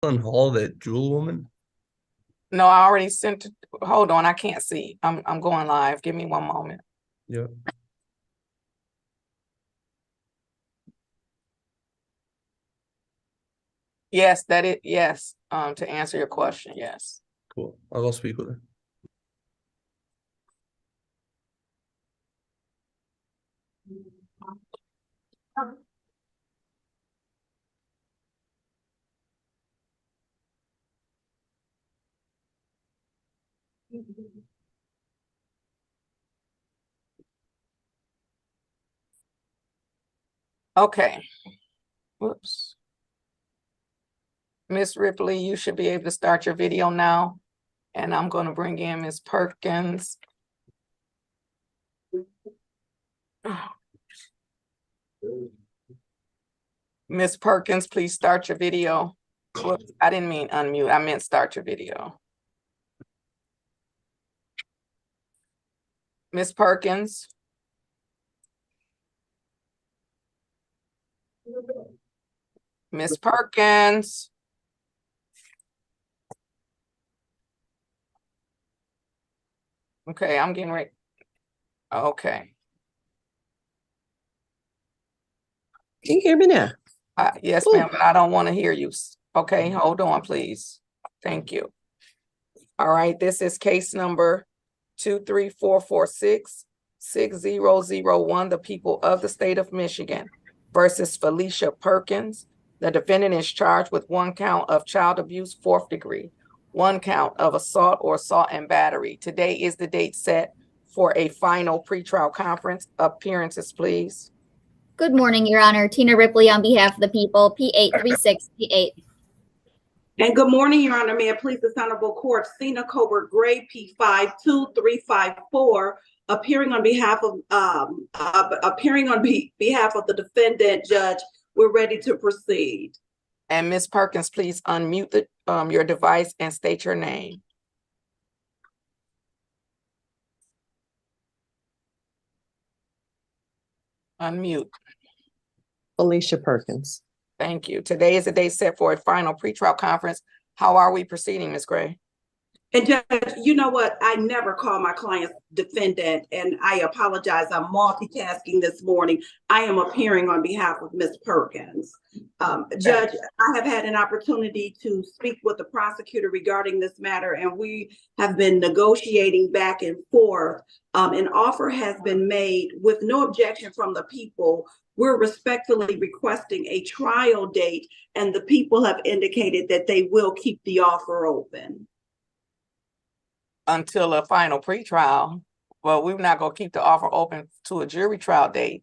on Hall, that Jewel woman? No, I already sent it. Hold on, I can't see. I'm going live. Give me one moment. Yeah. Yes, yes. To answer your question, yes. Cool. I'll go speak with her. Okay. Whoops. Miss Ripley, you should be able to start your video now. And I'm going to bring in Miss Perkins. Miss Perkins, please start your video. Whoops, I didn't mean unmute. I meant start your video. Miss Perkins. Miss Perkins. Okay, I'm getting ready. Okay. Can you hear me now? Yes, ma'am, but I don't want to hear you. Okay, hold on, please. Thank you. All right, this is case number 23446-6001, the people of the state of Michigan versus Felicia Perkins. The defendant is charged with 1 count of child abuse, 4th degree, 1 count of assault or assault and battery. Today is the date set for a final pretrial conference. Appearances, please. Good morning, Your Honor. Tina Ripley on behalf of the people, P836P8. And good morning, Your Honor. May it please this honorable court, Cena Colbert Gray, P52354, appearing on behalf of the defendant. Judge, we're ready to proceed. And Ms. Perkins, please unmute your device and state your name. Unmute. Felicia Perkins. Thank you. Today is the day set for a final pretrial conference. How are we proceeding, Ms. Gray? And Judge, you know what? I never call my client defendant, and I apologize. I'm multitasking this morning. I am appearing on behalf of Ms. Perkins. Judge, I have had an opportunity to speak with the prosecutor regarding this matter, and we have been negotiating back and forth. An offer has been made with no objection from the people. We're respectfully requesting a trial date, and the people have indicated that they will keep the offer open until a final pretrial. Well, we're not going to keep the offer open to a jury trial date.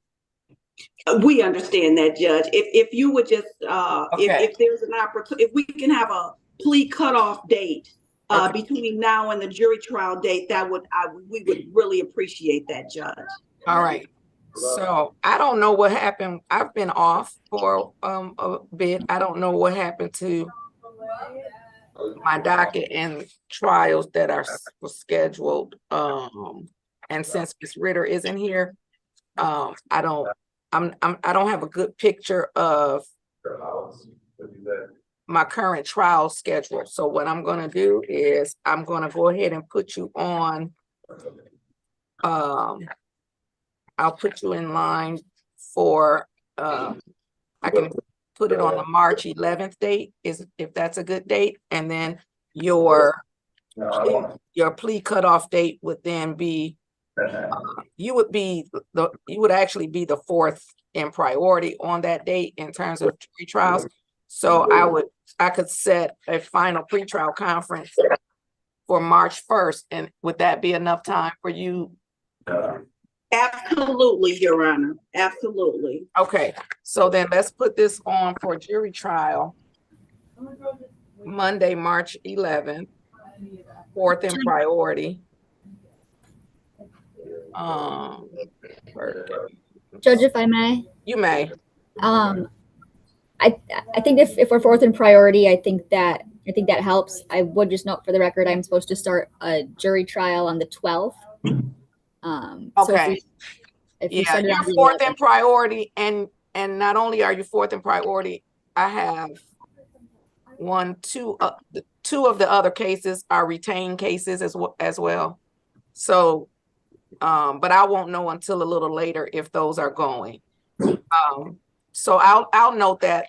We understand that, Judge. If you would just, okay. if there's an opportunity, if we can have a plea cutoff date between now and the jury trial date, we would really appreciate that, Judge. All right. So I don't know what happened. I've been off for a bit. I don't know what happened to my docket and trials that are scheduled. And since Ms. Ritter isn't here, I don't have a good picture of my current trial schedule. So what I'm going to do is I'm going to go ahead and put you on. I'll put you in line for. I can put it on the March 11th date, if that's a good date, and then your plea cutoff date would then be you would actually be the 4th in priority on that date in terms of jury trials. So I could set a final pretrial conference for March 1st, and would that be enough time for you? Absolutely, Your Honor. Absolutely. Okay, so then let's put this on for jury trial Monday, March 11th, 4th in priority. Judge, if I may. You may. I think if we're 4th in priority, I think that helps. I would just note for the record, I'm supposed to start a jury trial on the 12th. Okay. So if yeah, you're 4th in priority, and not only are you 4th in priority, I have two of the other cases are retained cases as well. So, but I won't know until a little later if those are going. So I'll note that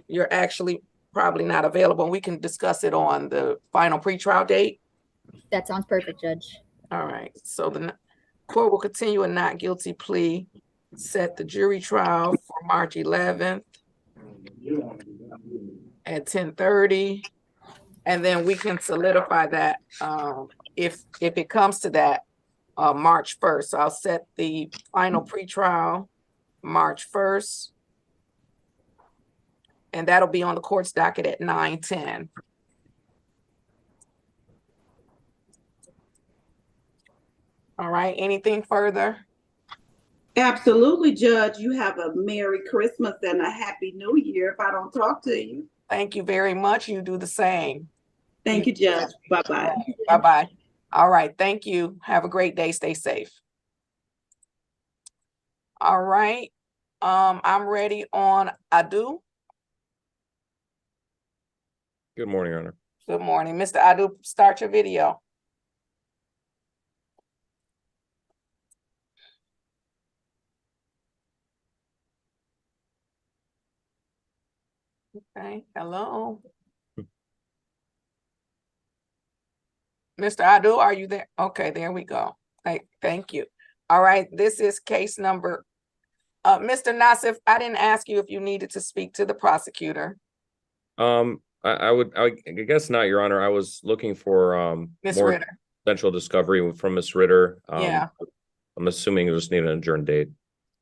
you're actually probably not available. We can discuss it on the final pretrial date. That sounds perfect, Judge. All right. So the court will continue a not guilty plea, set the jury trial for March 11th at 10:30, and then we can solidify that if it comes to that March 1st. So I'll set the final pretrial March 1st, and that'll be on the court's docket at 9:10. All right, anything further? Absolutely, Judge. You have a Merry Christmas and a Happy New Year if I don't talk to you. Thank you very much. You do the same. Thank you, Judge. Bye-bye. Bye-bye. All right, thank you. Have a great day. Stay safe. All right, I'm ready on Adu. Good morning, Your Honor. Good morning. Mr. Adu, start your video. Okay, hello. Mr. Adu, are you there? Okay, there we go. Thank you. All right, this is case number. Mr. Nassif, I didn't ask you if you needed to speak to the prosecutor. I guess not, Your Honor. I was looking for Ms. more Ritter. potential discovery from Ms. Ritter. Yeah. I'm assuming you just need an adjourned date.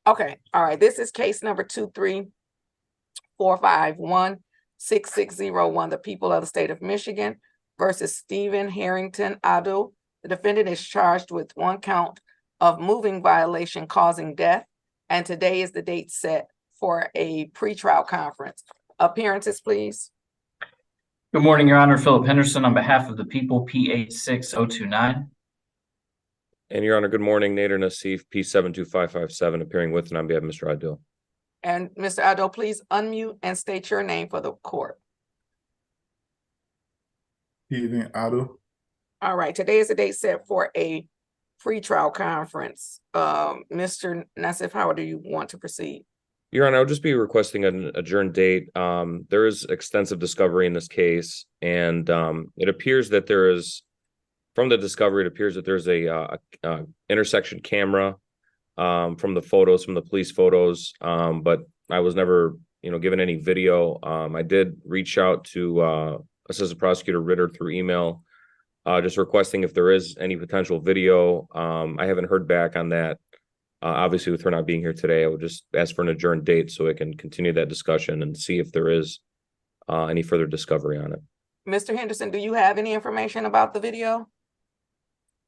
Okay, all right. This is case number 234516601, the people of the state of Michigan versus Stephen Harrington Adu. The defendant is charged with 1 count of moving violation causing death, and today is the date set for a pretrial conference. Appearances, please. Good morning, Your Honor. Philip Henderson on behalf of the people, P86029. And Your Honor, good morning. Nader Nassif, P72557, appearing with and on behalf of Mr. Adil. And Mr. Adu, please unmute and state your name for the court. Evening, Adu. All right, today is the date set for a pretrial conference. Mr. Nassif, how do you want to proceed? Your Honor, I'll just be requesting an adjourned date. There is extensive discovery in this case, and it appears that there is, from the discovery, it appears that there's a intersection camera from the photos, from the police photos, but I was never, given any video. I did reach out to Assistant Prosecutor Ritter through email, just requesting if there is any potential video. I haven't heard back on that. Obviously, with her not being here today, I would just ask for an adjourned date so I can continue that discussion and see if there is any further discovery on it. Mr. Henderson, do you have any information about the video?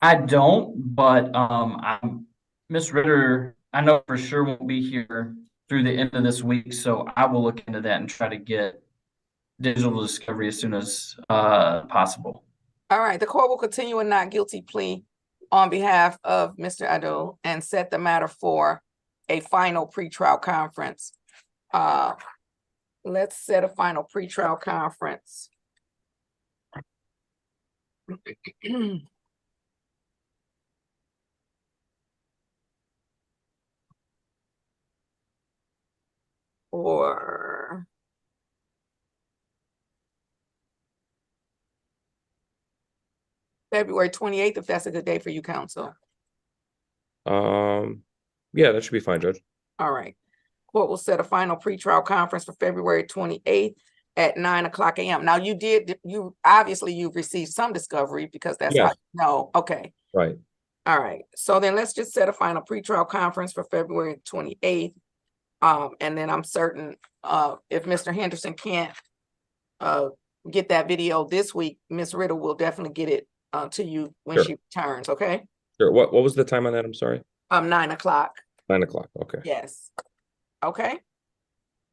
I don't, but Ms. Ritter, I know for sure won't be here through the end of this week, so I will look into that and try to get digital discovery as soon as possible. All right, the court will continue a not guilty plea on behalf of Mr. Adu and set the matter for a final pretrial conference. Let's set a final pretrial conference. Or February 28th, if that's a good day for you, counsel. Yeah, that should be fine, Judge. All right. Court will set a final pretrial conference for February 28th at 9:00 a.m. Now, you obviously you've received some discovery because that's how you know. Okay. Right. All right. So then let's just set a final pretrial conference for February 28th. And then I'm certain if Mr. Henderson can't get that video this week, Ms. Ritter will definitely get it to you when she returns. Okay. Sure. What was the time on that? I'm sorry. 9:00. 9 o'clock. Okay. Yes. Okay.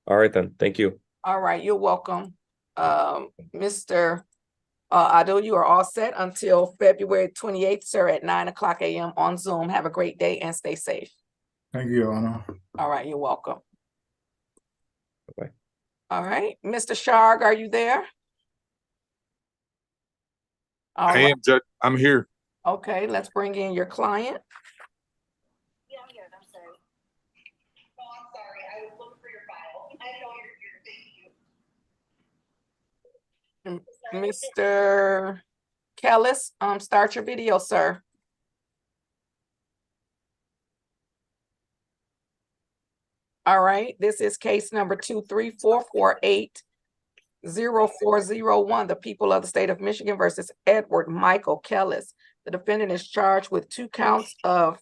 All right then. Thank you. All right. You're welcome. Mr. Adu, you are all set until February 28th, sir, at 9:00 a.m. on Zoom. Have a great day and stay safe. Thank you, Your Honor. All right. You're welcome. Bye. All right. Mr. Sharg, are you there? All I right, am, Judge. I'm here. okay, let's bring in your client. Yeah, I'm here. I'm sorry. Oh, I'm sorry. I was looking for your file. I know you're here. Thank you. Mr. Kellis, start your video, sir. All right, this is case number 234480401, the people of the state of Michigan versus Edward Michael Kellis. The defendant is charged with 2 counts of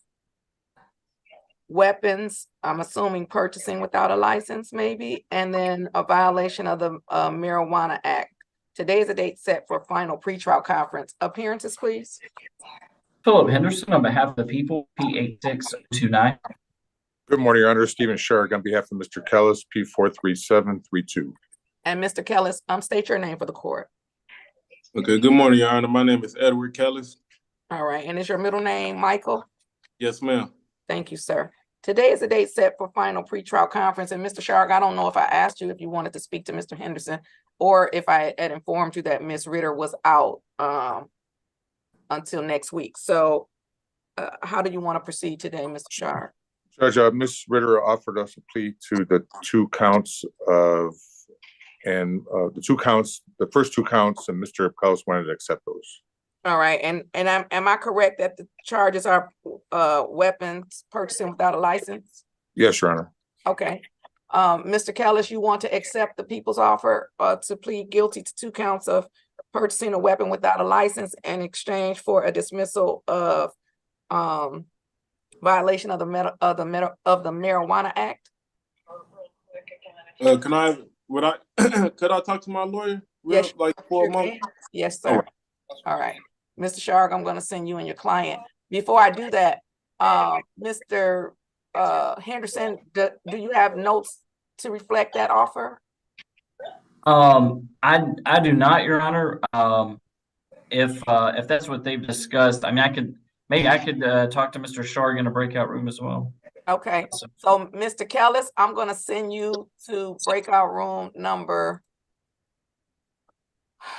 weapons, I'm assuming purchasing without a license maybe, and then a violation of the Marijuana Act. Today is the date set for final pretrial conference. Appearances, please. Philip Henderson on behalf of the people, P86029. Good morning, Your Honor. Stephen Shark on behalf of Mr. Kellis, P43732. And Mr. Kellis, state your name for the court. Okay, good morning, Your Honor. My name is Edward Kellis. All right, and is your middle name Michael? Yes, ma'am. Thank you, sir. Today is the date set for final pretrial conference. And Mr. Shark, I don't know if I asked you if you wanted to speak to Mr. Henderson or if I had informed you that Ms. Ritter was out until next week. So how do you want to proceed today, Mr. Shark? Judge, Ms. Ritter offered us a plea to the 2 counts of, the first 2 counts, and Mr. Kellis wanted to accept those. All right, and am I correct that the charges are weapons purchasing without a license? Yes, Your Honor. Okay. Mr. Kellis, you want to accept the people's offer to plead guilty to 2 counts of purchasing a weapon without a license in exchange for a dismissal of violation of the Marijuana Act? Could I talk to my lawyer? Yes, For sure a moment? can. Yes, sir. All right. Mr. Shark, I'm going to send you and your client. Before I do that, Mr. Henderson, do you have notes to reflect that offer? I do not, Your Honor. If that's what they've discussed, I mean, I could talk to Mr. Sharg in a breakout room as well. Okay, so Mr. Kellis, I'm going to send you to breakout room number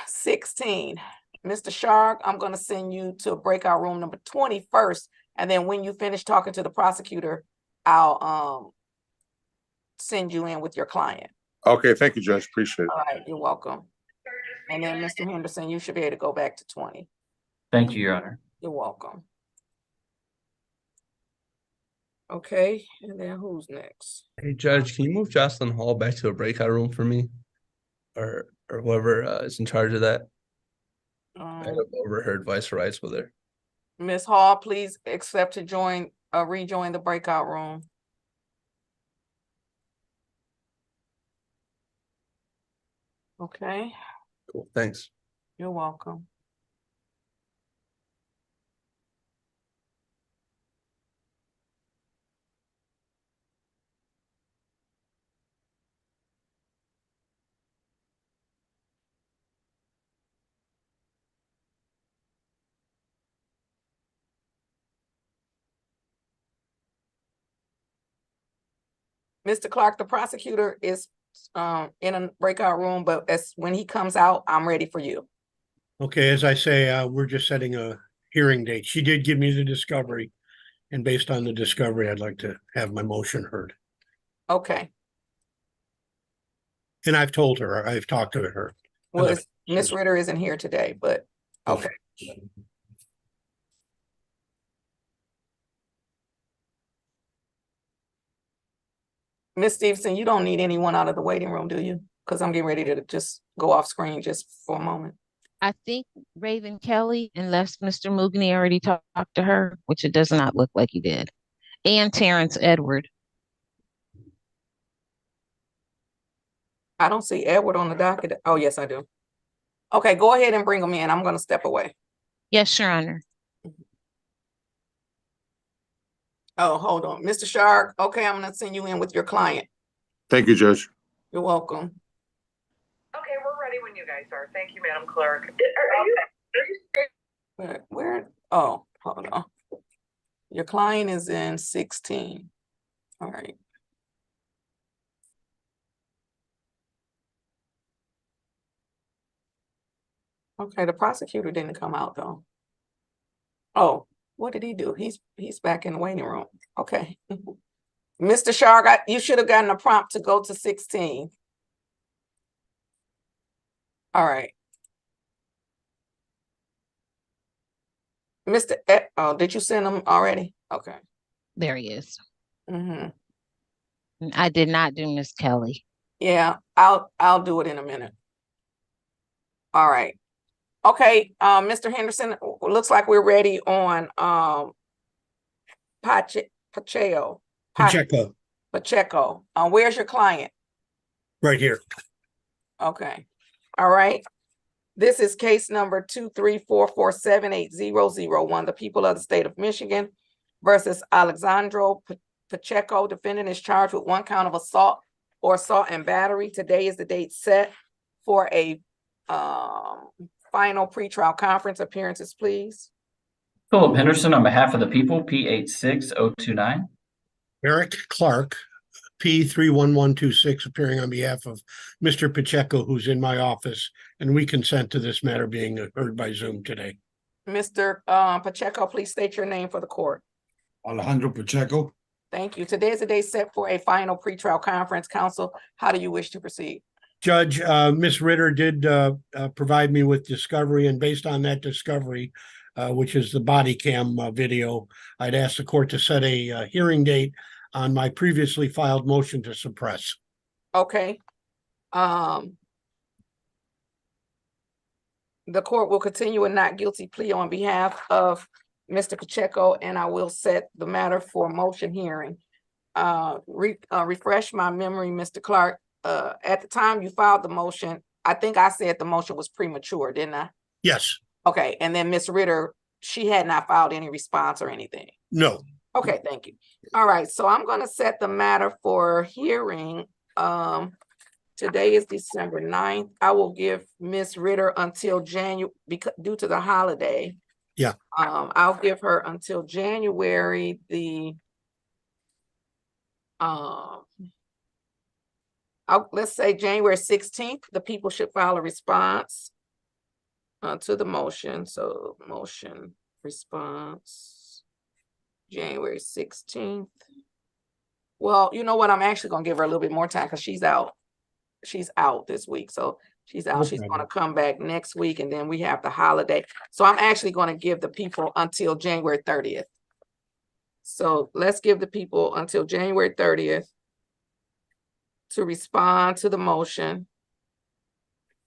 16. Mr. Shark, I'm going to send you to breakout room number 21st. And then when you finish talking to the prosecutor, I'll send you in with your client. Okay, thank you, Judge. Appreciate it. All right, you're welcome. And then Mr. Henderson, you should be able to go back to 20. Thank you, Your Honor. You're welcome. Okay, and then who's next? Hey, Judge, can you move Jocelyn Hall back to a breakout room for me? Or whoever is in charge of that? I have overheard vice rights with her. Ms. Hall, please accept to rejoin the breakout room. Okay, Cool, thanks. you're welcome. Mr. Clark, the prosecutor is in a breakout room, but when he comes out, I'm ready for you. Okay, as I say, we're just setting a hearing date. She did give me the discovery, and based on the discovery, I'd like to have my motion heard. Okay. And I've told her, I've talked to her. Well, Ms. Ritter isn't here today, but okay. Ms. Stevenson, you don't need anyone out of the waiting room, do you? Because I'm getting ready to just go off screen just for a moment. I think Raven Kelly, unless Mr. Mugni already talked to her, which it does not look like he did, and Terrence Edward. I don't see Edward on the docket. Oh, yes, I do. Okay, go ahead and bring him in. I'm going to step away. Yes, Your Honor. Oh, hold on. Mr. Shark, okay, I'm going to send you in with your client. Thank you, Judge. You're welcome. Okay, we're ready when you guys are. Thank you, Madam Clerk. Where? Oh, hold on. Your client is in 16. All right. Okay, the prosecutor didn't come out though. Oh, what did he do? He's back in the waiting room. Okay. Mr. Sharg, you should have gotten a prompt to go to 16. All right. Oh, did you send him already? Okay. There he is. Mm-hmm. I did not do Miss Kelly. Yeah, I'll do it in a minute. All right. Okay, Mr. Henderson, looks like we're ready on Pacheco. Where's your client? Right here. Okay. All right. This is case number 234478001. The people of the state of Michigan versus Alexandro Pacheco. Defendant is charged with 1 count of assault or assault and battery. Today is the date set for a final pretrial conference. Appearances, please. Philip Henderson on behalf of the people, P86029. Eric Clark, P31126, appearing on behalf of Mr. Pacheco, who's in my office, and we consent to this matter being heard by Zoom today. Mr. Pacheco, please state your name for the court. Alejandro Pacheco. Thank you. Today is the day set for a final pretrial conference. Counsel, how do you wish to proceed? Judge, Ms. Ritter did provide me with discovery, and based on that discovery, which is the body cam video, I'd ask the court to set a hearing date on my previously filed motion to suppress. Okay. The court will continue a not guilty plea on behalf of Mr. Pacheco, and I will set the matter for motion hearing. Refresh my memory, Mr. Clark. At the time you filed the motion, I think I said the motion was premature, didn't I? Yes. Okay, and then Ms. Ritter, she had not filed any response or anything. No. Okay, thank you. All right, so I'm going to set the matter for hearing. Today is December 9th. I will give Ms. Ritter until January, because due to the holiday. Yeah. I'll give her until January the let's say January 16th. The people should file a response to the motion. So motion response January 16th. Well, you know what? I'm actually gonna give her a little bit more time because she's out. She's out this week. So she's out. She's gonna come back next week, and then we have the holiday. So I'm actually gonna give the people until January 30th. So let's give the people until January 30th to respond to the motion.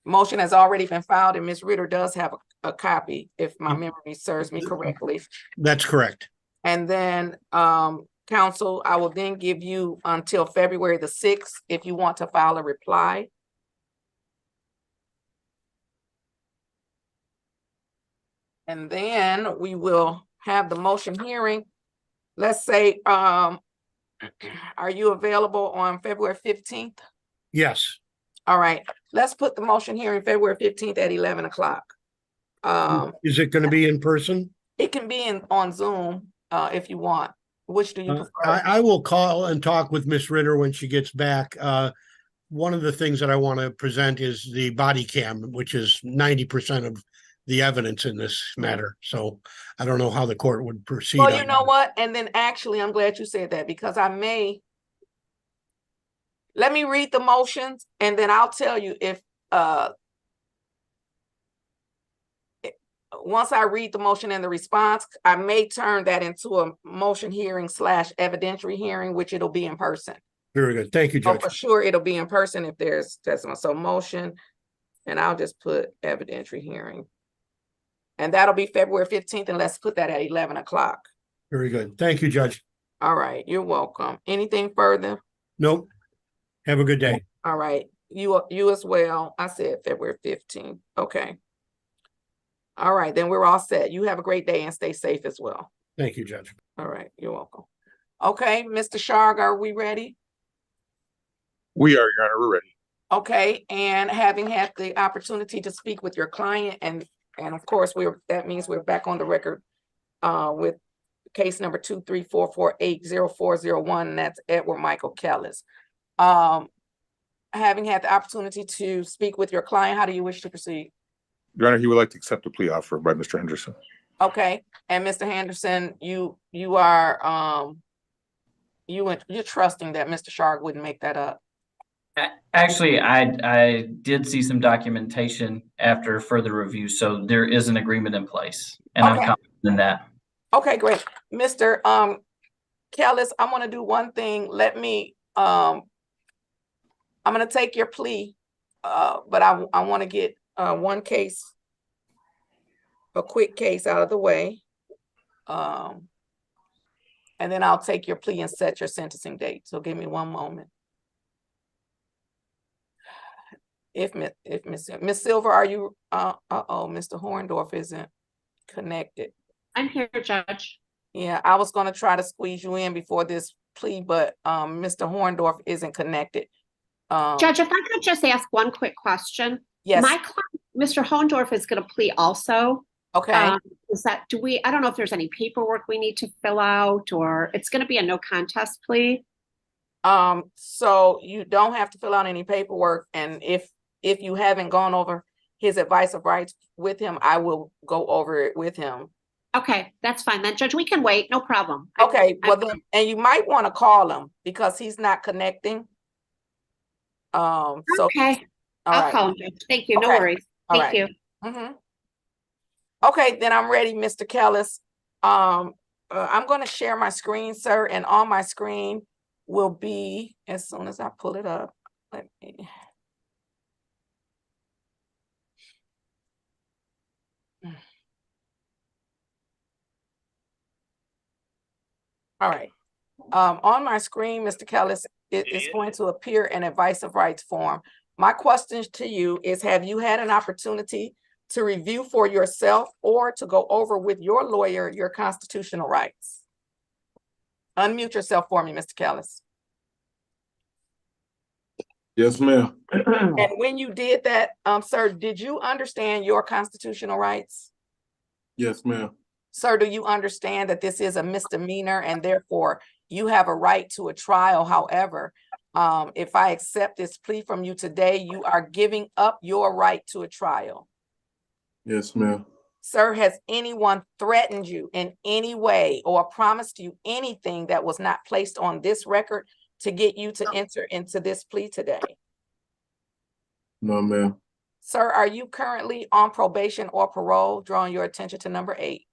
Motion has already been filed, and Ms. Ritter does have a copy, if my memory serves me correctly. That's correct. And then, counsel, I will then give you until February the 6th if you want to file a reply. And then we will have the motion hearing. Let's say, are you available on February 15th? Yes. All right, let's put the motion hearing February 15th at 11 o'clock. Is it going to be in person? It can be on Zoom if you want. Which do you prefer? I will call and talk with Miss Ritter when she gets back. One of the things that I want to present is the body cam, which is 90% of the evidence in this matter. So I don't know how the court would proceed. Well, you know what? And then actually, I'm glad you said that, because I may. Let me read the motions, and then I'll tell you if once I read the motion and the response, I may turn that into a motion hearing / evidentiary hearing, which it'll be in person. Very good. Thank you, So Judge. for sure, it'll be in person if there's testimony. So motion, and I'll just put evidentiary hearing. And that'll be February 15th, and let's put that at 11 o'clock. Very good. Thank you, Judge. All right, you're welcome. Anything further? Nope. Have a good day. All right, you as well. I said February 15th. Okay. All right, then we're all set. You have a great day and stay safe as well. Thank you, Judge. All right, you're welcome. Okay, Mr. Sharg, are we ready? We are, Your Honor, we're ready. Okay, and having had the opportunity to speak with your client, and of course that means we're back on the record with case number 234480401, and that's Edward Michael Kellis. Having had the opportunity to speak with your client, how do you wish to proceed? Your Honor, he would like to accept the plea offer by Mr. Henderson. Okay, and Mr. Henderson, you are, you're trusting that Mr. Shark wouldn't make that up? Actually, I did see some documentation after further review, so there is an agreement in place, and I'm Okay. confident in that. Okay, great. Mr. Kellis, I'm gonna do one thing. Let me, I'm gonna take your plea, but I wanna get one case, a quick case out of the way. And then I'll take your plea and set your sentencing date. So give me one moment. If Miss Silver, are you, Mr. Horndorf isn't connected. I'm here, Judge. Yeah, I was gonna try to squeeze you in before this plea, but Mr. Horndorf isn't connected. Judge, if I could just ask one quick question. Yes. My client, Mr. Hohendorf, is going to plea also. Okay. Is that, I don't know if there's any paperwork we need to fill out, or it's going to be a no contest plea? So you don't have to fill out any paperwork, and if you haven't gone over his advice of rights with him, I will go over it with him. Okay, that's fine then, Judge. We can wait, no problem. Okay, well then, and you might want to call him because he's not connecting. So okay, I'll call him, Judge. Thank you. No worries. Thank you. Okay, then I'm ready, Mr. Kellis. I'm going to share my screen, sir, and on my screen will be, as soon as I pull it up, let me. All right. On my screen, Mr. Kellis, it is going to appear an advice of rights form. My question to you is, have you had an opportunity to review for yourself or to go over with your lawyer your constitutional rights? Unmute yourself for me, Mr. Kellis. Yes, ma'am. And when you did that, sir, did you understand your constitutional rights? Yes, ma'am. Sir, do you understand that this is a misdemeanor and therefore you have a right to a trial? However, if I accept this plea from you today, you are giving up your right to a trial. Yes, ma'am. Sir, has anyone threatened you in any way or promised you anything that was not placed on this record to get you to enter into this plea today? No, ma'am. Sir, are you currently on probation or parole? Drawing your attention to number 8.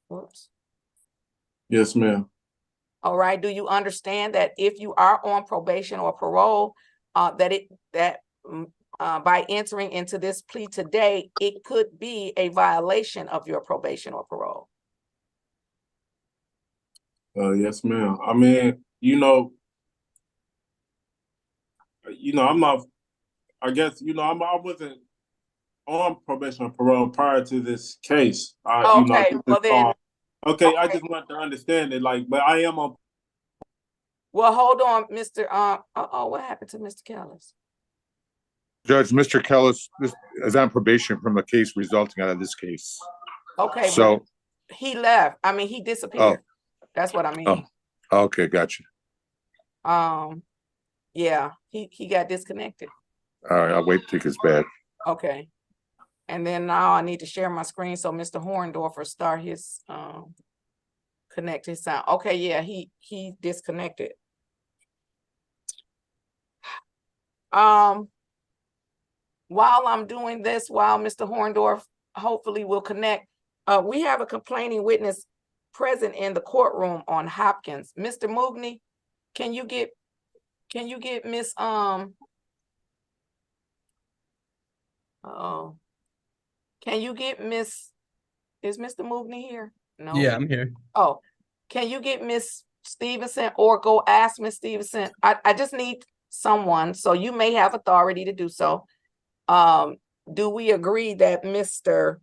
Whoops. Yes, ma'am. All right. Do you understand that if you are on probation or parole, that by entering into this plea today, it could be a violation of your probation or parole? Yes, ma'am. I mean, I'm not. I guess I wasn't on probation or parole prior to this case. Okay. Well then. Okay, I just want to understand it, but I am on. Well, hold on, Mr. What happened to Mr. Kellis? Judge, Mr. Kellis is on probation from the case resulting out of this case. Okay, so he left. I mean, he disappeared. That's what I mean. Okay, gotcha. Yeah, he got disconnected. All right, I'll wait till he gets back. Okay. And then now I need to share my screen so Mr. Horndorfer start his connect his sound. Okay, yeah, he disconnected. While I'm doing this, while Mr. Horndorf hopefully will connect, we have a complaining witness present in the courtroom on Hopkins. Mr. Moogney, can you get Miss can you get Miss, is Mr. Moogney here? No. Yeah, I'm here. Oh, can you get Miss Stevenson or go ask Miss Stevenson? I just need someone, so you may have authority to do so. Do we agree that Mr.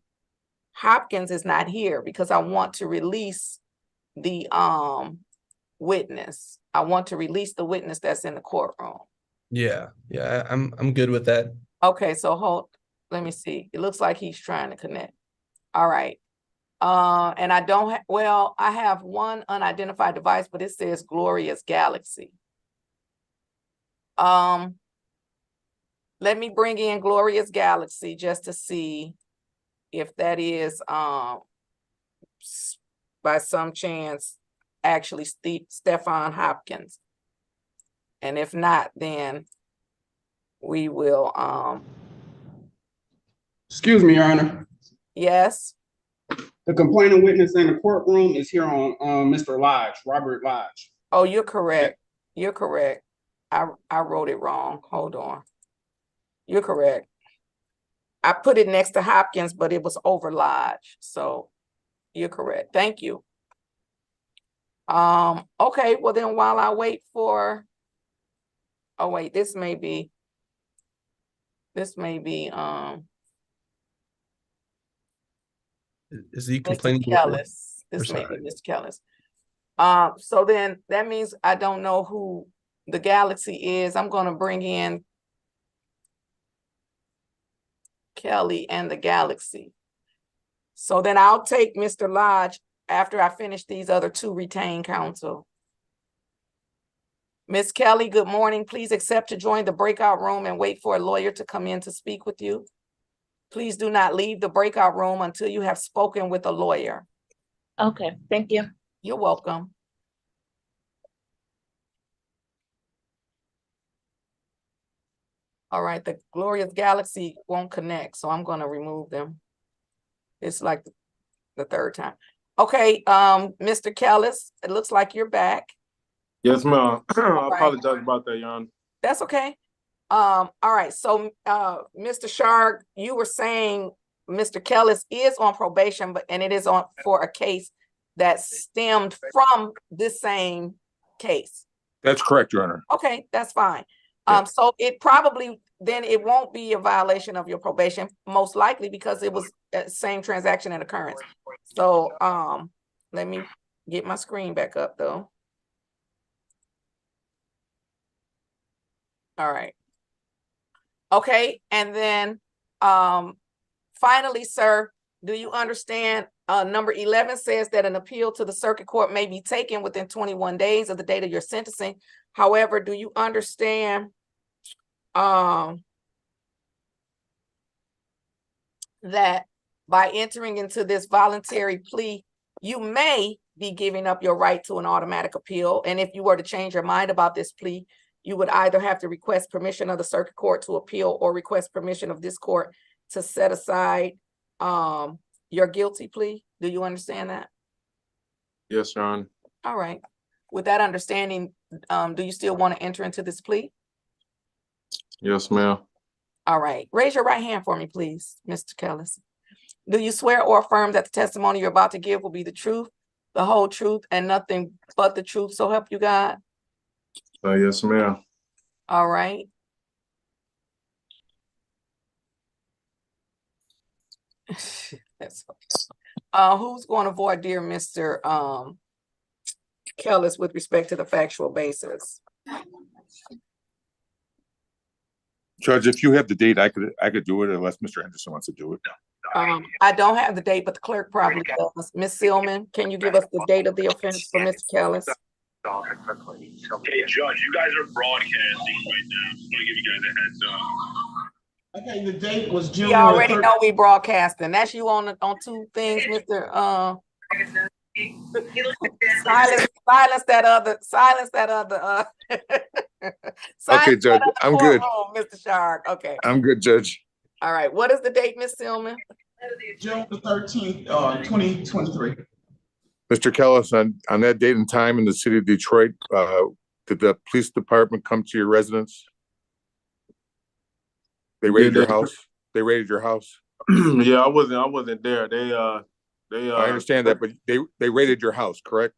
Hopkins is not here? Because I want to release the witness. I want to release the witness that's in the courtroom. Yeah, I'm good with that. Okay, so let me see. It looks like he's trying to connect. All right. And I don't have, well, I have one unidentified device, but it says Glorious Galaxy. Let me bring in Glorious Galaxy just to see if that is, by some chance, actually Stefan Hopkins. And if not, then we will, Excuse me, Your Honor. yes, The complaining witness in the courtroom is here on Mr. Lodge, Robert Lodge. oh, you're correct. You're correct. I wrote it wrong. Hold on. You're correct. I put it next to Hopkins, but it was over Lodge. So you're correct. Thank you. Okay, well then while I wait for, oh wait, this may be, Is he complaining? Mr. Kellis. This may be Mr. Kellis. So then that means I don't know who the Galaxy is. I'm gonna bring in Kelly and the Galaxy. So then I'll take Mr. Lodge after I finish these other two retained counsel. Miss Kelly, good morning. Please accept to join the breakout room and wait for a lawyer to come in to speak with you. Please do not leave the breakout room until you have spoken with a lawyer. Okay, thank you. You're welcome. All right, the Glorious Galaxy won't connect, so I'm gonna remove them. It's like the third time. Okay, Mr. Kellis, it looks like you're back. Yes, ma'am. I right. apologize about that, Your Honor. That's okay. All right, so Mr. Shark, you were saying Mr. Kellis is on probation, and it is on for a case that stemmed from this same case. That's correct, Your Honor. Okay, that's fine. Yeah. So it probably, then it won't be a violation of your probation, most likely because it was the same transaction and occurrence. So let me get my screen back up though. All right. Okay, and then finally, sir, do you understand number 11 says that an appeal to the circuit court may be taken within 21 days of the date of your sentencing. However, do you understand that by entering into this voluntary plea, you may be giving up your right to an automatic appeal? And if you were to change your mind about this plea, you would either have to request permission of the circuit court to appeal or request permission of this court to set aside your guilty plea. Do you understand that? Yes, Your Honor. All right. With that understanding, do you still want to enter into this plea? Yes, ma'am. All right. Raise your right hand for me, please, Mr. Kellis. Do you swear or affirm that the testimony you're about to give will be the truth, the whole truth, and nothing but the truth, so help you God? Yes, ma'am. All right. That's who's going to voir dire Mr. Kellis with respect to the factual basis? Judge, if you have the date, I could do it unless Mr. Henderson wants to do it. I don't have the date, but the clerk probably does. Ms. Seelman, can you give us the date of the offense for Mr. Kellis? Hey, Judge, you guys are broadcasting right now. Just want to give you guys a heads up. Okay, the date was June. We already know we broadcasting. That's you on two things, Mr. Silence that other. Okay, Judge, I'm good. Mr. Shark. Okay. I'm good, Judge. All right. What is the date, Ms. Seelman? June the 13th, 2023. Mr. Kellis, on that date and time in the city of Detroit, did the police department come to your residence? They raided your house? They raided your house? Yeah, I wasn't there. They I understand that, but they raided your house, correct?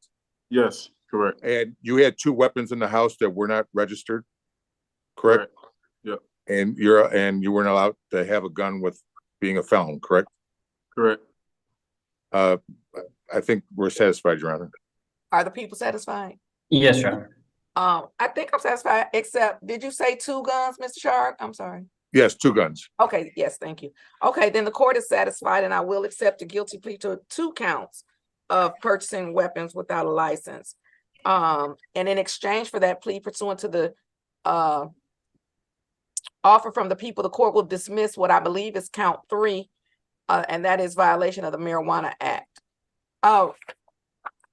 Yes, correct. And you had 2 weapons in the house that were not registered, correct? Yep. And you weren't allowed to have a gun with being a felon, correct? Correct. I think we're satisfied, Your Honor. Are the people satisfied? Yes, Your Honor. I think I'm satisfied, except, did you say 2 guns, Mr. Shark? I'm sorry. Yes, 2 guns. Okay, yes, thank you. Okay, then the court is satisfied and I will accept a guilty plea to 2 counts of purchasing weapons without a license. And in exchange for that plea pursuant to the offer from the people, the court will dismiss what I believe is count 3 and that is violation of the Marijuana Act. I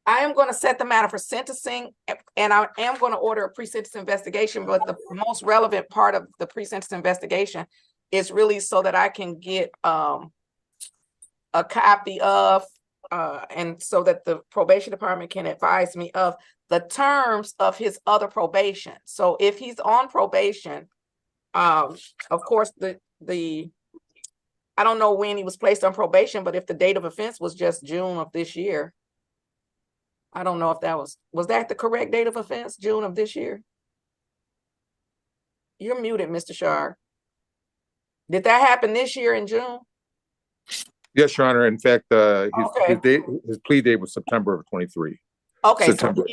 am going to set the matter for sentencing, and I am going to order a pre-sentence investigation, but the most relevant part of the pre-sentence investigation is really so that I can get a copy of and so that the probation department can advise me of the terms of his other probation. So if he's on probation, of course, I don't know when he was placed on probation, but if the date of offense was just June of this year, I don't know if that was that the correct date of offense, June of this year? You're muted, Mr. Shar. Did that happen this year in June? Yes, Your Honor. In fact, Okay. his plea date was September of 23. Okay, September.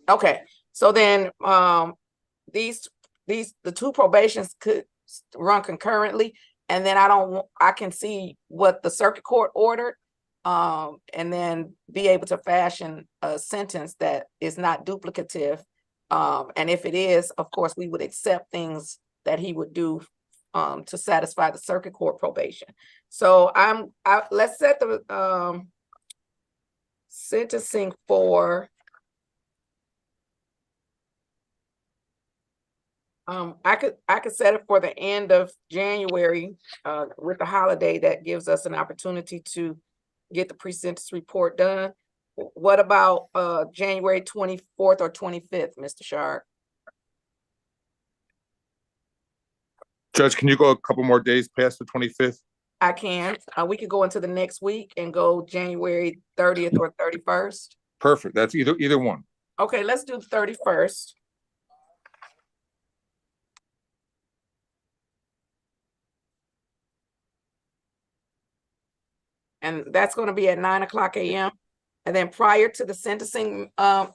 okay. So then the two probations could run concurrently, and then I can see what the circuit court ordered, and then be able to fashion a sentence that is not duplicative. And if it is, of course, we would accept things that he would do to satisfy the circuit court probation. So let's set the sentencing for I could set it for the end of January with the holiday. That gives us an opportunity to get the pre-sentence report done. What about January 24th or 25th, Mr. Sharp? Judge, can you go a couple more days past the 25th? I can. We could go into the next week and go January 30th or 31st. Perfect. That's either one. Okay, let's do the 31st. And that's going to be at 9:00 a.m. And then prior to the sentencing, Mr.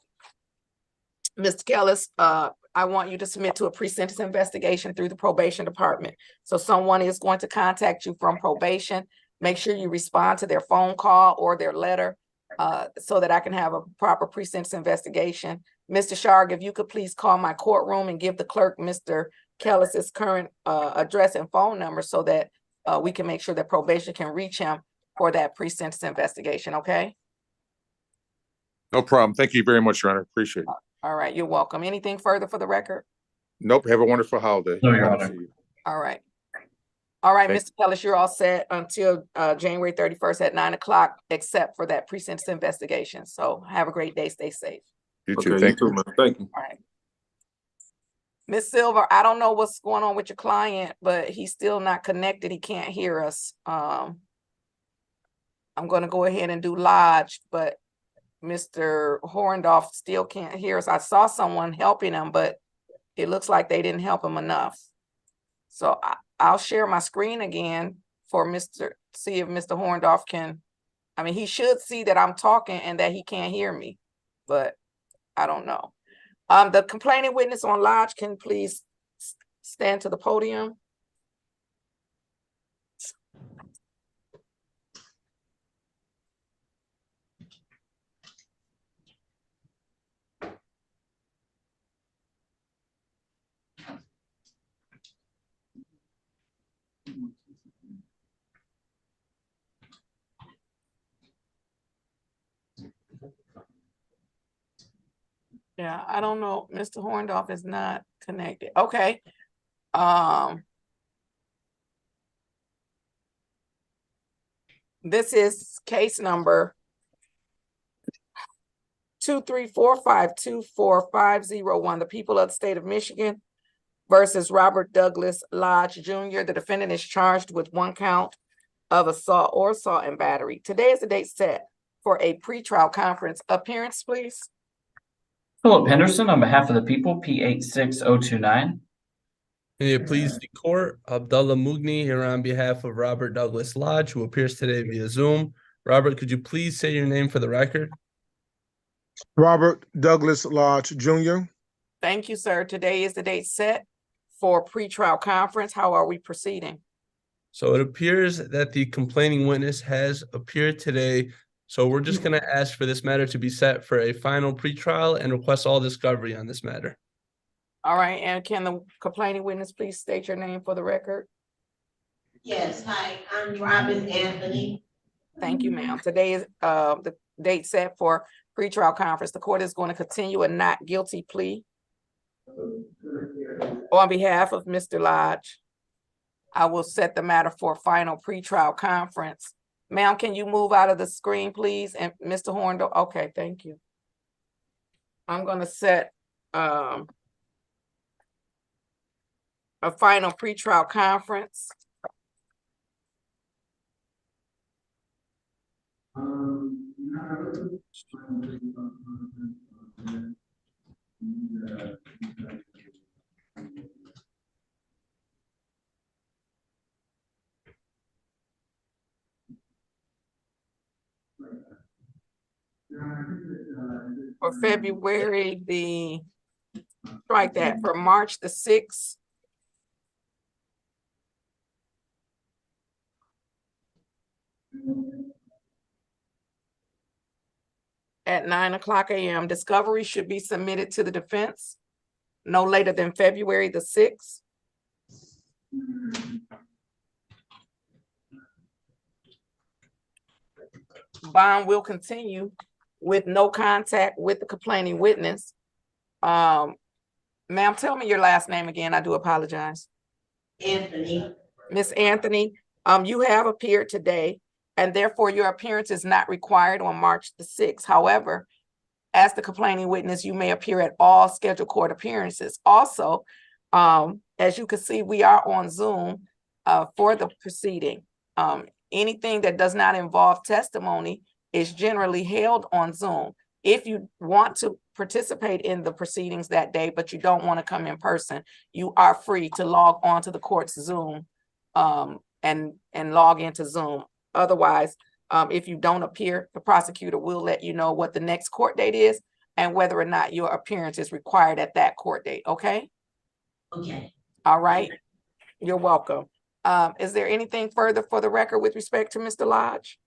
Kellis, I want you to submit to a pre-sentence investigation through the probation department. So someone is going to contact you from probation. Make sure you respond to their phone call or their letter so that I can have a proper pre-sentence investigation. Mr. Sharg, if you could please call my courtroom and give the clerk Mr. Kellis's current address and phone number so that we can make sure that probation can reach him for that pre-sentence investigation, okay? No problem. Thank you very much, Your Honor. Appreciate it. All right, you're welcome. Anything further for the record? Nope. Have a wonderful holiday. No, Your Honor. All right. All right, Thank Mr. Kellis, you're all set until January 31st at 9:00, except for that pre-sentence investigation. So have a great day. Stay safe. You too. Okay, Thank you. man. Thank you. All right. Ms. Silver, I don't know what's going on with your client, but he's still not connected. He can't hear us. I'm going to go ahead and do Lodge, but Mr. Horndorf still can't hear us. I saw someone helping him, but it looks like they didn't help him enough. So I'll share my screen again for see if Mr. Horndorf can, he should see that I'm talking and that he can't hear me, but I don't know. The complaining witness on Lodge can please stand to the podium. Yeah, I don't know. Mr. Horndorf is not connected. Okay. This is case number 234524501. The people of the state of Michigan versus Robert Douglas Lodge Jr. The defendant is charged with 1 count of assault or assault and battery. Today is the date set for a pretrial conference. Appearance, please. Philip Henderson on behalf of the people, P86029. Can you please the court, Abdullah Mugni here on behalf of Robert Douglas Lodge, who appears today via Zoom. Robert, could you please say your name for the record? Robert Douglas Lodge Jr. Thank you, sir. Today is the date set for pretrial conference. How are we proceeding? So it appears that the complaining witness has appeared today. So we're just going to ask for this matter to be set for a final pretrial and request all discovery on this matter. All right, and can the complaining witness please state your name for the record? Yes, hi, I'm Robin Anthony. Thank you, ma'am. Today is the date set for pretrial conference. The court is going to continue a not guilty plea. On behalf of Mr. Lodge, I will set the matter for final pretrial conference. Ma'am, can you move out of the screen, please? And Mr. Horndle, okay, thank you. I'm gonna set a final pretrial conference. For February for March the 6th. At 9:00 a.m. Discovery should be submitted to the defense no later than February the 6th. Bond will continue with no contact with the complaining witness. Ma'am, tell me your last name again. I do apologize. Anthony. Miss Anthony, you have appeared today, and therefore your appearance is not required on March the 6th. However, as the complaining witness, you may appear at all scheduled court appearances. Also, as you can see, we are on Zoom for the proceeding. Anything that does not involve testimony is generally held on Zoom. If you want to participate in the proceedings that day, but you don't want to come in person, you are free to log on to the court's Zoom and log into Zoom. Otherwise, if you don't appear, the prosecutor will let you know what the next court date is and whether or not your appearance is required at that court date, okay? Okay. All right, you're welcome. Is there anything further for the record with respect to Mr. Lodge?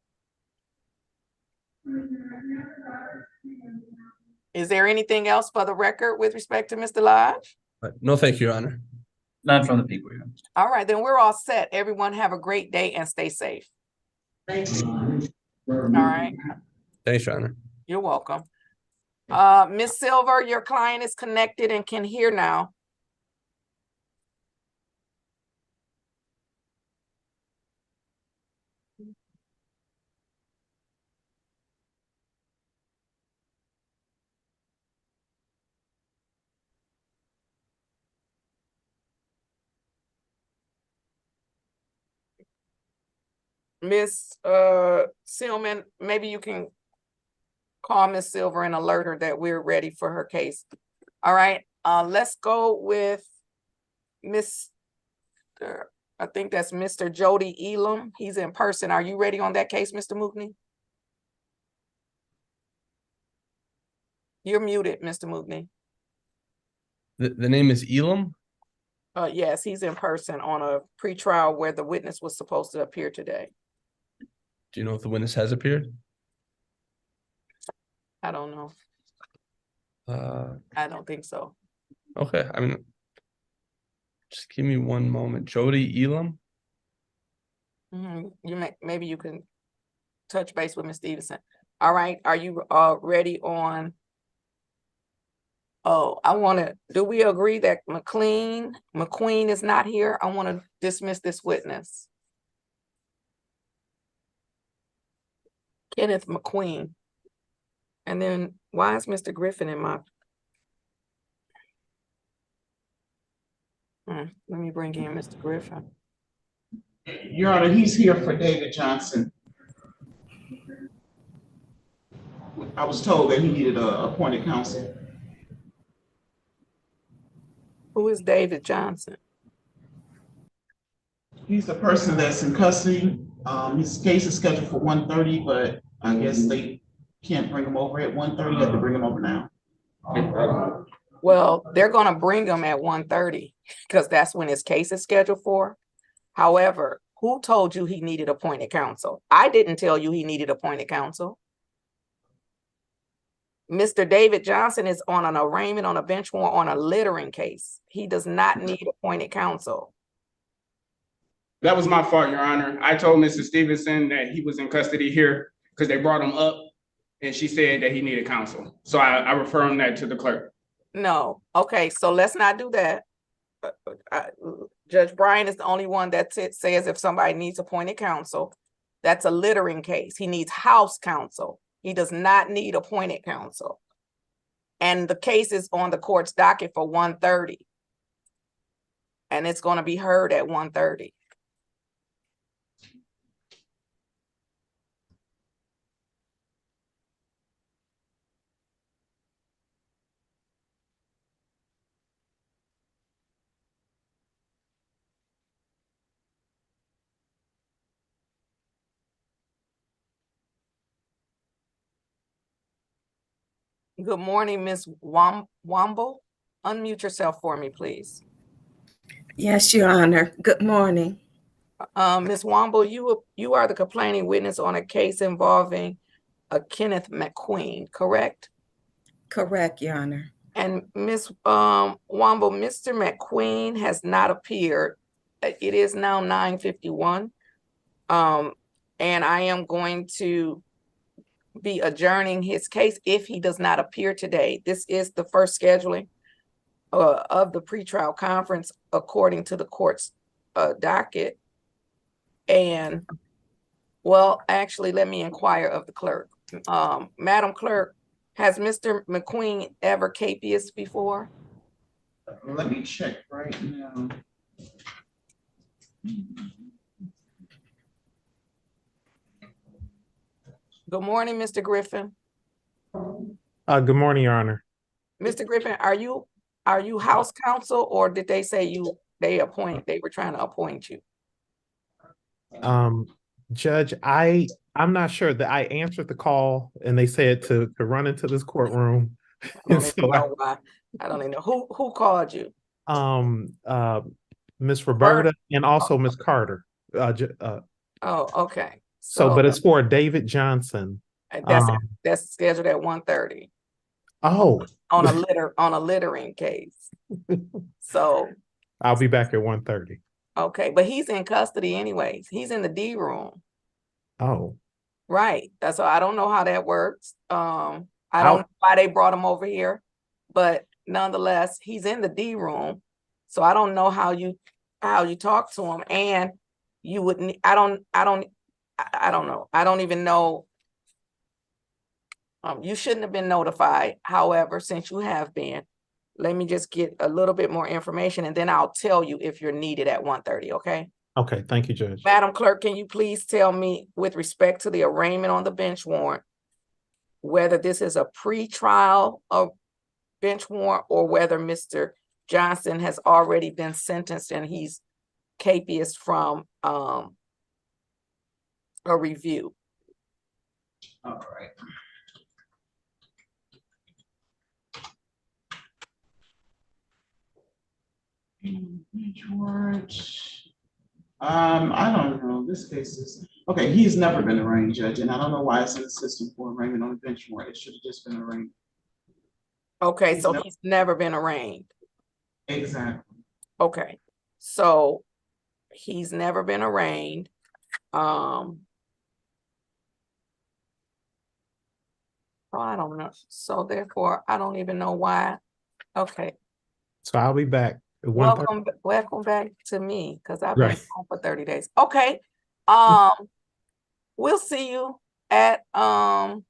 Is there anything else for the record with respect to Mr. Lodge? No, thank you, Your Honor. None from the people here. All right, then we're all set. Everyone have a great day and stay safe. Thank you. All right, Thanks, Your Honor. you're welcome. Ms. Silver, your client is connected and can hear now. Ms. Seelman, maybe you can call Ms. Silver and alert her that we're ready for her case. All right, let's go with Mr. I think that's Mr. Jody Elam. He's in person. Are you ready on that case, Mr. Mookney? You're muted, Mr. Mookney. The name is Elam? Yes, he's in person on a pretrial where the witness was supposed to appear today. Do you know if the witness has appeared? I don't know. I don't think so. Okay, I mean, just give me one moment. Jody Elam? Maybe you can touch base with Ms. Stevenson. All right, are you ready on? Oh, do we agree that McQueen is not here? I want to dismiss this witness. Kenneth McQueen. And then why is Mr. Griffin in my? Let me bring in Mr. Griffin. Your Honor, he's here for David Johnson. I was told that he needed a appointed counsel. Who is David Johnson? He's the person that's in custody. His case is scheduled for 1:30, but I guess they can't bring him over at 1:30. You have to bring him over now. Well, they're gonna bring him at 1:30 because that's when his case is scheduled for. However, who told you he needed appointed counsel? I didn't tell you he needed appointed counsel. Mr. David Johnson is on an arraignment on a bench warrant on a littering case. He does not need appointed counsel. That was my fault, Your Honor. I told Mr. Stevenson that he was in custody here because they brought him up and she said that he needed counsel. So I refer that to the clerk. No, okay, so let's not do that. Judge Bryant is the only one that says if somebody needs appointed counsel, that's a littering case. He needs house counsel. He does not need appointed counsel. And the case is on the court's docket for 1:30. And it's going to be heard at 1:30. Good morning, Ms. Womble. Unmute yourself for me, please. Yes, Your Honor. Good morning. Ms. Womble, you are the complaining witness on a case involving Kenneth McQueen, correct? Correct, Your Honor. And Ms. Womble, Mr. McQueen has not appeared. It is now 9:51. And I am going to be adjourning his case if he does not appear today. This is the first scheduling of the pretrial conference according to the court's docket. And well, actually, let me inquire of the clerk. Madam Clerk, has Mr. McQueen ever capious before? Let me check right now. Good morning, Mr. Griffin. Good morning, Your Honor. Mr. Griffin, are you house counsel, or did they say they were trying to appoint you? Judge, I'm not sure that I answered the call and they said to run into this courtroom. I don't even know why. I don't even know who called you. Miss Roberta and also Miss Carter. Oh, okay. So, but it's for David Johnson. That's scheduled at 1:30. Oh, on a littering case. So I'll be back at 1:30. Okay, but he's in custody anyways. He's in the D room. Oh, right. So I don't know how that works. I don't know why they brought him over here, but nonetheless, he's in the D room. So I don't know how you talk to him, and you wouldn't. I don't know. I don't even know. You shouldn't have been notified. However, since you have been, let me just get a little bit more information, and then I'll tell you if you're needed at 1:30. Okay. Okay. Thank you, Judge. Madam Clerk, can you please tell me, with respect to the arraignment on the bench warrant, whether this is a pre-trial bench warrant or whether Mr. Johnson has already been sentenced and he's capious from a review? All right. Bench warrant. I don't know. This case is okay. He's never been arraigned, Judge, and I don't know why it's in the system for arraignment on the bench warrant. It should have just been arraigned. Okay, he's never been arraigned. Exactly. Okay, so he's never been arraigned. Oh, I don't know. So therefore, I don't even know why. Okay. So I'll be back. Welcome back to me, because I've been Right. home for 30 days. Okay. We'll see you at and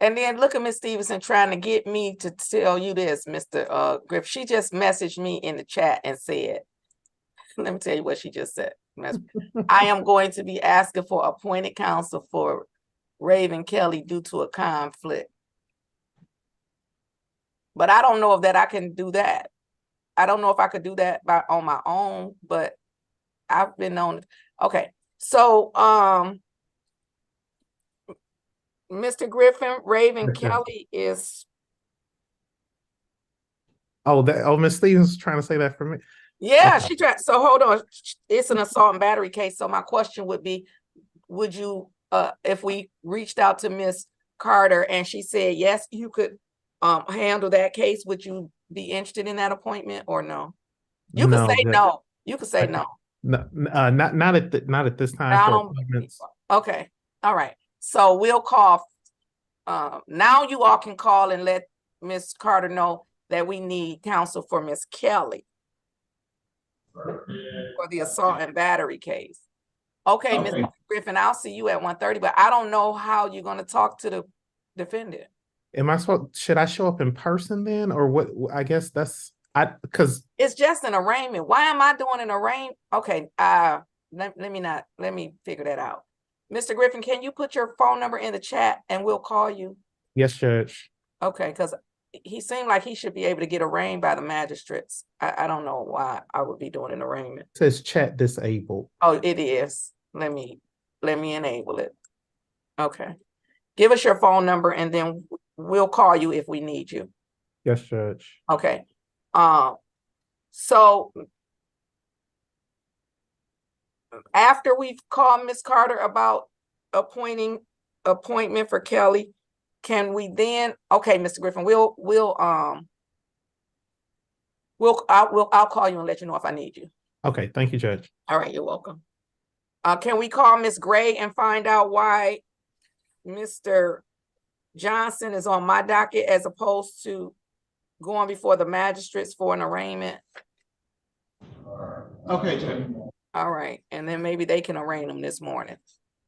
then look at Miss Stevenson trying to get me to tell you this, Mr. Griff. She just messaged me in the chat and said, let me tell you what she just said. I am going to be asking for appointed counsel for Raven Kelly due to a conflict. But I don't know if I can do that. I don't know if I could do that on my own, but I've been known. Okay. So, Mr. Griffin, Raven Kelly is. Miss Stevens was trying to say that for me. Yeah, she tried. So hold on. It's an assault and battery case. So my question would be, would you, if we reached out to Miss Carter and she said, yes, you could handle that case, would you be interested in that appointment or no? You can say no. You can say no. No, not at this time I for don't- appointments. Okay, all right. So we'll call, now you all can call and let Ms. Carter know that we need counsel for Ms. Kelly for the assault and battery case. Okay, Mr. Griffin, I'll see you at 1:30, but I don't know how you're gonna talk to the defendant. Should I show up in person then, or what? I guess because It's just an arraignment. Why am I doing an arraignment? Okay, let me figure that out. Mr. Griffin, can you put your phone number in the chat and we'll call you? yes, Judge. Okay, because he seemed like he should be able to get arraigned by the magistrates. I don't know why I would be doing an arraignment. It says chat disabled. Oh, it is. Let me enable it. Okay. Give us your phone number and then we'll call you if we need you. Yes, Judge. Okay. So after we've called Ms. Carter about appointment for Kelly, can we then, okay, Mr. Griffin, I'll call you and let you know if I need you. Okay, thank you, Judge. All right, you're welcome. Can we call Ms. Gray and find out why Mr. Johnson is on my docket as opposed to going before the magistrates for an arraignment? Okay, Judge. All right, and then maybe they can arraign them this morning.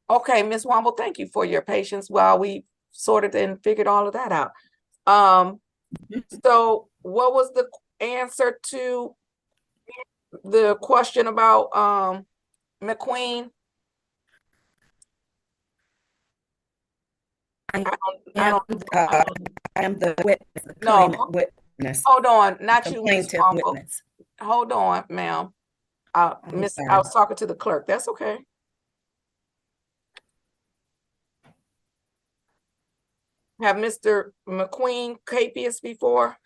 Okay, Ms. Womble, thank you for your patience while we sorted and figured all of that out. So what was the answer to the question about McQueen? I am the witness, the No, claimant witness. hold on, not you, Ms. Plaintiff Womble. witness. Hold on, ma'am. I sorry. was talking to the clerk. That's okay. Have Mr. McQueen capious before?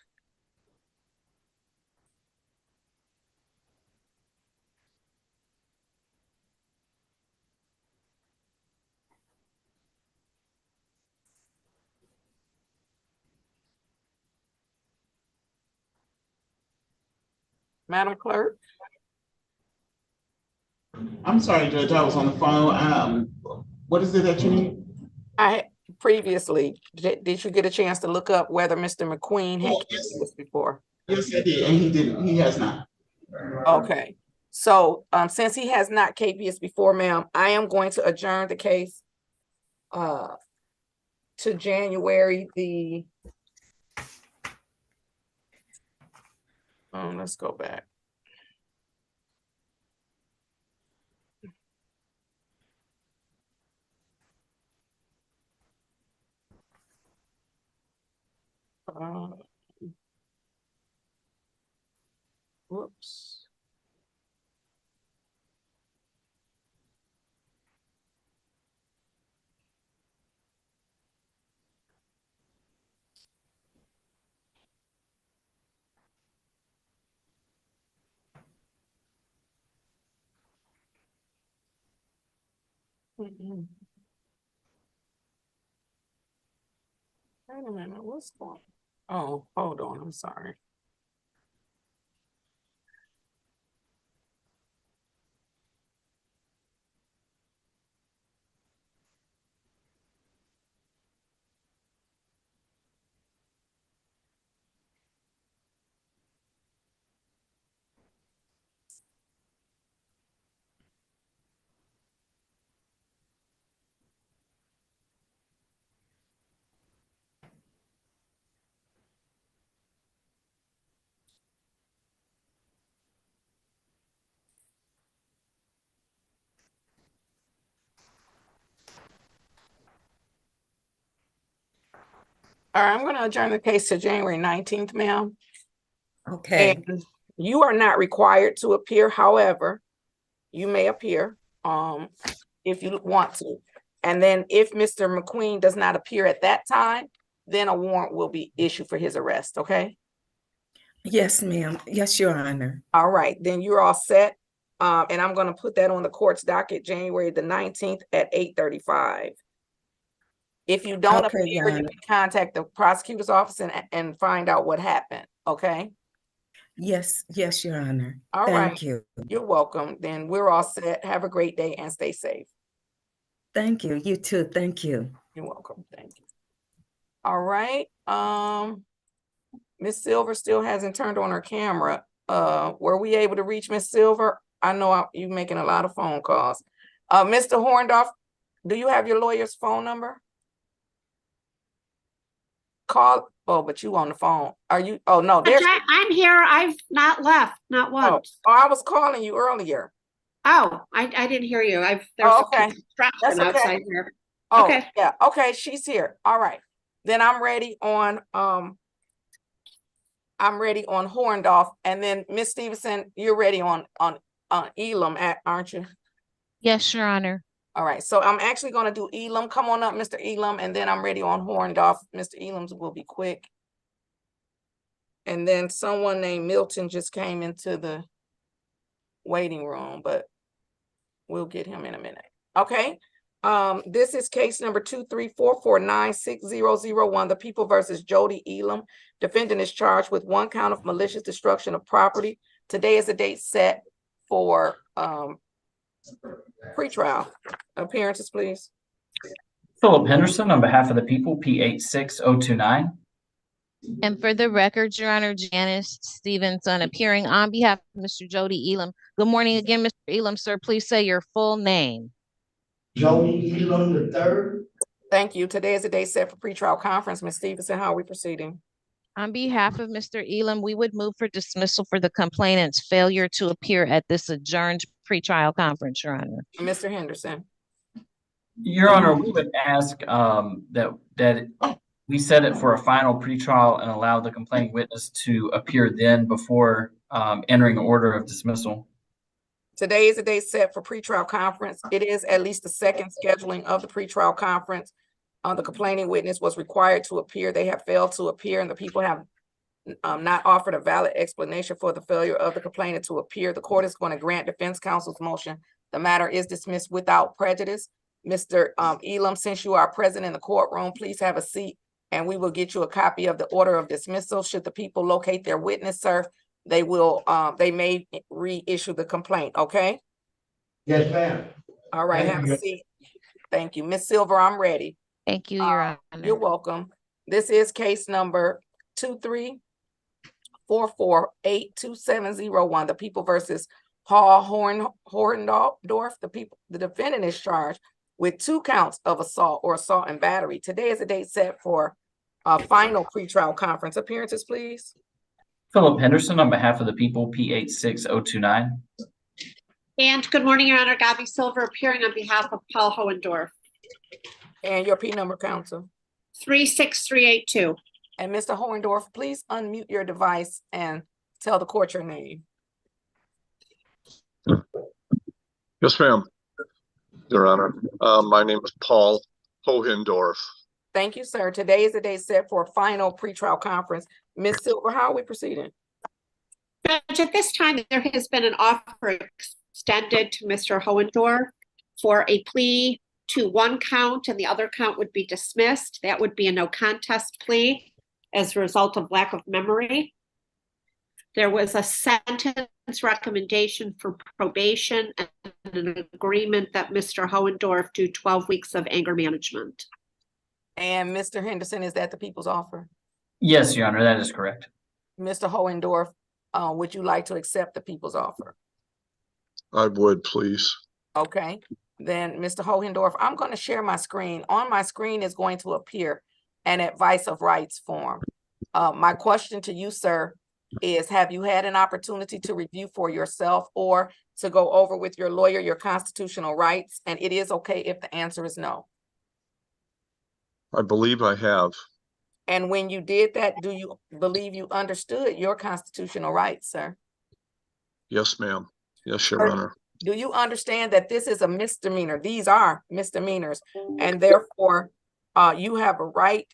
Madam Clerk? I'm sorry, Judge, I was on the phone. What is it that you need? I previously, did you get a chance to look up whether Mr. McQueen had capious before? Yes, I did, and he didn't. He has not. Okay, so since he has not capious before, ma'am, I am going to adjourn the case to January the, let's go back. Whoops. Wait a minute, what's going on? Oh, hold on, I'm sorry. All right, I'm going to adjourn the case to January 19th, ma'am. Okay. And you are not required to appear. However, you may appear if you want to. And then if Mr. McQueen does not appear at that time, then a warrant will be issued for his arrest, okay? Yes, ma'am. Yes, Your Honor. All right, then you're all set. And I'm going to put that on the court's docket January the 19th at 8:35. If you don't Okay, appear, Your you Honor. can contact the prosecutor's office and find out what happened, okay? Yes, yes, Your Honor. All Thank right. you. You're welcome. Then we're all set. Have a great day and stay safe. Thank you. You too. Thank you. You're welcome. Thank you. All right. Miss Silver still hasn't turned on her camera. Were we able to reach Miss Silver? I know you making a lot of phone calls. Mr. Horndorf, do you have your lawyer's phone number? Call. Oh, but you on the phone. Are you? Oh no, there's. I'm here. I've not left, not Oh, once. I was calling you earlier. Oh, I didn't hear you. There's Oh, okay. construction That's okay. outside here. Oh, Okay. yeah. Okay, she's here. All right. Then I'm ready on Horndorf, and then Miss Stevenson, you're ready on Elam, aren't you? Yes, Your Honor. All right. So I'm actually going to do Elam. Come on up, Mr. Elam, and then I'm ready on Horndorf. Mr. Elam's will be quick. And then someone named Milton just came into the waiting room, but we'll get him in a minute. Okay. This is case number 234496001, the People versus Jody Elam. Defendant is charged with 1 count of malicious destruction of property. Today is the date set for pretrial. Appearances, please. Philip Henderson on behalf of the people, P86029. And for the record, Your Honor, Janice Stevenson appearing on behalf of Mr. Jody Elam. Good morning again, Mr. Elam, sir. Please say your full name. Jody Elam III. Thank you. Today is the day set for pretrial conference. Ms. Stevenson, how are we proceeding? On behalf of Mr. Elam, we would move for dismissal for the complainant's failure to appear at this adjourned pretrial conference, Your Honor. Mr. Henderson. Your Honor, we would ask that we set it for a final pretrial and allow the complaining witness to appear then before entering an order of dismissal. Today is the day set for pretrial conference. It is at least the second scheduling of the pretrial conference. The complaining witness was required to appear. They have failed to appear, and the people have not offered a valid explanation for the failure of the complainant to appear. The court is going to grant defense counsel's motion. The matter is dismissed without prejudice. Mr. Elam, since you are present in the courtroom, please have a seat, and we will get you a copy of the order of dismissal. Should the people locate their witness, sir, they will, they may reissue the complaint, okay? Yes, ma'am. All right, Thank have you. a seat. Thank you. Ms. Silver, I'm ready. Thank you, Your Honor. You're welcome. This is case number 234482701, the People versus Paul Horndorf. The defendant is charged with 2 counts of assault or assault and battery. Today is the date set for final pretrial conference. Appearances, please. Philip Henderson on behalf of the people, P86029. And good morning, Your Honor. Gabby Silver appearing on behalf of Paul Hohendorf. And your P number, counsel. 36382. And Mr. Hohendorf, please unmute your device and tell the court your name. Yes, ma'am. Your Honor. My name is Paul Hohendorf. Thank you, sir. Today is the day set for a final pretrial conference. Ms. Silver, how are we proceeding? Judge, at this time, there has been an offer extended to Mr. Hohendorf for a plea to 1 count, and the other count would be dismissed. That would be a no contest plea as a result of lack of memory. There was a sentence recommendation for probation and an agreement that Mr. Hohendorf do 12 weeks of anger management. And Mr. Henderson, is that the people's offer? Yes, Your Honor, that is correct. Mr. Hohendorf, would you like to accept the people's offer? I would, please. Okay, then Mr. Hohendorf, I'm going to share my screen. On my screen is going to appear an advice of rights form. My question to you, sir, is have you had an opportunity to review for yourself or to go over with your lawyer your constitutional rights? And it is okay if the answer is no. I believe I have. And when you did that, do you believe you understood your constitutional rights, sir? Yes, ma'am. Yes, Your Honor. Do you understand that this is a misdemeanor? These are misdemeanors, and therefore you have a right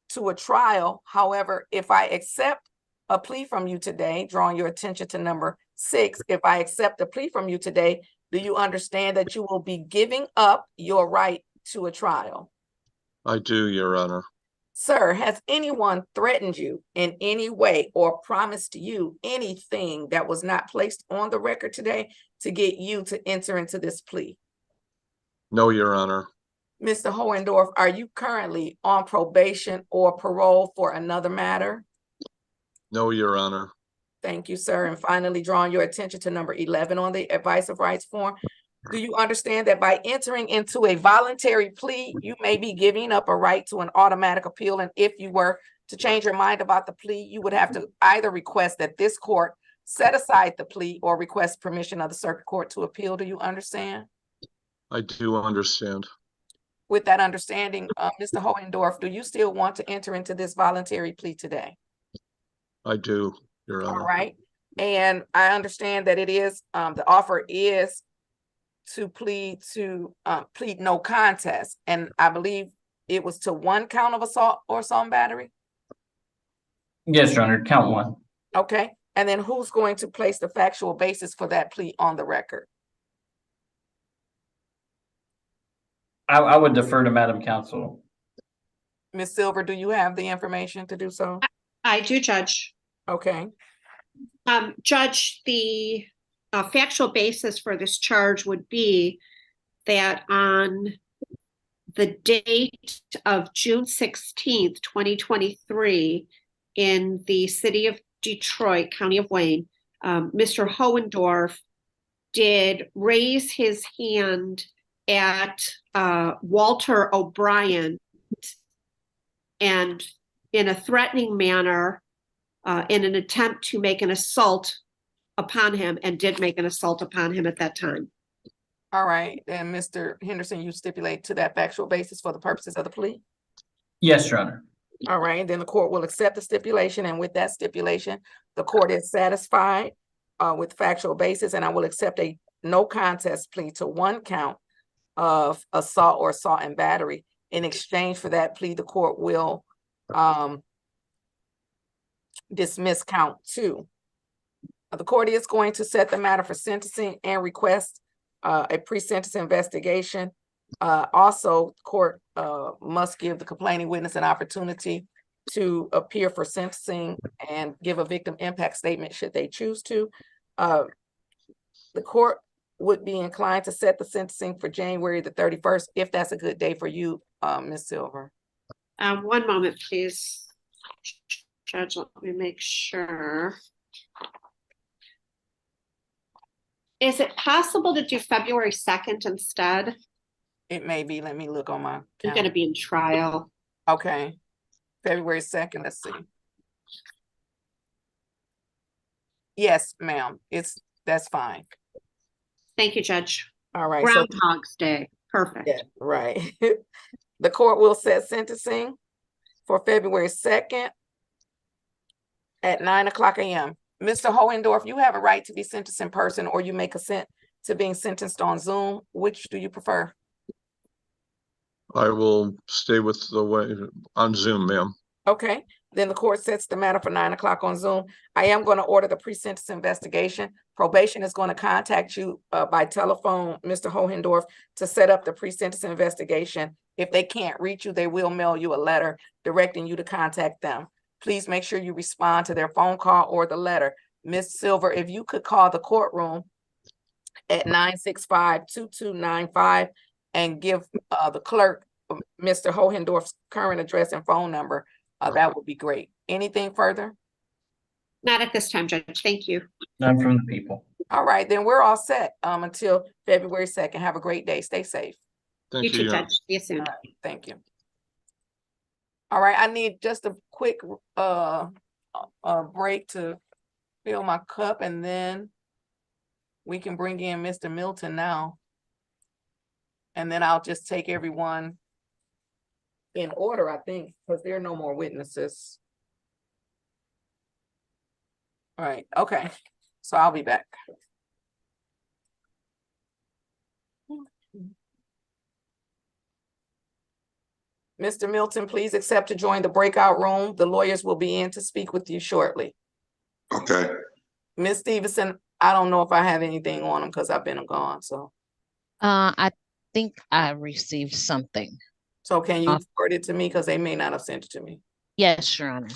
to a trial. However, if I accept a plea from you today, drawing your attention to number 6, if I accept a plea from you today, do you understand that you will be giving up your right to a trial? I do, Your Honor. Sir, has anyone threatened you in any way or promised you anything that was not placed on the record today to get you to enter into this plea? No, Your Honor. Mr. Hohendorf, are you currently on probation or parole for another matter? No, Your Honor. Thank you, sir. And finally, drawing your attention to number 11 on the advice of rights form. Do you understand that by entering into a voluntary plea, you may be giving up a right to an automatic appeal? And if you were to change your mind about the plea, you would have to either request that this court set aside the plea or request permission of the circuit court to appeal. Do you understand? I do understand. With that understanding, Mr. Hohendorf, do you still want to enter into this voluntary plea today? I do, Your Honor. All right. And I understand that it is, the offer is to plead no contest. And I believe it was to one count of assault or assault and battery. Yes, Your Honor, count one. Okay. And then who's going to place the factual basis for that plea on the record? I would defer to Madam Counsel. Ms. Silver, do you have the information to do so? I do, Judge. Okay. Judge, the factual basis for this charge would be that on the date of June 16th, 2023, in the city of Detroit, County of Wayne, Mr. Hohendorf did raise his hand at Walter O'Brien and in a threatening manner in an attempt to make an assault upon him, and did make an assault upon him at that time. All right. And Mr. Henderson, you stipulate to that factual basis for the purposes of the plea? Yes, Your Honor. All right. And then the court will accept the stipulation. And with that stipulation, the court is satisfied with factual basis, and I will accept a no contest plea to one count of assault or assault and battery. In exchange for that plea, the court will dismiss count 2. The court is going to set the matter for sentencing and request a pre-sentence investigation. Also, court must give the complaining witness an opportunity to appear for sentencing and give a victim impact statement should they choose to. The court would be inclined to set the sentencing for January the 31st, if that's a good day for you, Ms. Silver. One moment, please. Judge, let me make sure. Is it possible to do February 2nd instead? It may be. Let me look on my calendar. You're going to be in trial. Okay. February 2nd, let's see. Yes, ma'am. That's fine. Thank you, Judge. All right. Groundhog's Day. Perfect. Yeah, right. The court will set sentencing for February 2nd at 9:00 a.m. Mr. Hohendorf, you have a right to be sentenced in person, or you may consent to being sentenced on Zoom. Which do you prefer? I will stay with the way on Zoom, ma'am. Okay, then the court sets the matter for 9:00 on Zoom. I am going to order the pre-sentence investigation. Probation is going to contact you by telephone, Mr. Hohendorf, to set up the pre-sentence investigation. If they can't reach you, they will mail you a letter directing you to contact them. Please make sure you respond to their phone call or the letter. Ms. Silver, if you could call the courtroom at 965-2295 and give the clerk Mr. Hohendorf's current address and phone number, that would be great. Anything further? Not at this time, Judge. Thank you. None from the people. All right, then we're all set until February 2nd. Have a great day. Stay safe. Thank You too, Your Honor. Judge. See you soon. All right, thank you. All right, I need just a quick break to fill my cup, and then we can bring in Mr. Milton now. And then I'll just take everyone in order, I think, because there are no more witnesses. All right, okay, so I'll be back. Mr. Milton, please accept to join the breakout room. The lawyers will be in to speak with you shortly. Okay. Ms. Stevenson, I don't know if I have anything on them because I've been gone, so. I think I received something. So can you forward it to me? Because they may not have sent it to me. Yes, Your Honor.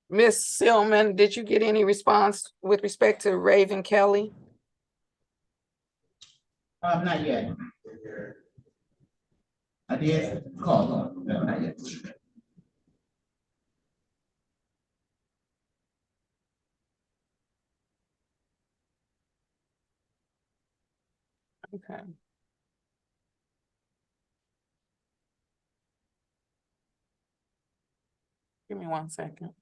Miss Silman, did you get any response with respect to Raven Kelly? Not yet. I did call on, no, not yet. Okay. Give me 1 second.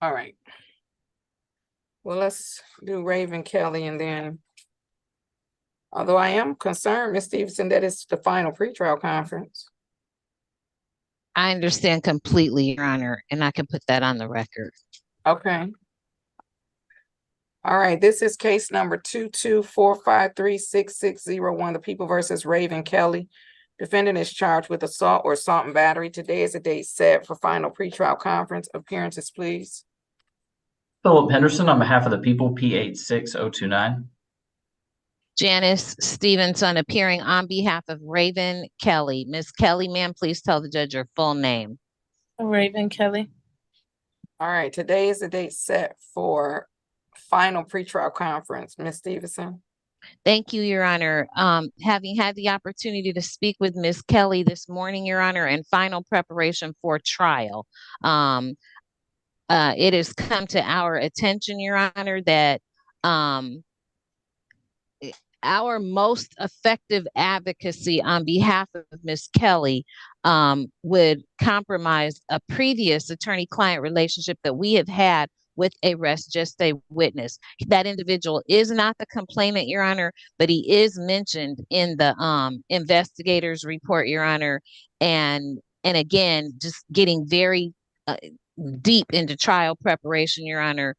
All right. Well, let's do Raven Kelly and then, although I am concerned, Ms. Stevenson, that it's the final pretrial conference. I understand completely, Your Honor, and I can put that on the record. Okay. All right, this is case number 224536601, the People versus Raven Kelly. Defendant is charged with assault or assault and battery. Today is the date set for final pretrial conference. Appearances, please. Philip Henderson on behalf of the people, P86029. Janice Stevenson appearing on behalf of Raven Kelly. Ms. Kelly, ma'am, please tell the judge your full name. Raven Kelly. All right, today is the date set for final pretrial conference. Ms. Stevenson. Thank you, Your Honor. Having had the opportunity to speak with Ms. Kelly this morning, Your Honor, and final preparation for trial, it has come to our attention, Your Honor, that our most effective advocacy on behalf of Ms. Kelly would compromise a previous attorney-client relationship that we have had with a res geste witness. That individual is not the complainant, Your Honor, but he is mentioned in the investigator's report, Your Honor. And again, just getting very deep into trial preparation, Your Honor,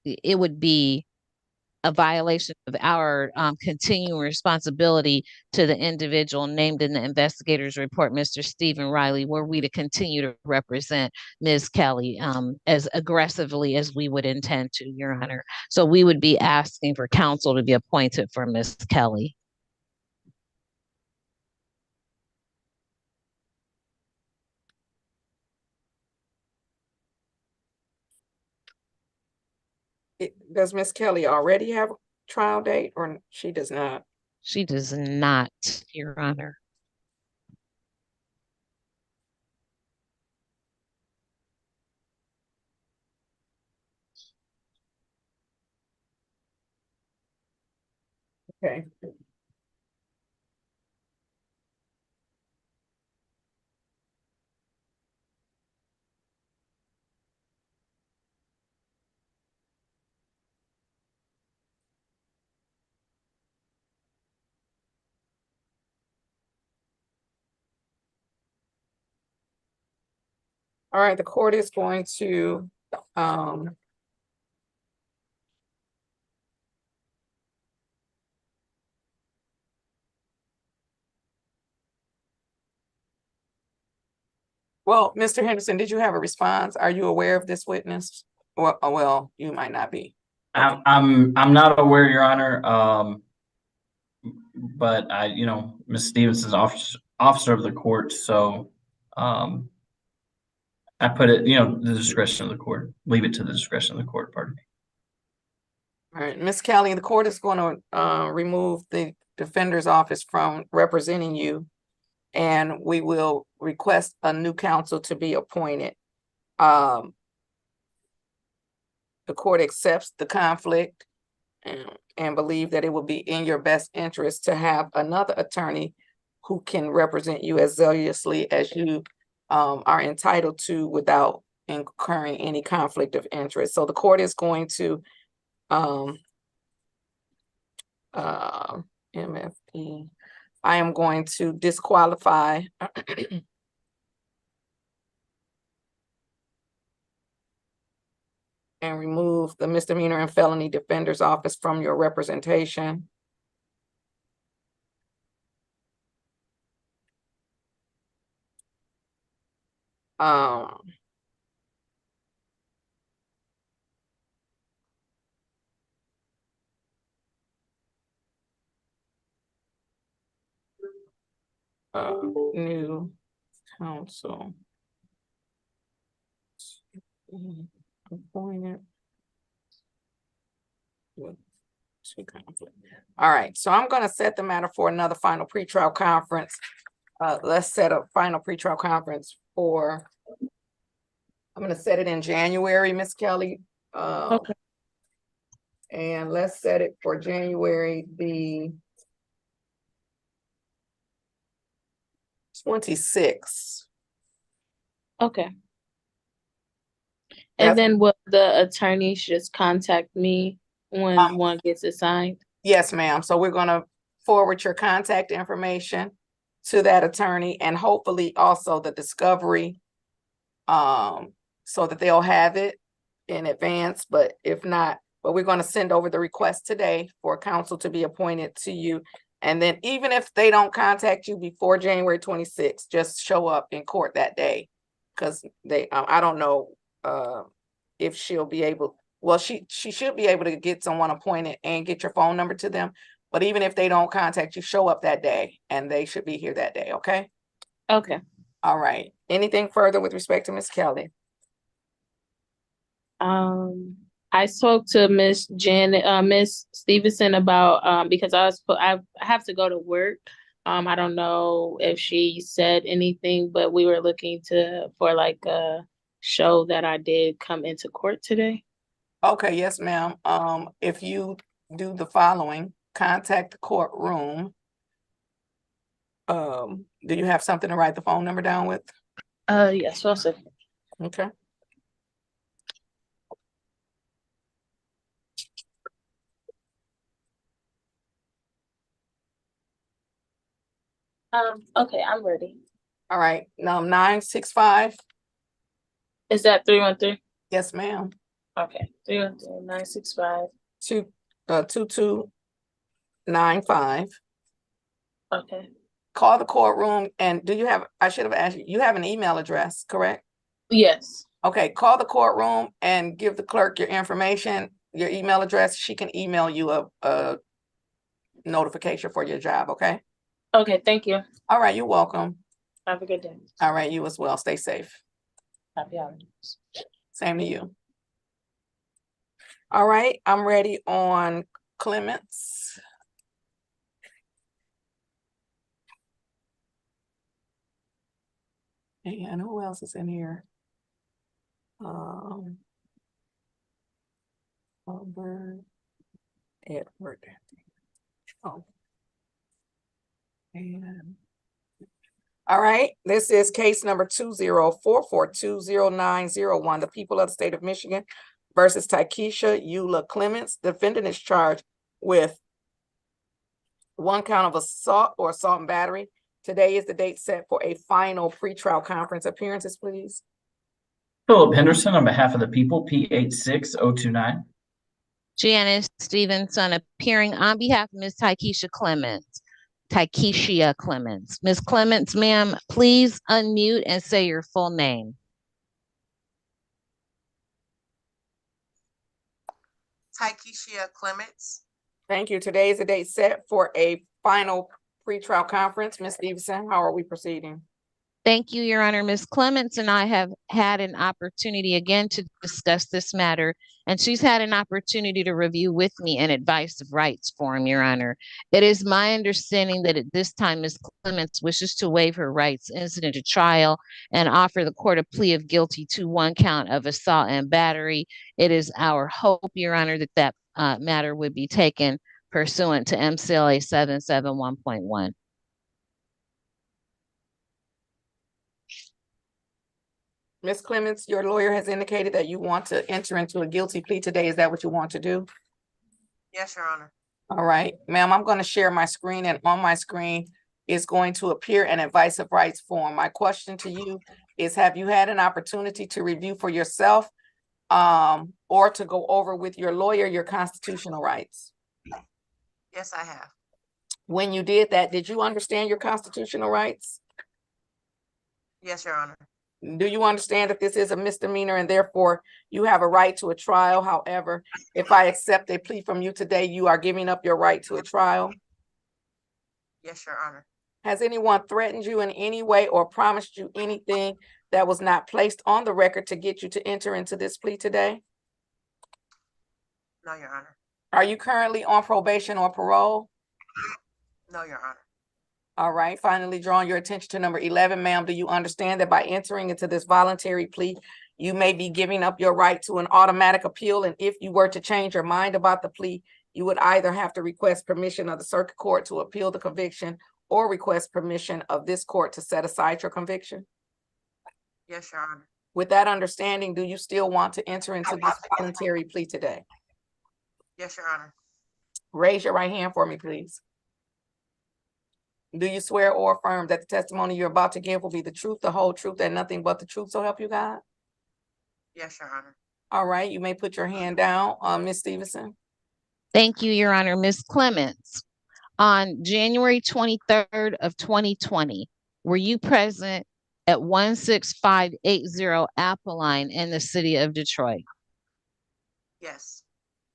it would be a violation of our continuing responsibility to the individual named in the investigator's report, Mr. Stephen Riley, were we to continue to represent Ms. Kelly as aggressively as we would intend to, Your Honor. So we would be asking for counsel to be appointed for Ms. Kelly. Does Ms. Kelly already have a trial date or she does not? She does not, Your Honor. Okay. All right, the court is going to well, Mr. Henderson, did you have a response? Are you aware of this witness? Well, you might not be. I'm not aware, Your Honor. But Ms. Stevenson's officer of the court, so I put it, the discretion of the court. Leave it to the discretion of the court, pardon me. All right, Ms. Kelly, the court is going to remove the defender's office from representing you, and we will request a new counsel to be appointed. the court accepts the conflict and believe that it will be in your best interest to have another attorney who can represent you as zealously as you are entitled to without incurring any conflict of interest. So the court is going to MFP. I am going to disqualify and remove the misdemeanor and felony defender's office from your representation. New counsel appointed with conflict. All right, so I'm going to set the matter for another final pretrial conference. Let's set a final pretrial conference for, I'm going to set it in January, Miss Kelly. Okay. And let's set it for January the 26th. Okay. And then will the attorneys just contact me when one gets assigned? Yes, ma'am. So we're going to forward your contact information to that attorney and hopefully also the discovery so that they'll have it in advance. But if not, but we're going to send over the request today for counsel to be appointed to you. And then even if they don't contact you before January 26th, just show up in court that day. Because they, I don't know if she'll be able, well, she should be able to get someone appointed and get your phone number to them. But even if they don't contact you, show up that day and they should be here that day, okay? Okay. All right. Anything further with respect to Miss Kelly? I spoke to Miss Janet, Miss Stevenson about because I have to go to work. I don't know if she said anything, but we were looking for like a show that I did come into court today. Okay, yes, ma'am. If you do the following, contact the courtroom. Do you have something to write the phone number down with? Yes, one second. Okay. Okay, I'm ready. All right. Now 965. Is that 313? Yes, ma'am. Okay, 313-965. 2295. Okay. Call the courtroom and do you have, I should have asked you have an email address, correct? Yes. Okay, call the courtroom and give the clerk your information, your email address. She can email you a notification for your job, okay? Okay, thank you. All right, you're welcome. Have a good day. All right, you as well. Stay safe. Happy holidays. Same to you. All right, I'm ready on Clements. And who else is in here? Edward. Oh. And all right, this is case number 2044200901. The people of the state of Michigan versus C2yXygfQE7I Clements. Defendant is charged with 1 count of assault or assault and battery. Today is the date set for a final pretrial conference. Appearances, please. Philip Henderson on behalf of the people, P86029. Janice Stevenson appearing on behalf of Ms. C2yXygfQE7I Clements. Ms. Clements, ma'am, please unmute and say your full name. C2yXygfQE7I Clements. Thank you. Today is the date set for a final pretrial conference. Ms. Stevenson, how are we proceeding? Thank you, Your Honor. Ms. Clements and I have had an opportunity again to discuss this matter, and she's had an opportunity to review with me an advice of rights form, Your Honor. It is my understanding that at this time, Ms. Clements wishes to waive her rights incident to trial and offer the court a plea of guilty to 1 count of assault and battery. It is our hope, Your Honor, that that matter would be taken pursuant to MCLA 771.1. Ms. Clements, your lawyer has indicated that you want to enter into a guilty plea today. Is that what you want to do? Yes, Your Honor. All right, ma'am, I'm going to share my screen, and on my screen is going to appear an advice of rights form. My question to you is, have you had an opportunity to review for yourself or to go over with your lawyer your constitutional rights? Yes, I have. When you did that, did you understand your constitutional rights? Yes, Your Honor. Do you understand that this is a misdemeanor and therefore you have a right to a trial? However, if I accept a plea from you today, you are giving up your right to a trial? Yes, Your Honor. Has anyone threatened you in any way or promised you anything that was not placed on the record to get you to enter into this plea today? No, Your Honor. Are you currently on probation or parole? No, Your Honor. All right, finally drawing your attention to number 11, ma'am. Do you understand that by entering into this voluntary plea, you may be giving up your right to an automatic appeal? And if you were to change your mind about the plea, you would either have to request permission of the circuit court to appeal the conviction or request permission of this court to set aside your conviction. Yes, Your Honor. With that understanding, do you still want to enter into this voluntary plea today? Yes, Your Honor. Raise your right hand for me, please. Do you swear or affirm that the testimony you're about to give will be the truth, the whole truth, and nothing but the truth, so help you God? Yes, Your Honor. All right, you may put your hand down, Ms. Stevenson. Thank you, Your Honor. Ms. Clements, on January 23rd of 2020, were you present at 16580 Appeline in the city of Detroit? Yes.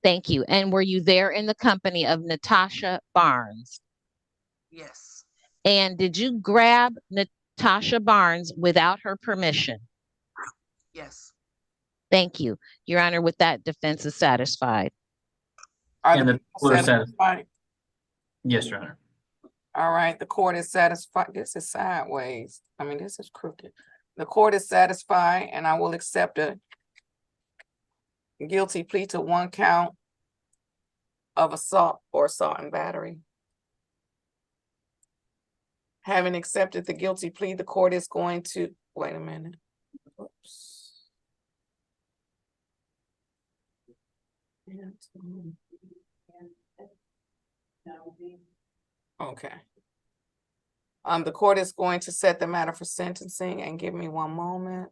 Thank you. And were you there in the company of Natasha Barnes? Yes. And did you grab Natasha Barnes without her permission? Yes. Thank you, Your Honor. With that, defense is satisfied. Are the people satisfied? Yes, Your Honor. All right, the court is satisfied. This is sideways. I mean, this is crooked. The court is satisfied, and I will accept a guilty plea to 1 count of assault or assault and battery. Having accepted the guilty plea, the court is going to, wait a minute. Oops. Okay. The court is going to set the matter for sentencing, and give me 1 moment.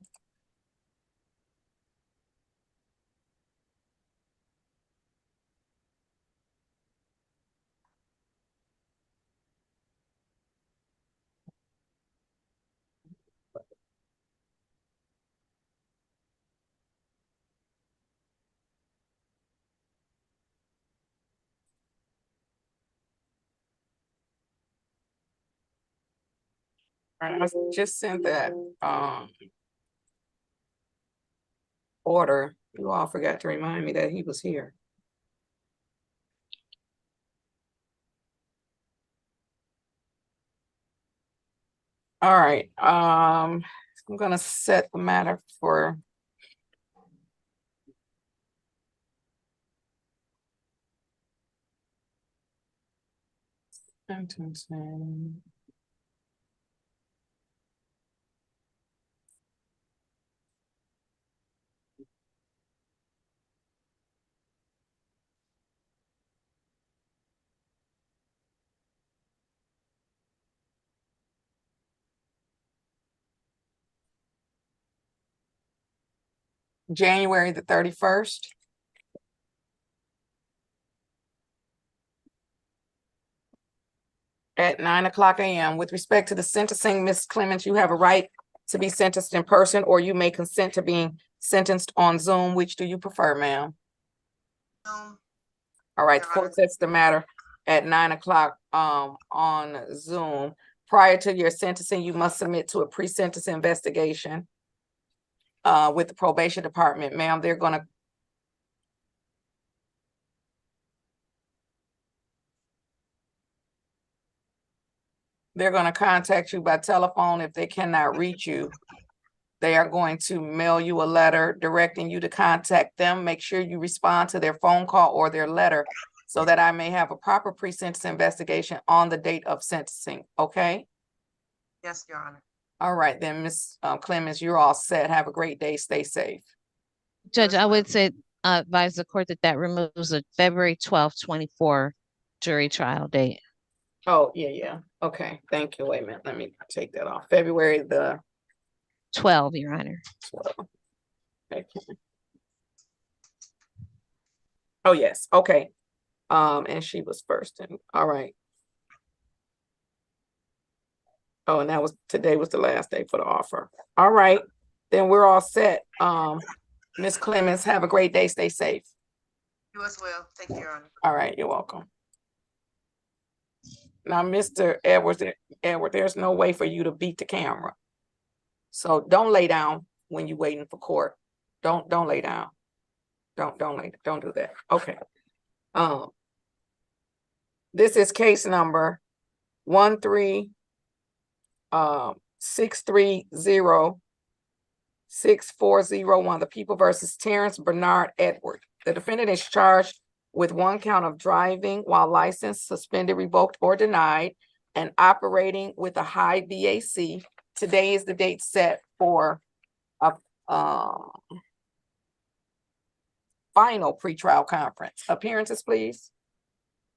All right, I just sent that order. You all forgot to remind me that he was here. All right, I'm gonna set the matter for sentencing. January the 31st. At 9:00 a.m. With respect to the sentencing, Ms. Clements, you have a right to be sentenced in person, or you may consent to being sentenced on Zoom. Which do you prefer, ma'am? Zoom. All right, the court sets the matter at 9:00 on Zoom. prior to your sentencing, you must submit to a pre-sentence investigation with the probation department. Ma'am, they're gonna contact you by telephone. If they cannot reach you, they are going to mail you a letter directing you to contact them. Make sure you respond to their phone call or their letter so that I may have a proper pre-sentence investigation on the date of sentencing, okay? Yes, Your Honor. All right, then, Ms. Clemens, you're all set. Have a great day. Stay safe. Judge, I would say, advise the court that removes a February 12th, 24 jury trial date. Oh, yeah. Okay, thank you. Wait a minute. Let me take that off. February the 12, Your Honor. 12th. Okay. Oh, yes. Okay. And she was first. And all right. Oh, and today was the last day for the offer. All right, then we're all set. Ms. Clemens, have a great day. Stay safe. You as well. Thank you, Your Honor. All right, you're welcome. Now, Mr. Edwards, there's no way for you to beat the camera. So don't lay down when you're waiting for court. Don't lay down. Don't do that. Okay. This is case number 630-6401, the People versus Terrence Bernard Edward. The defendant is charged with 1 count of driving while licensed, suspended, revoked, or denied, and operating with a high VAC. Today is the date set for a final pretrial conference. Appearances, please.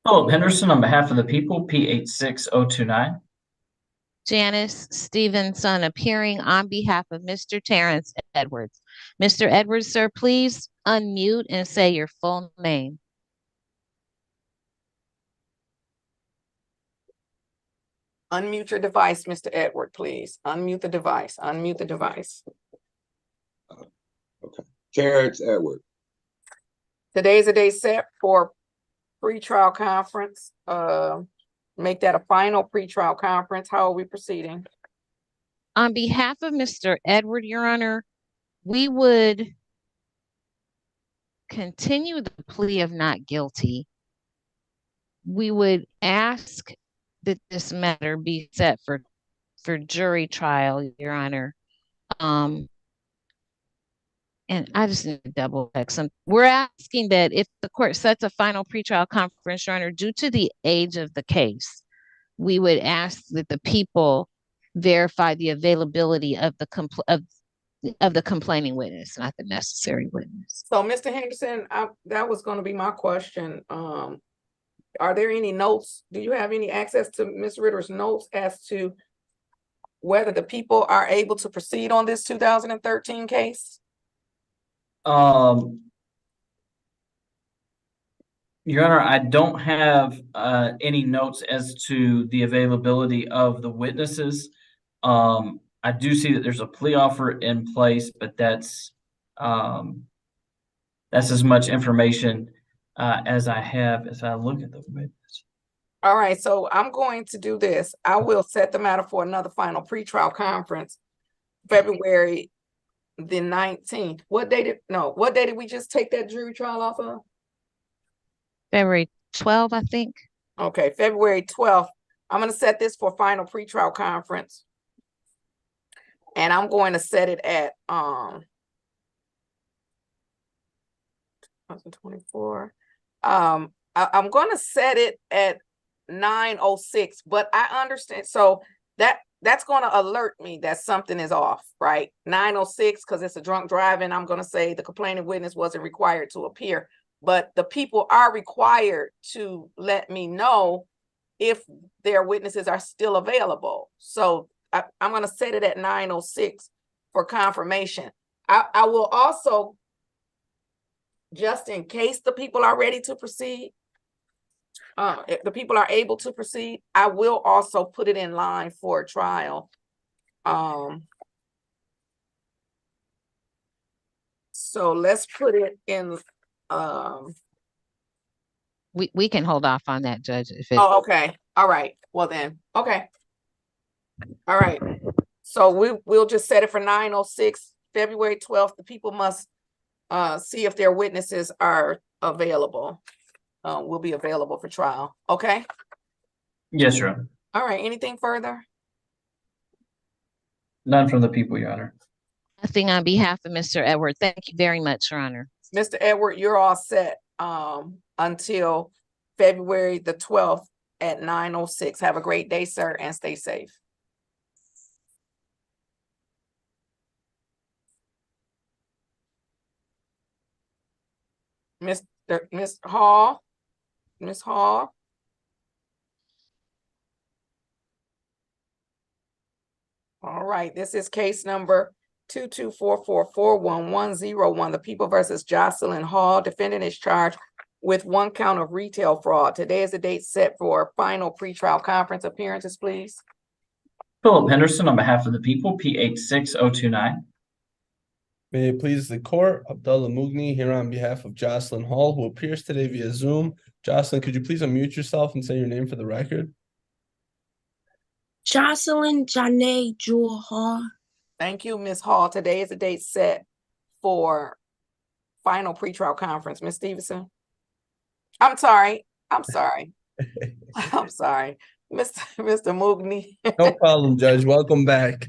Philip Henderson on behalf of the people, P86029. Janice Stevenson appearing on behalf of Mr. Terrence Edwards. Mr. Edwards, sir, please unmute and say your full name. Unmute your device, Mr. Edward, please. Unmute the device. Unmute the device. Okay. Terrence Edward. Today's a day set for pretrial conference. Make that a final pretrial conference. How are we proceeding? On behalf of Mr. Edward, Your Honor, we would continue the plea of not guilty. We would ask that this matter be set for jury trial, Your Honor. And I just need to double check something. We're asking that if the court sets a final pretrial conference, Your Honor, due to the age of the case, we would ask that the people verify the availability of the complaining witness, not the necessary witness. So, Mr. Henderson, that was going to be my question. Are there any notes? Do you have any access to Ms. Ritter's notes as to whether the people are able to proceed on this 2013 case? Your Honor, I don't have any notes as to the availability of the witnesses. I do see that there's a plea offer in place, but that's as much information as I have as I look at the witness. All right, so I'm going to do this. I will set the matter for another final pretrial conference, February the 19th. What day did we just take that jury trial off of? February 12th, I think. Okay, February 12th. I'm going to set this for final pretrial conference. And I'm going to set it at 2024. I'm going to set it at 9:06, but I understand. So that's going to alert me that something is off, right? 9:06, because it's a drunk driving. I'm going to say the complaining witness wasn't required to appear, but the people are required to let me know if their witnesses are still available. So I'm going to set it at 9:06 for confirmation. I will also, just in case the people are ready to proceed, if the people are able to proceed, I will also put it in line for a trial. So let's put it in. We can hold off on that, Judge. Oh, okay. All right. Well then, okay. All right. So we'll just set it for 9:06, February 12th. The people must see if their witnesses are available. Will be available for trial. Okay. Yes, Your Honor. All right. Anything further? None from the people, Your Honor. Nothing on behalf of Mr. Edward. Thank you very much, Your Honor. Mr. Edward, you're all set until February the 12th at 9:06. Have a great day, sir, and stay safe. Miss Hall, Miss Hall. All right, this is case number 224441101. The People versus Jocelyn Hall. Defendant is charged with 1 count of retail fraud. Today is the date set for final pretrial conference appearances, please. Philip Henderson on behalf of the people, P86029. May it please the court, Abdullah Mugni here on behalf of Jocelyn Hall, who appears today via Zoom. Jocelyn, could you please unmute yourself and say your name for the record? Jocelyn Janae Jewel Hall. Thank you, Ms. Hall. Today is the date set for final pretrial conference. Ms. Stevenson? I'm sorry. I'm sorry. Mr. Mugni. No problem, Judge. Welcome back.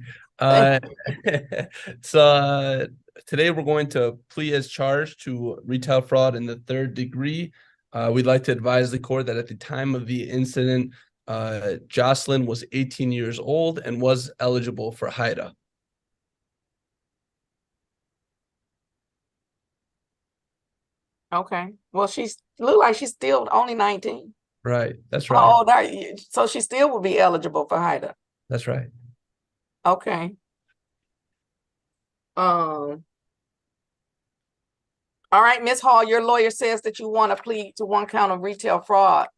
So today we're going to plea as charged to retail fraud in the 3rd degree. We'd like to advise the court that at the time of the incident, Jocelyn was 18 years old and was eligible for HIDA. Okay. Well, look like she's still only 19. Right. That's right. How old are you? So she still would be eligible for HIDA. That's right. Okay. All right, Ms. Hall, your lawyer says that you want to plead to 1 count of retail fraud.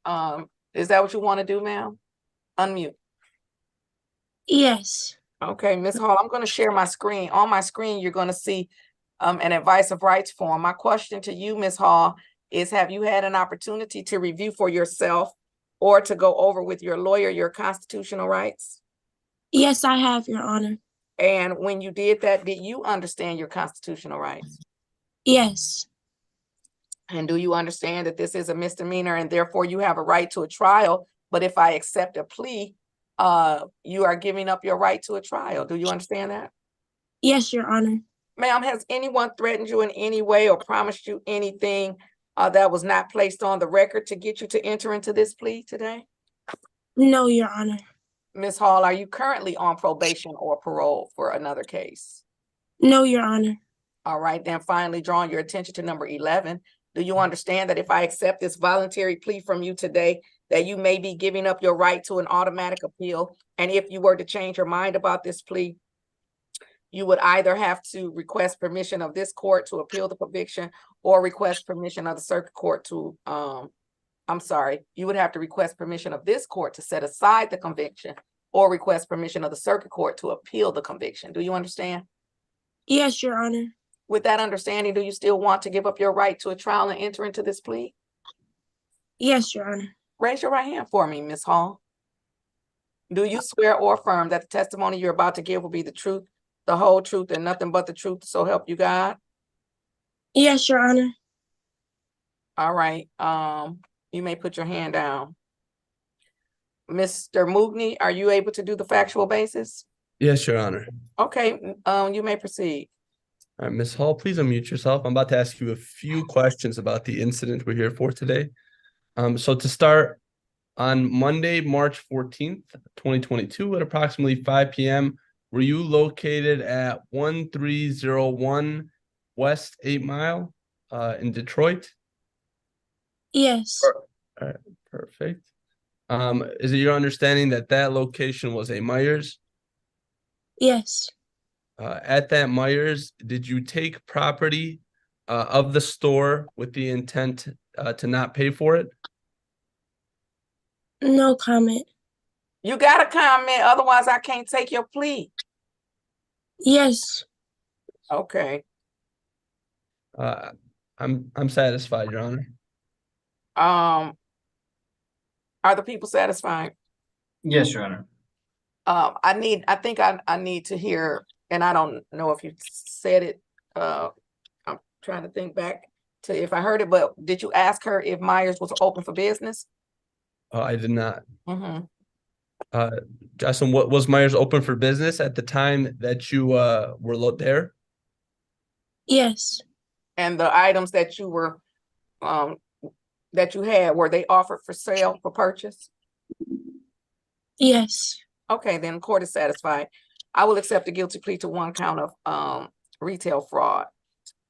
Is that what you want to do, ma'am? Unmute. Yes. Okay, Ms. Hall, I'm going to share my screen. On my screen, you're going to see an advice of rights form. My question to you, Ms. Hall, is have you had an opportunity to review for yourself or to go over with your lawyer your constitutional rights? Yes, I have, Your Honor. And when you did that, did you understand your constitutional rights? Yes. And do you understand that this is a misdemeanor and therefore you have a right to a trial? But if I accept a plea, you are giving up your right to a trial. Do you understand that? Yes, Your Honor. Ma'am, has anyone threatened you in any way or promised you anything that was not placed on the record to get you to enter into this plea today? No, Your Honor. Ms. Hall, are you currently on probation or parole for another case? No, Your Honor. All right, then finally drawing your attention to number 11. Do you understand that if I accept this voluntary plea from you today, that you may be giving up your right to an automatic appeal? And if you were to change your mind about this plea, you would either have to request permission of this court to appeal the conviction or request permission of the circuit court to, you would have to request permission of this court to set aside the conviction or request permission of the circuit court to appeal the conviction. Do you understand? Yes, Your Honor. With that understanding, do you still want to give up your right to a trial and enter into this plea? Yes, Your Honor. Raise your right hand for me, Ms. Hall. Do you swear or affirm that the testimony you're about to give will be the truth, the whole truth, and nothing but the truth, so help you God? Yes, Your Honor. All right. You may put your hand down. Mr. Mugni, are you able to do the factual basis? Yes, Your Honor. Okay, you may proceed. All right, Ms. Hall, please unmute yourself. I'm about to ask you a few questions about the incident we're here for today. So to start, on Monday, March 14th, 2022, at approximately 5 p.m., were you located at 1301 West 8 Mile in Detroit? Yes. All right, perfect. Is it your understanding that that location was a Myers? Yes. At that Myers, did you take property of the store with the intent to not pay for it? No comment. You got to comment, otherwise I can't take your plea. Yes. Okay. I'm satisfied, Your Honor. Are the people satisfied? Yes, Your Honor. I think I need to hear, and I don't know if you said it, I'm trying to think back to if I heard it, but did you ask her if Myers was open for business? I did not. Mm-hmm. Jocelyn, what was Myers open for business at the time that you were there? Yes. And the items that you were that you had, were they offered for sale for purchase? Yes. Okay, then court is satisfied. I will accept the guilty plea to 1 count of retail fraud.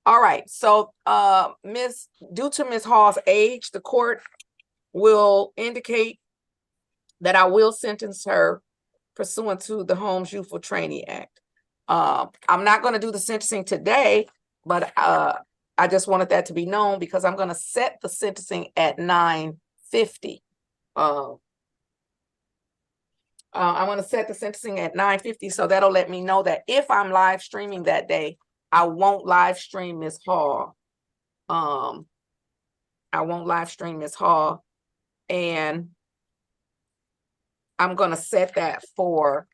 All right, so due to Ms. Hall's age, the court will indicate that I will sentence her pursuant to the Homes Youthful Training Act. I'm not going to do the sentencing today, but I just wanted that to be known because I'm going to set the sentencing at 9:50. I'm going to set the sentencing at 9:50, so that'll let me know that if I'm live streaming that day, I won't live stream Ms. Hall. I won't live stream Ms. Hall, and I'm going to set that for.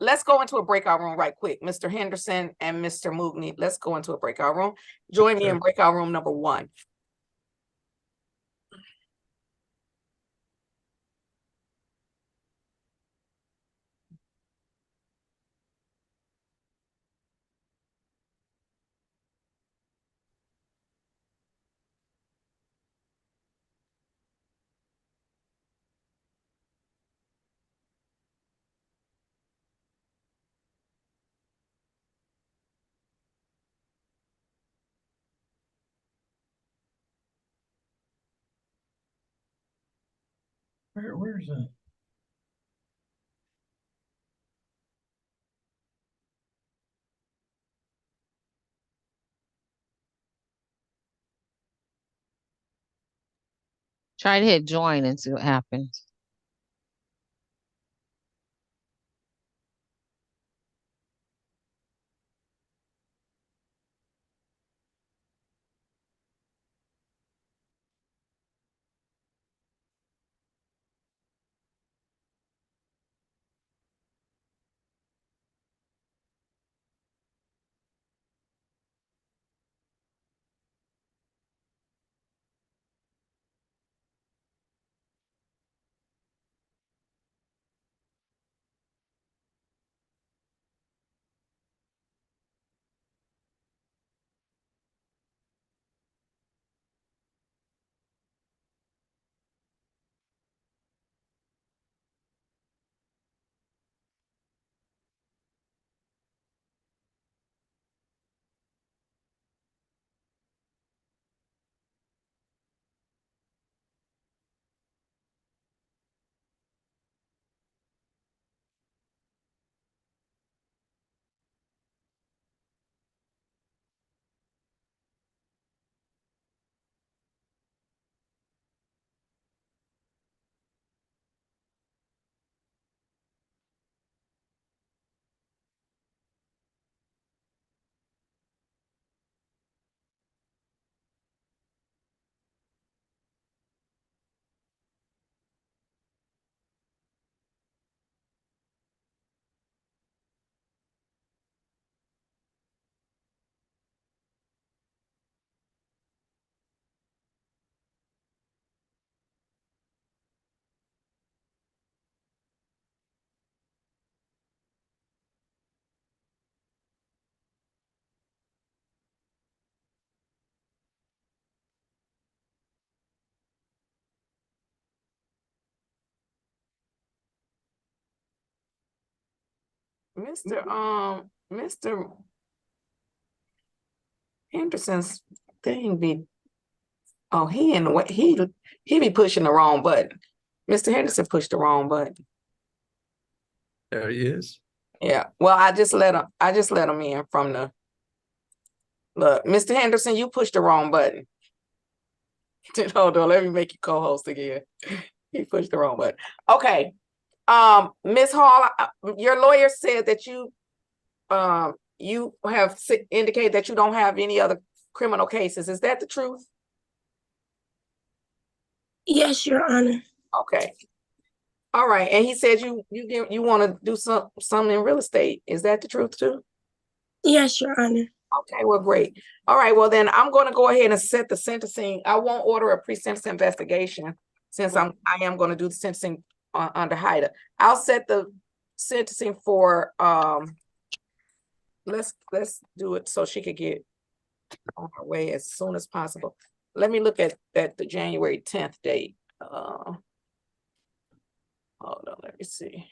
Let's go into a breakout room right quick. Mr. Henderson and Mr. Moogny, let's go into a breakout room. Join me in breakout room number 1. Where's that? Try to hit join and see what happens. Mr. Henderson's thing be, oh, he in the way, he be pushing the wrong button. Mr. Henderson pushed the wrong button. There he is. Yeah, well, I just let him in from the, look, Mr. Henderson, you pushed the wrong button. Hold on, let me make you co-host again. He pushed the wrong button. Okay. Ms. Hall, your lawyer said that you have indicated that you don't have any other criminal cases. Is that the truth? Yes, Your Honor. Okay. All right, and he said you want to do something in real estate. Is that the truth too? Yes, Your Honor. Okay, well, great. All right, well then I'm going to go ahead and set the sentencing. I won't order a pre-sentence investigation since I am going to do the sentencing under HIDA. I'll set the sentencing for let's do it so she could get on her way as soon as possible. Let me look at the January 10th date. Hold on, let me see.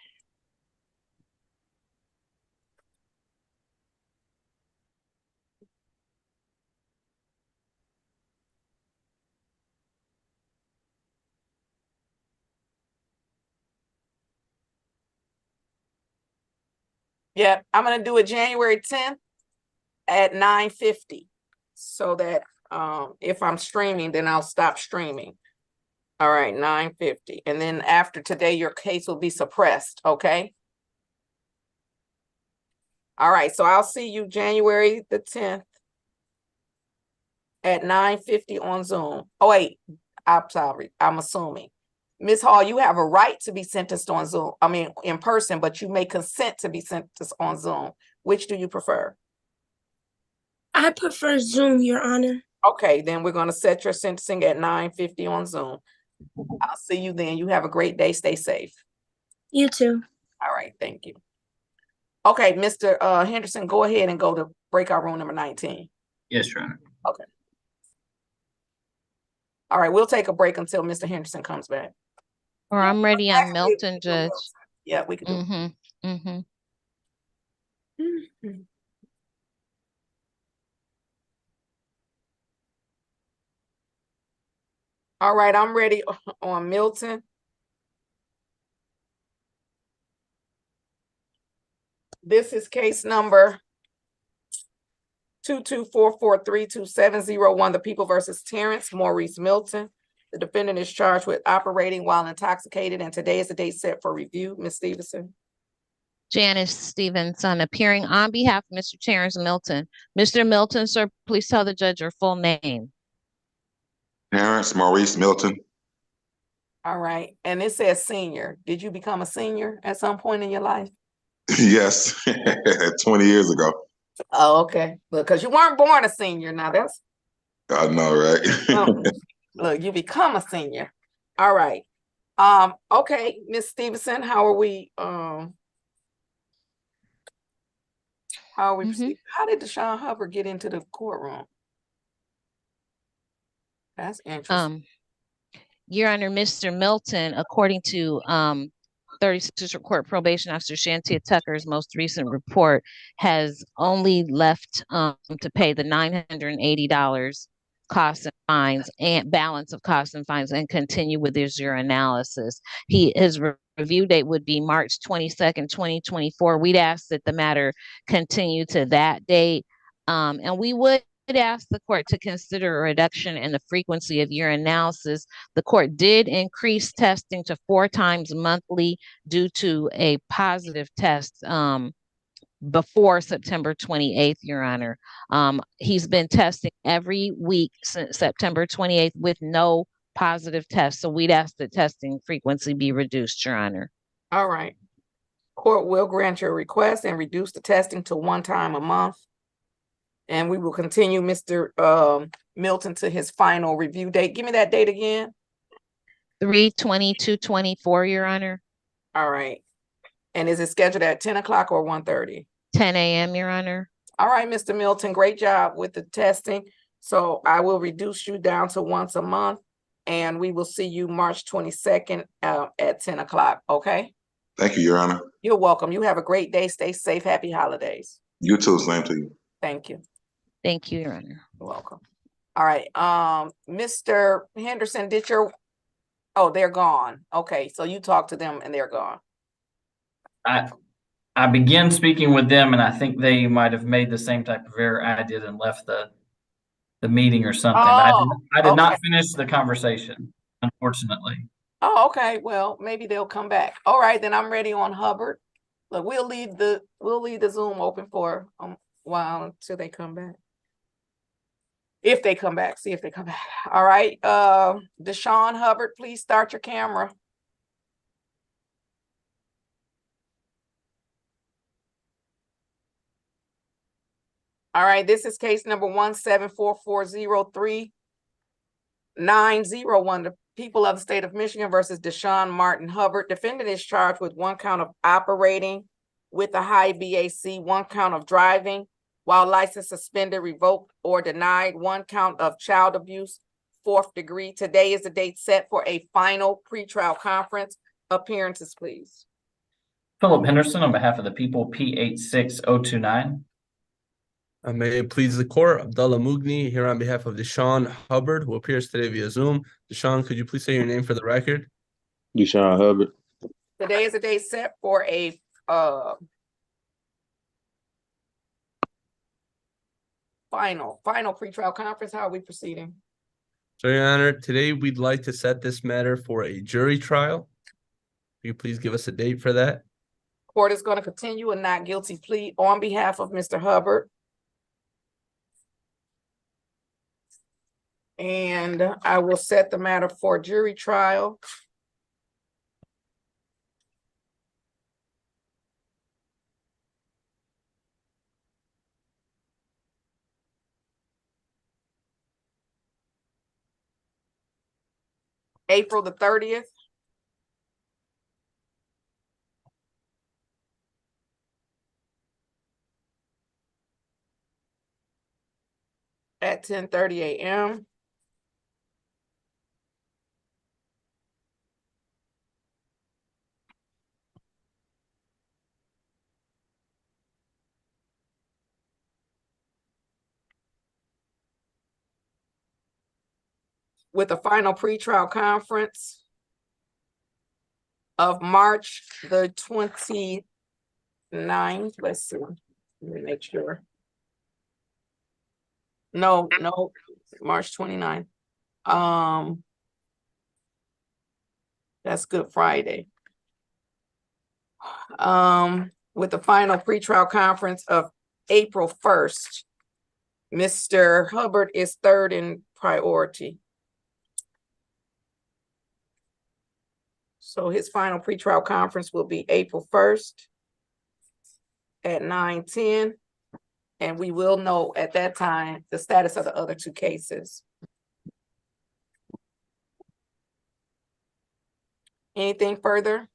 Yeah, I'm gonna do it January 10th at 9:50. So that if I'm streaming, then I'll stop streaming. All right, 9:50. And then after today, your case will be suppressed, okay? All right, so I'll see you January the 10th at 9:50 on Zoom. Oh, wait, I'm sorry, I'm assuming. Ms. Hall, you have a right to be sentenced on Zoom, I mean, in person, but you may consent to be sentenced on Zoom. Which do you prefer? I prefer Zoom, Your Honor. Okay, then we're gonna set your sentencing at 9:50 on Zoom. I'll see you then. You have a great day. Stay safe. You too. All right, thank you. Okay, Mr. Henderson, go ahead and go to breakout room number 19. Yes, Your Honor. Okay. All right, we'll take a break until Mr. Henderson comes back. Or I'm ready on Milton, Judge. Yeah, we can do. All right, I'm ready on Milton. This is case number 224432701, the People versus Terrence Maurice Milton. The defendant is charged with operating while intoxicated, and today is the date set for review. Ms. Stevenson. Janice Stevenson, appearing on behalf of Mr. Terrence Milton. Mr. Milton, sir, please tell the judge your full name. Terrence Maurice Milton. All right, and it says senior. Did you become a senior at some point in your life? Yes, 20 years ago. Oh, okay. Because you weren't born a senior. Now that's. I know, right? Look, you become a senior. All right. Okay, Miss Stevenson, how are we? How are we? How did Deshaun Hubbard get into the courtroom? That's interesting. Your Honor, Mr. Milton, according to 36th District Court Probation Officer Shantia Tucker's most recent report, has only left to pay the $980 costs and fines and balance of costs and fines and continue with his urinalysis. His review date would be March 22nd, 2024. We'd ask that the matter continue to that date. And we would ask the court to consider a reduction in the frequency of urinalysis. The court did increase testing to 4 times monthly due to a positive test before September 28th, Your Honor. He's been testing every week since September 28th with no positive tests. So we'd ask that testing frequency be reduced, Your Honor. All right. Court will grant your request and reduce the testing to 1 time a month. And we will continue Mr. Milton to his final review date. Give me that date again. 3/22/24, Your Honor. All right. And is it scheduled at 10 o'clock or 1:30? 10 a.m., Your Honor. All right, Mr. Milton, great job with the testing. So I will reduce you down to once a month, and we will see you March 22nd at 10 o'clock, okay? Thank you, Your Honor. You're welcome. You have a great day. Stay safe. Happy holidays. You too, same to you. Thank you. Thank you, Your Honor. You're welcome. All right, Mr. Henderson, oh, they're gone. Okay, so you talked to them and they're gone. I began speaking with them, and I think they might have made the same type of error I did and left the meeting or something. Oh, I did not finish the conversation, unfortunately. Oh, okay. Well, maybe they'll come back. All right, then I'm ready on Hubbard. Look, we'll leave the Zoom open for a while until they come back. If they come back, see if they come back. All right, Deshaun Hubbard, please start your camera. All right, this is case number 174403901. The people of the state of Michigan versus Deshaun Martin Hubbard. Defendant is charged with 1 count of operating with a high BAC, 1 count of driving while license suspended, revoked, or denied, 1 count of child abuse, 4th degree. Today is the date set for a final pretrial conference. Appearances, please. Philip Henderson on behalf of the people, P86029. May it please the court, Abdullah Mugni here on behalf of Deshaun Hubbard, who appears today via Zoom. Deshaun, could you please say your name for the record? Deshaun Hubbard. Today is the date set for a final pretrial conference. How are we proceeding? So, Your Honor, today we'd like to set this matter for a jury trial. Will you please give us a date for that? Court is going to continue a not guilty plea on behalf of Mr. Hubbard. And I will set the matter for jury trial. April the 30th. At 10:30 a.m. With a final pretrial conference of March the 29th. Let's see. Let me make sure. No, March 29th. That's Good Friday. With the final pretrial conference of April 1st. Mr. Hubbard is third in priority. So his final pretrial conference will be April 1st at 9:10. And we will know at that time the status of the other 2 cases. Anything further?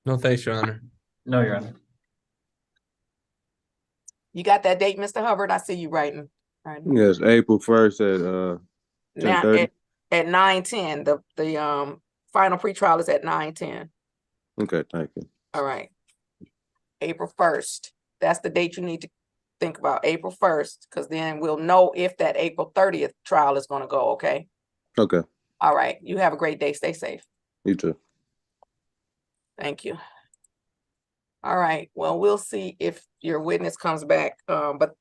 No, thanks, Your Honor. No, Your Honor. You got that date, Mr. Hubbard? I see you writing. Yes, April 1st at Now 10:30. at 9:10. The final pretrial is at 9:10. Okay, thank you. All right. April 1st. That's the date you need to think about, April 1st, because then we'll know if that April 30th trial is going to go, okay? Okay, All right. You have a great day. Stay safe. you too. Thank you. All right. Well, we'll see if your witness comes back. But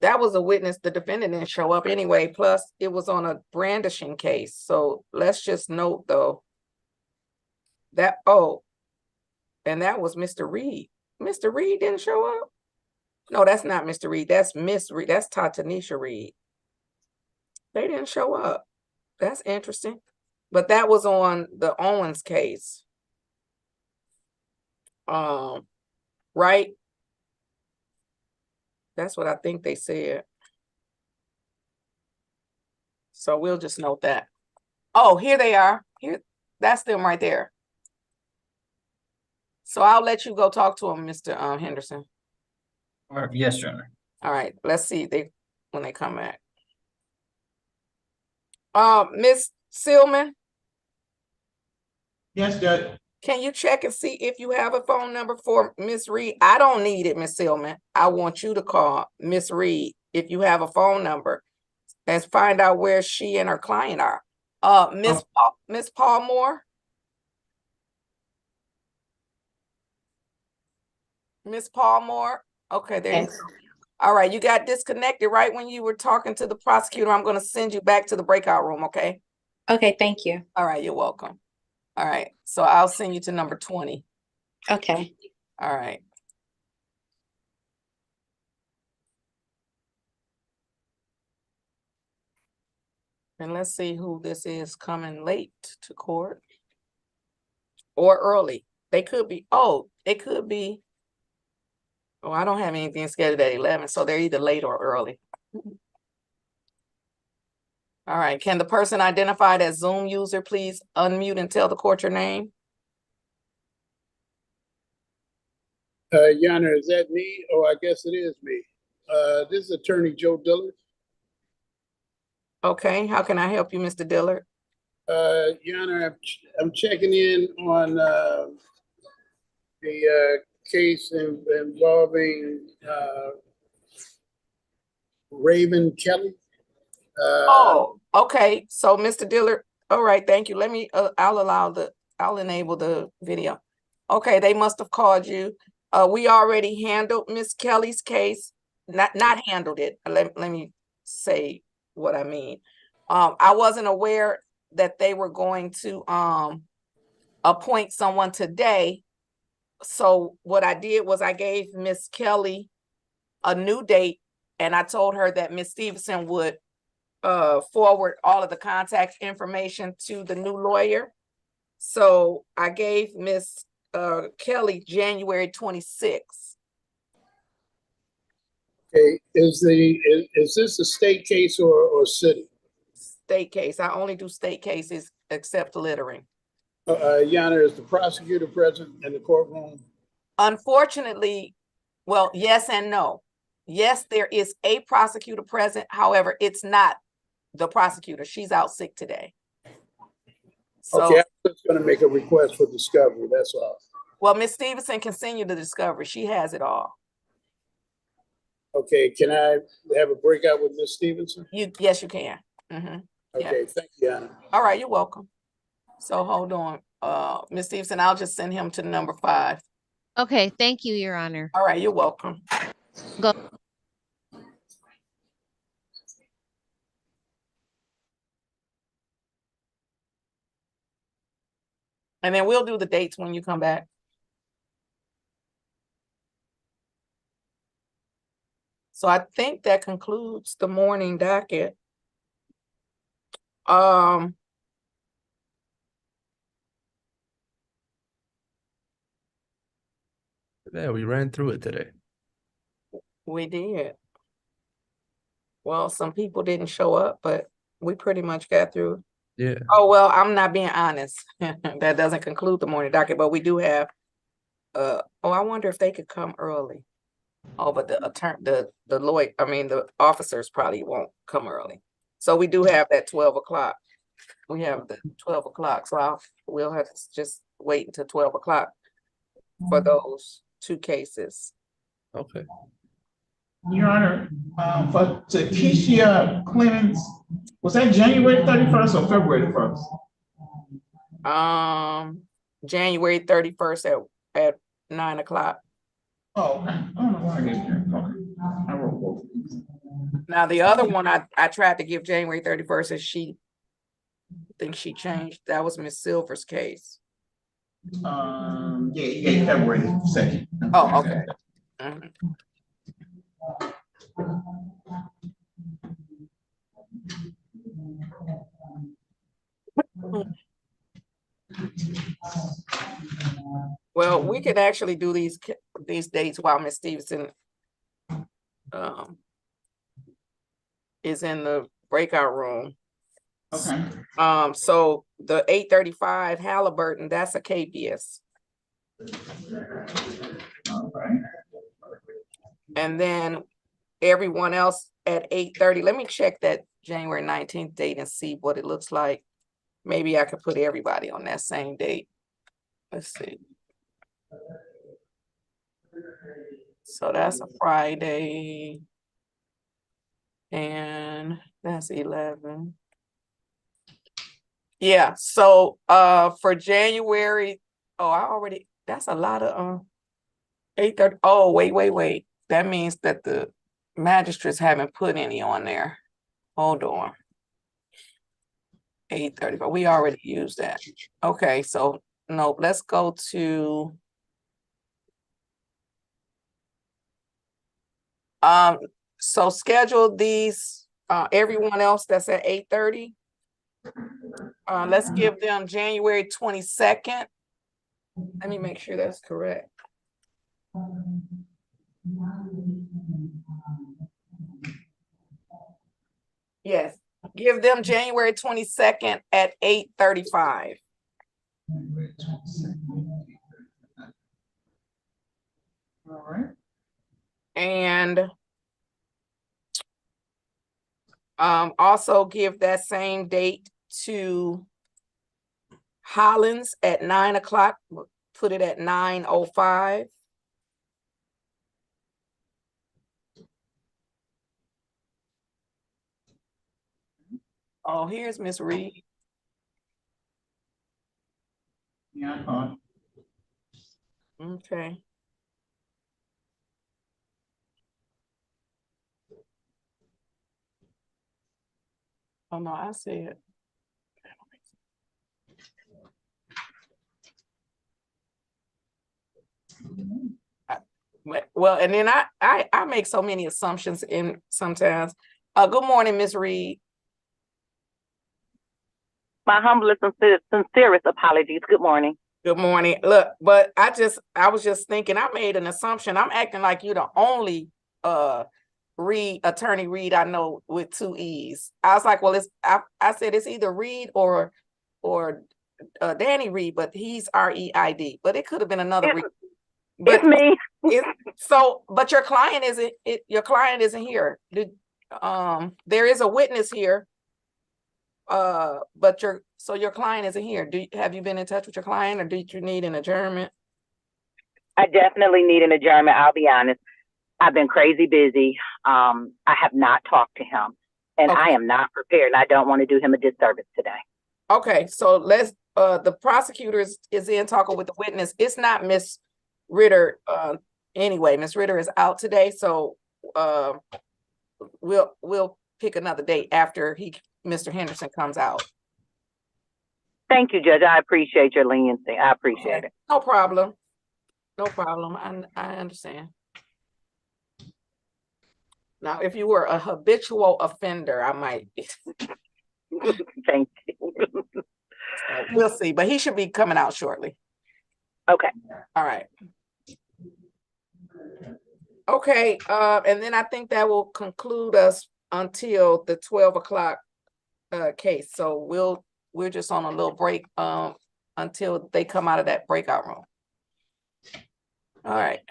that was a witness. The defendant didn't show up anyway. Plus, it was on a brandishing case. So let's just note, though, that, and that was Mr. Reed. Mr. Reed didn't show up? No, that's not Mr. Reed. That's Miss Reed. That's Tatanisha Reed. They didn't show up. That's interesting. But that was on the Owens case. Right? That's what I think they said. So we'll just note that. Oh, here they are. Here, that's them right there. So I'll let you go talk to them, Mr. Henderson. Yes, Your Honor. All right, let's see when they come back. Miss Seelman? Yes, Judge. Can you check and see if you have a phone number for Miss Reed? I don't need it, Miss Seelman. I want you to call Miss Reed if you have a phone number and find out where she and her client are. Miss Paulmore? Miss Paulmore? Okay, there you go. All right, you got disconnected right when you were talking to the prosecutor. I'm going to send you back to the breakout room, okay? Okay, thank you. All right, you're welcome. All right, so I'll send you to number 20. Okay. All right. And let's see who this is coming late to court. Or early. They could be, it could be. Oh, I don't have anything scheduled at 11, so they're either late or early. All right, can the person identified as Zoom user please unmute and tell the court your name? Your Honor, is that me? Oh, I guess it is me. This is Attorney Joe Dillard. Okay, how can I help you, Mr. Dillard? Your Honor, I'm checking in on the case involving Raven Kelly. Okay. So Mr. Dillard, all right, thank you. Let me, I'll enable the video. Okay, they must have called you. We already handled Miss Kelly's case, not handled it. Let me say what I mean. I wasn't aware that they were going to appoint someone today. So what I did was I gave Miss Kelly a new date, and I told her that Miss Stevenson would forward all of the contact information to the new lawyer. So I gave Miss Kelly January 26th. Okay, is this a state case or city? State case. I only do state cases except littering. Your Honor, is the prosecutor present in the courtroom? Unfortunately, well, yes and no. Yes, there is a prosecutor present. However, it's not the prosecutor. She's out sick today. So, okay, I'm just going to make a request for discovery. That's all. Well, Miss Stevenson can send you the discovery. She has it all. Okay, can I have a breakout with Miss Stevenson? Yes, you can. Mm-hmm. Okay, thank you, Anna. All right, you're welcome. So hold on. Miss Stevenson, I'll just send him to number 5. Okay, thank you, Your Honor. All right, you're welcome. Go. And then we'll do the dates when you come back. So I think that concludes the morning docket. Yeah, we ran through it today. We did. Well, some people didn't show up, but we pretty much got through. Yeah. Oh, well, I'm not being honest. That doesn't conclude the morning docket, but we do have, I wonder if they could come early. Oh, but the lawyer, the officers probably won't come early. So we do have that 12 o'clock. We have the 12 o'clock. So we'll have to just wait until 12 o'clock for those 2 cases. Okay. Your Honor, for Takeshia Clemens, was that January 31st or February 1st? January 31st at 9 o'clock. Oh, okay. I don't know why I gave you. Okay. I wrote both of these. Now the other one I tried to give January 31st, and she thinks she changed. That was Miss Silver's case. Yeah, you gave February 2nd. Oh, okay. Mm-hmm. Well, we could actually do these dates while Miss Stevenson is in the breakout room. Okay. So the 835 Halliburton, that's a KPS. All right. And then everyone else at 8:30. Let me check that January 19th date and see what it looks like. Maybe I could put everybody on that same date. Let's see. So that's a Friday. And that's 11. Yeah, so for January, that's a lot of 8:30. Oh, wait. That means that the magistrates haven't put any on there. Hold on. 8:30, but we already used that. Okay, so no, let's go to so schedule these everyone else that's at 8:30. Let's give them January 22nd. Let me make sure that's correct. Yes, give them January 22nd at 8:35. All right. And also give that same date to Hollins at 9 o'clock. Put it at 9:05. Oh, here's Miss Reed. Yeah, I caught. Okay. Oh no, I see it. Well, and then I make so many assumptions in sometimes. Good morning, Miss Reed. My humblest and sincerest apologies. Good morning. Good morning. Look, but I was just thinking, I made an assumption. I'm acting like you're the only attorney Reed I know with 2 E's. I was like, well, I said it's either Reed or Danny Reed, but he's REID. But it could have been another Reed. But it's me. But your client isn't here. There is a witness here. But your client isn't here. Have you been in touch with your client, or do you need an adjournment? I definitely need an adjournment. I'll be honest. I've been crazy busy. I have not talked to him, and I am not prepared, and I don't want to do him a disservice today. Okay, so let's the prosecutor is in talking with the witness. It's not Miss Ritter. Anyway, Miss Ritter is out today, so we'll pick another date after Mr. Henderson comes out. Thank you, Judge. I appreciate your leniency. I appreciate it. No problem. No problem. I understand. Now, if you were a habitual offender, I might. Thank you. We'll see, but he should be coming out shortly. Okay. All right. Okay, and then I think that will conclude us until the 12 o'clock case. So we're just on a little break until they come out of that breakout room. All right.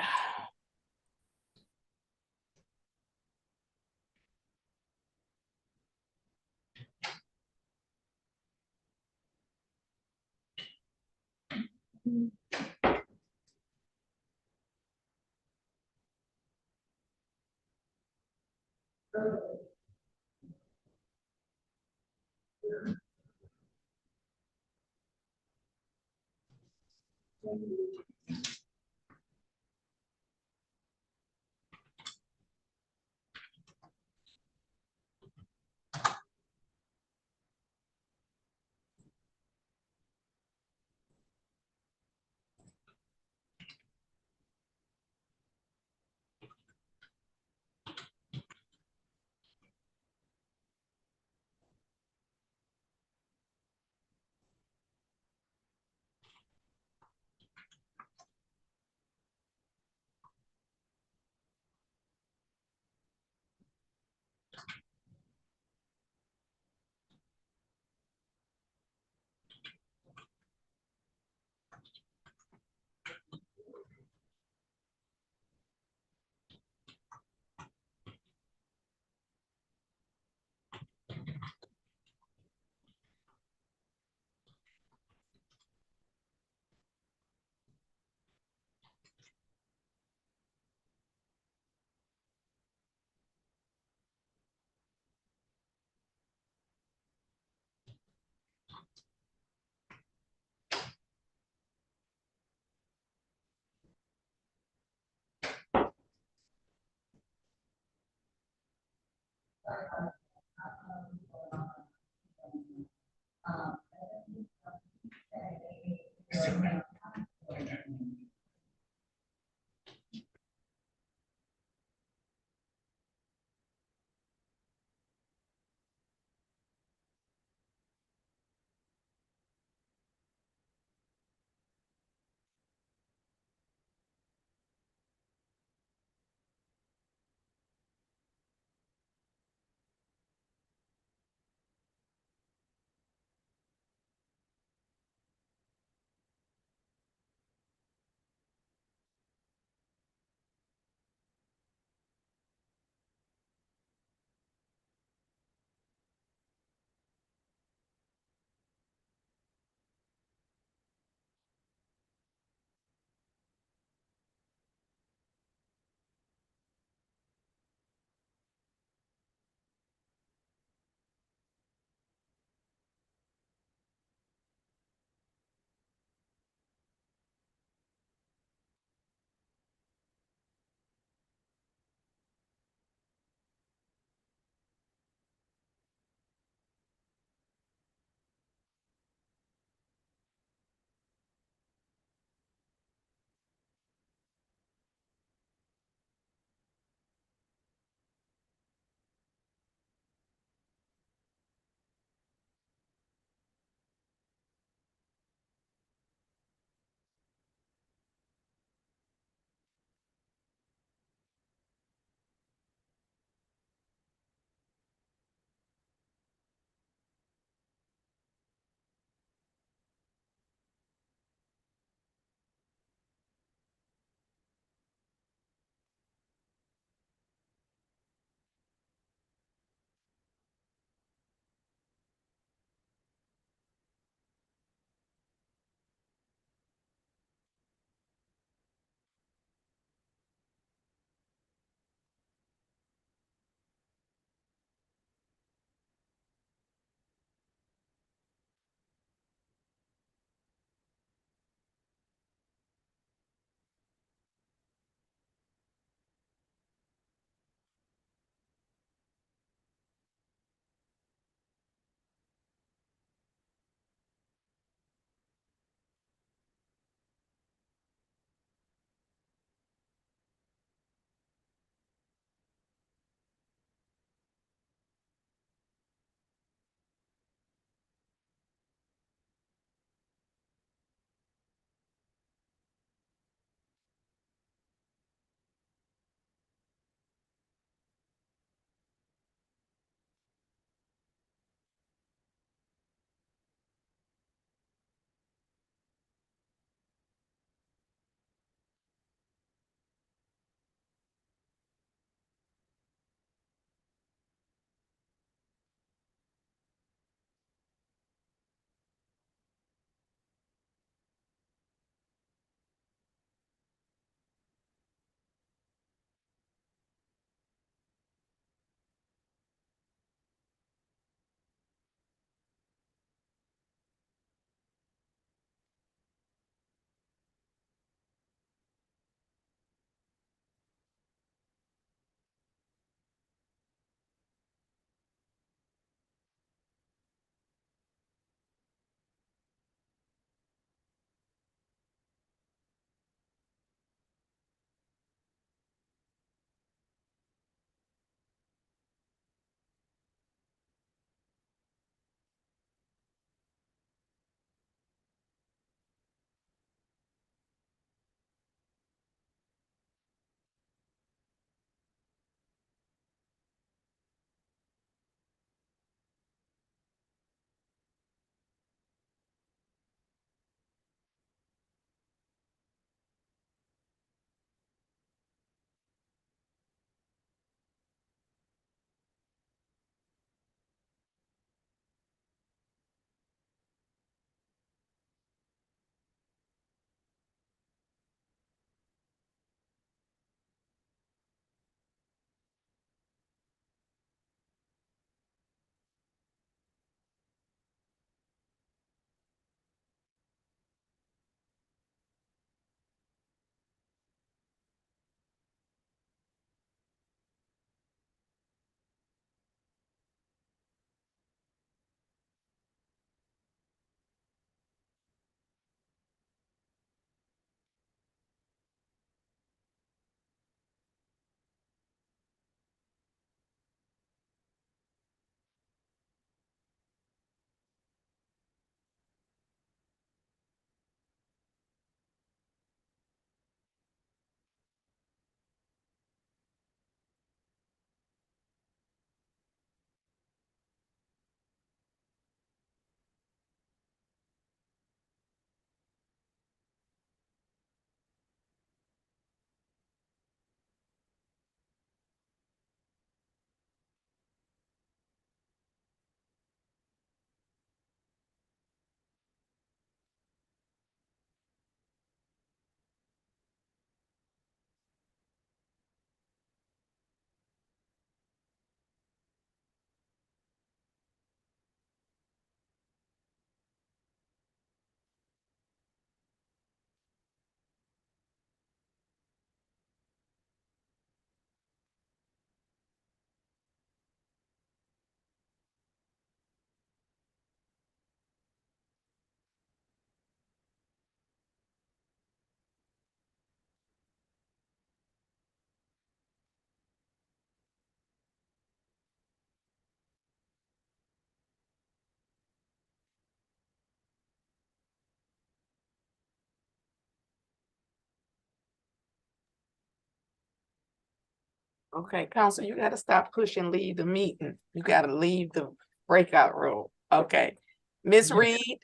Okay, counsel, you gotta stop pushing, leave the meeting. You gotta leave the breakout room. Okay. Ms. Reed,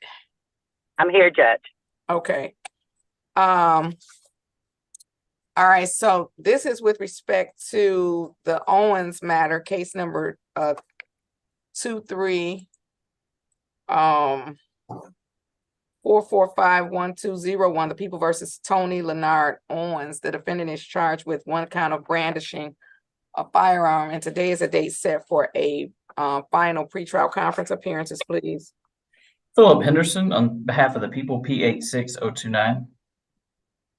I'm here, Judge. okay. All right, so this is with respect to the Owens matter, case number 23 4451201, the people versus Tony Leonard Owens. The defendant is charged with one count of brandishing a firearm, and today is a date set for a final pretrial conference appearances, please. Philip Henderson on behalf of the people, P86029.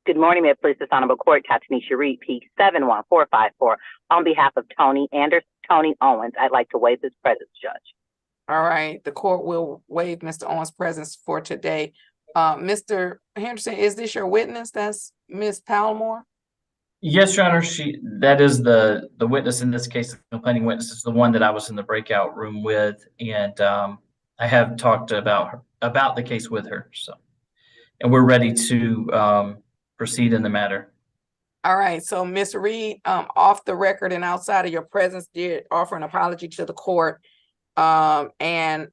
Good morning, may it please this honorable court, Tanisha Reed, P71454. On behalf of Tony Owens, I'd like to waive his presence, Judge. All right, the court will waive Mr. Owens' presence for today. Mr. Henderson, is this your witness? That's Ms. Palmore? Yes, Your Honor, that is the witness in this case, the complaining witness is the one that I was in the breakout room with, and I have talked about the case with her, so, and we're ready to proceed in the matter. All right, so Ms. Reed, off the record and outside of your presence, did offer an apology to the court. And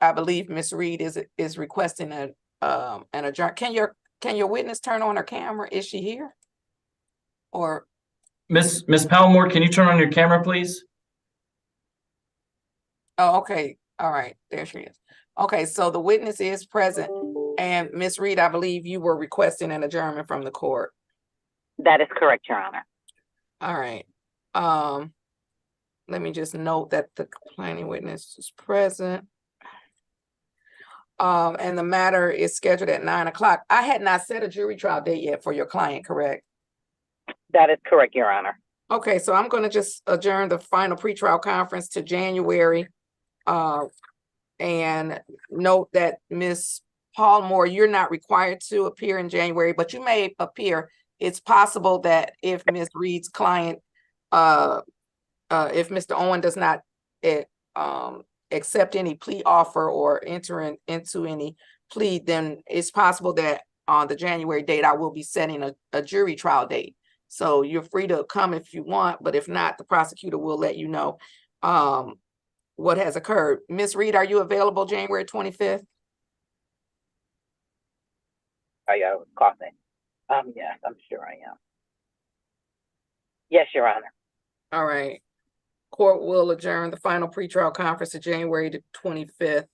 I believe Ms. Reed is requesting an adjourn. Can your witness turn on her camera? Is she here? Or Miss Palmore, can you turn on your camera, please? oh, okay. All right, there she is. Okay, so the witness is present, and Ms. Reed, I believe you were requesting an adjournment from the court. That is correct, Your Honor. All right. Let me just note that the complaining witness is present. And the matter is scheduled at 9 o'clock. I had not set a jury trial date yet for your client, correct? That is correct, Your Honor. Okay, so I'm gonna just adjourn the final pretrial conference to January. And note that Ms. Palmore, you're not required to appear in January, but you may appear. It's possible that if Ms. Reed's client, if Mr. Owen does not accept any plea offer or enter into any plea, then it's possible that on the January date, I will be setting a jury trial date. So you're free to come if you want, but if not, the prosecutor will let you know what has occurred. Ms. Reed, are you available January 25th? I was coughing. Yes, I'm sure I am. Yes, Your Honor. All right. Court will adjourn the final pretrial conference to January the 25th.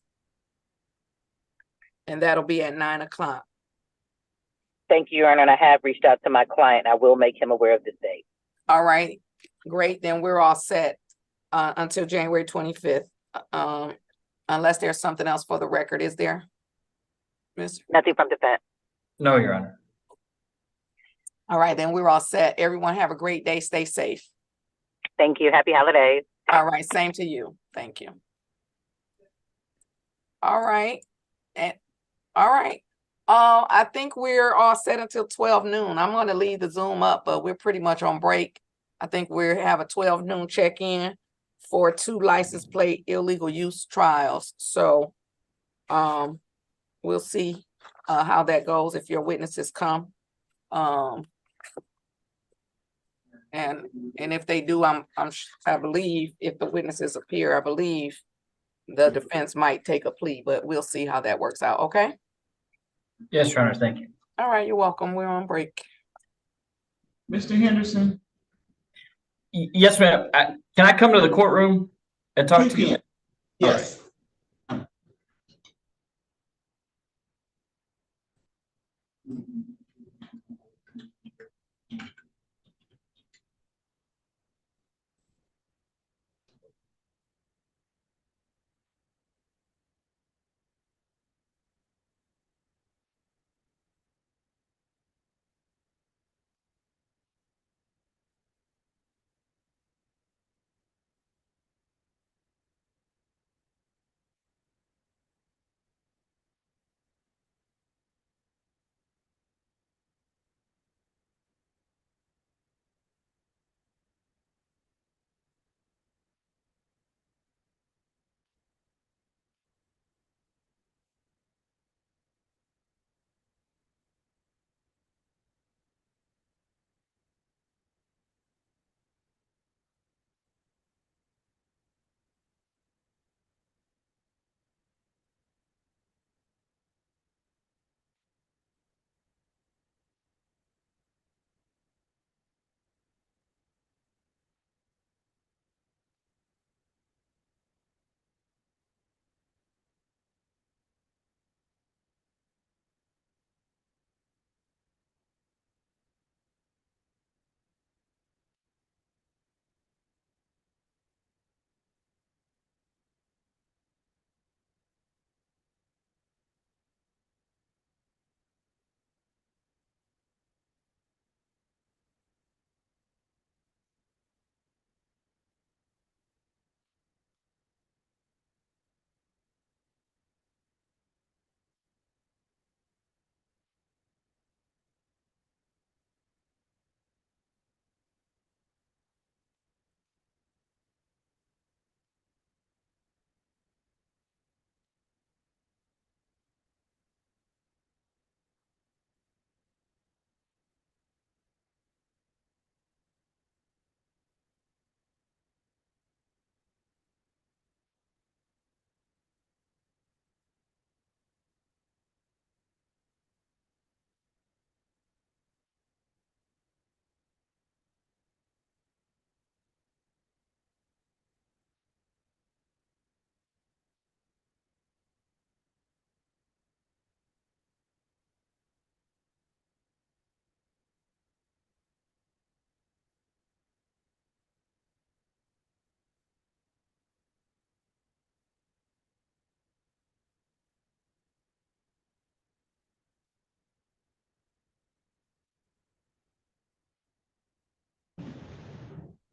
And that'll be at 9 o'clock. Thank you, Your Honor, and I have reached out to my client. I will make him aware of this date. All right, great. Then we're all set until January 25th. Unless there's something else for the record, is there? Nothing from defense. No, Your Honor. All right, then we're all set. Everyone have a great day. Stay safe. Thank you. Happy holidays. All right, same to you. Thank you. All right. And all right. I think we're all set until 12 noon. I'm going to leave the Zoom up, but we're pretty much on break. I think we have a 12 noon check-in for 2 license plate illegal use trials. So we'll see how that goes if your witnesses come. And if they do, I believe if the witnesses appear, I believe the defense might take a plea, but we'll see how that works out. Okay. Yes, Your Honor. Thank you. All right. You're welcome. We're on break. Mr. Henderson? Yes, ma'am. Can I come to the courtroom and talk to you? Yes.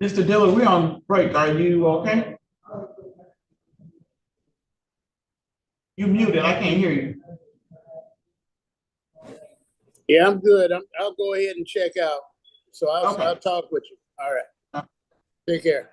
Mr. Dillard, we're on break. Are you okay? You muted. I can't hear you. Yeah, I'm good. I'll go ahead and check out. So I'll Okay. I'll talk with you. All right. Take care.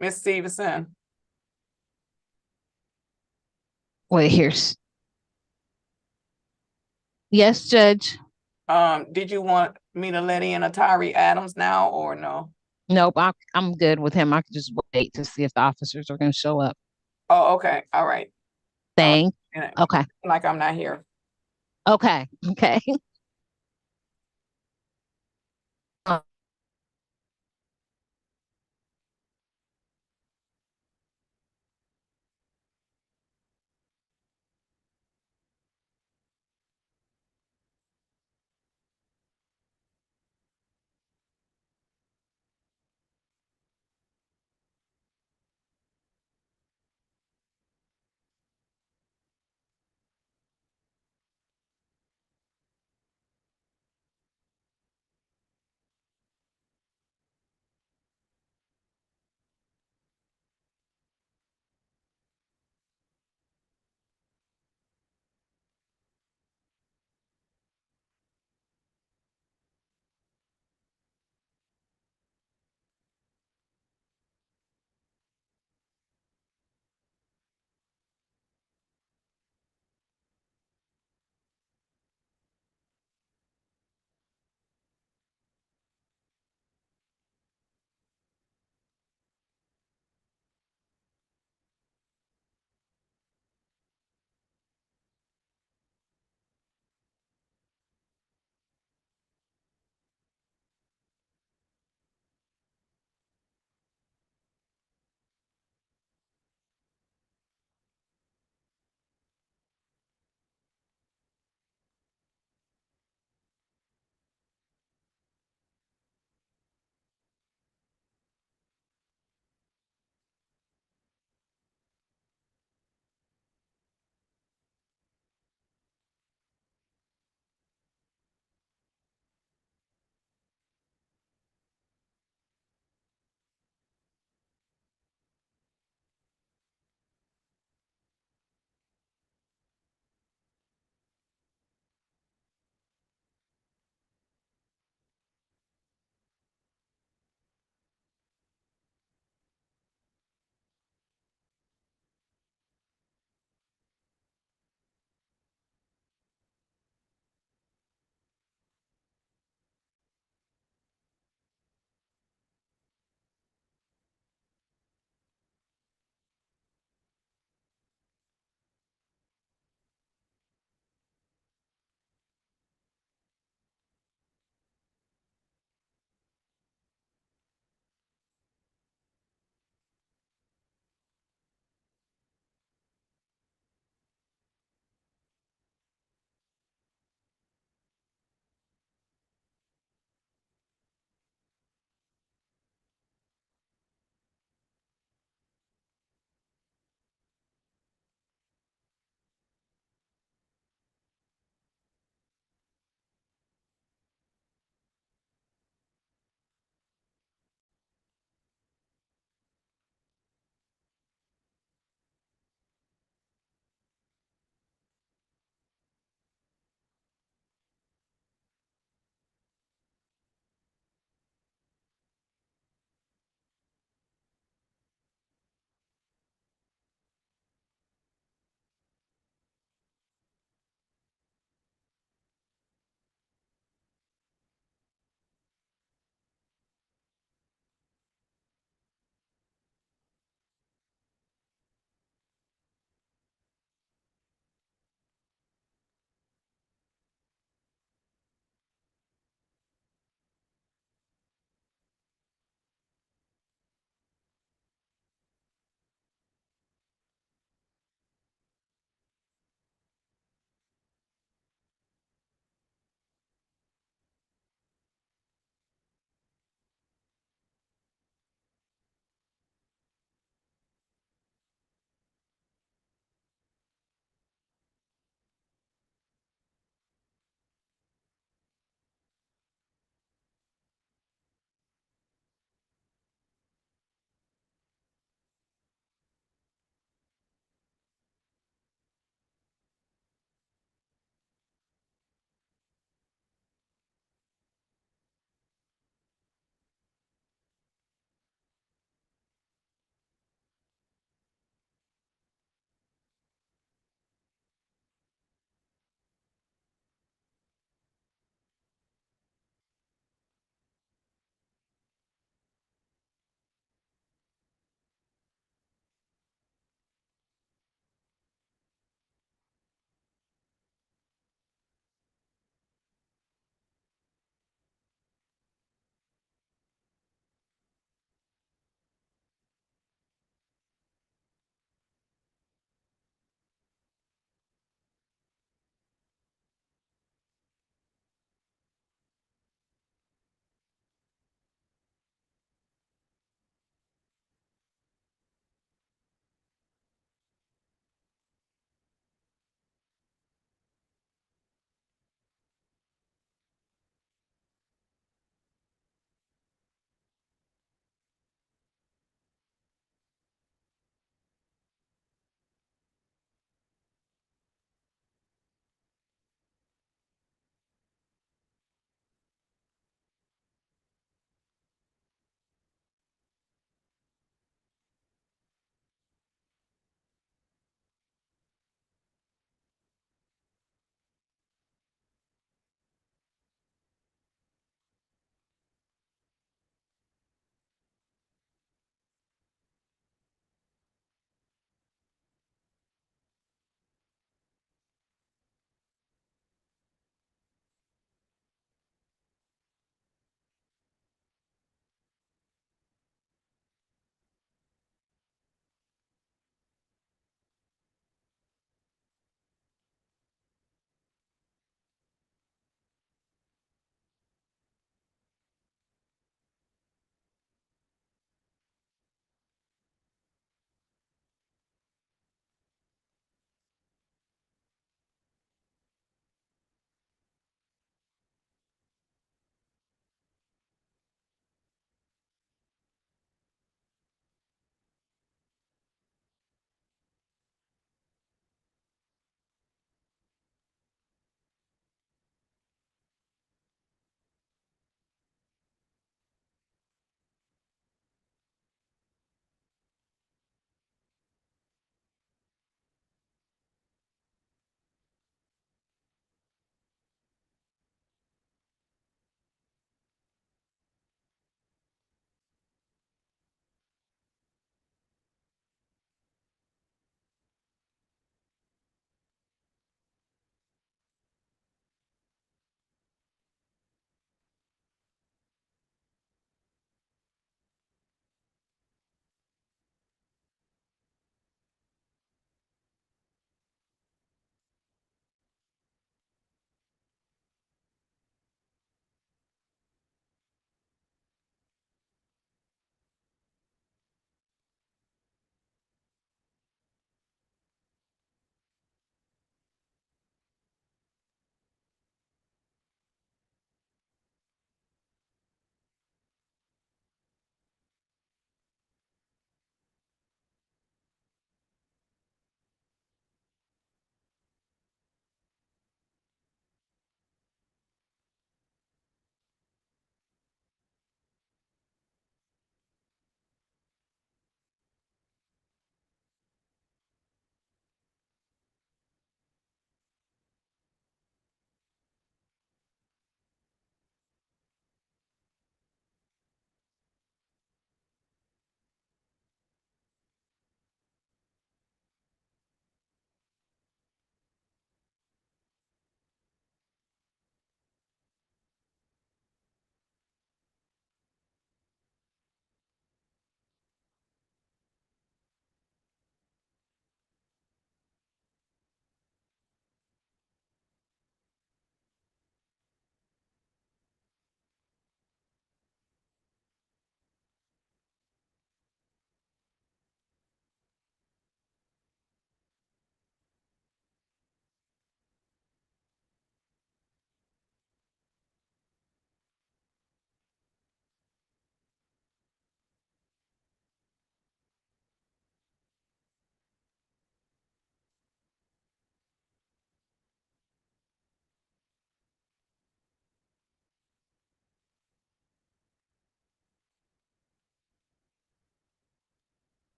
Ms. Stevenson, Wait, here's. Yes, Judge. did you want me to let in Atari Adams now or no? Nope, I'm good with him. I can just wait to see if the officers are going to show up. Oh, okay, all right. Thank. And Okay. like I'm not here. Okay. Okay.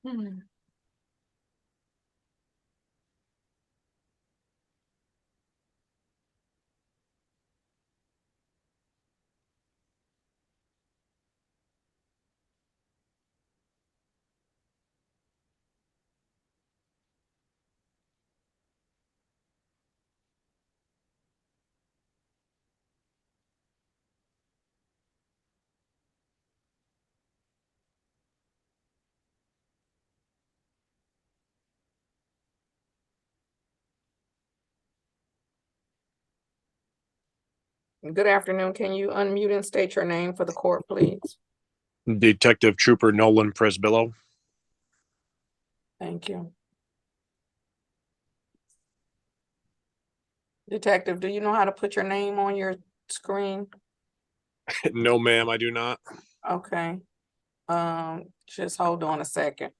Hmm. Good afternoon. Can you unmute and state your name for the court, please? Detective Trooper Nolan Presbillo. Thank you. Detective, do you know how to put your name on your screen? No, ma'am, I do not. Okay. Just hold on a second.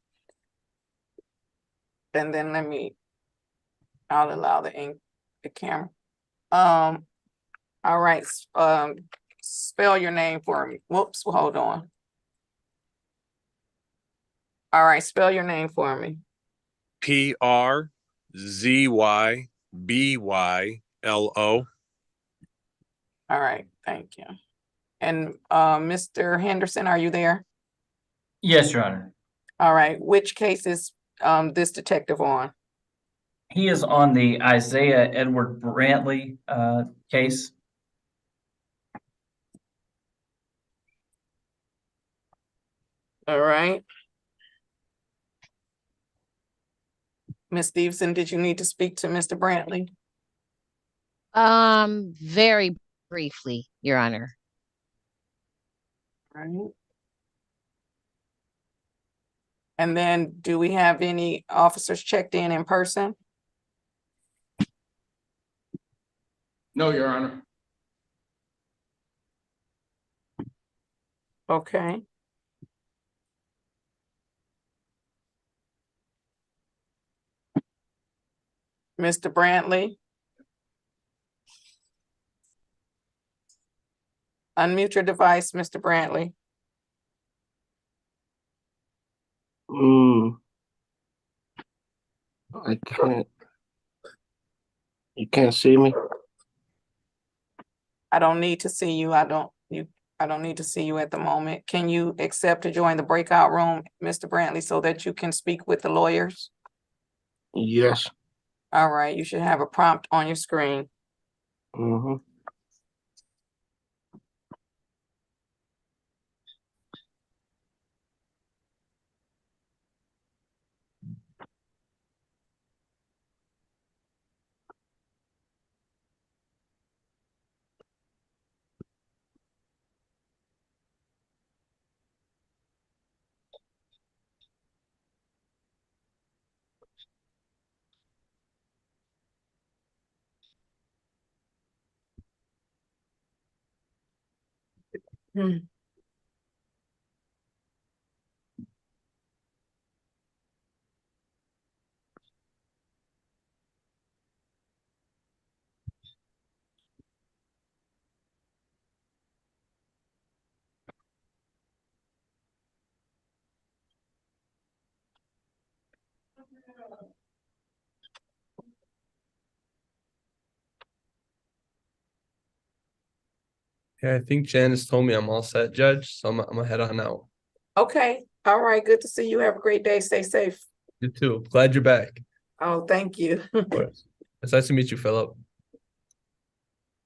And then I'll allow the camera. All right, spell your name for me. Whoops, hold on. All right, spell your name for me. PRZYBYLO. All right, thank you. And Mr. Henderson, are you there? Yes, Your Honor. All right, which case is this detective on? He is on the Isaiah Edward Brantley case. All right. Ms. Stevenson, did you need to speak to Mr. Brantley? Very briefly, Your Honor. All right. And then do we have any officers checked in person? No, Your Honor. Okay. Mr. Brantley? Unmute your device, Mr. Brantley. I can't. You can't see me? I don't need to see you. I don't need to see you at the moment. Can you accept to join the breakout room, Mr. Brantley, so that you can speak with the lawyers? Yes. All right, you should have a prompt on your screen. Mm-hmm. Hmm. Yeah, I think Janice told me I'm all set, Judge, so I'm gonna head on out. Okay, all right, good to see you. Have a great day. Stay safe. You too. Glad you're back. Oh, thank you. Of course. It's nice to meet you, Philip.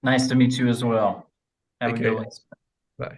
Nice to meet you as well. Have Take a care. good one. Bye.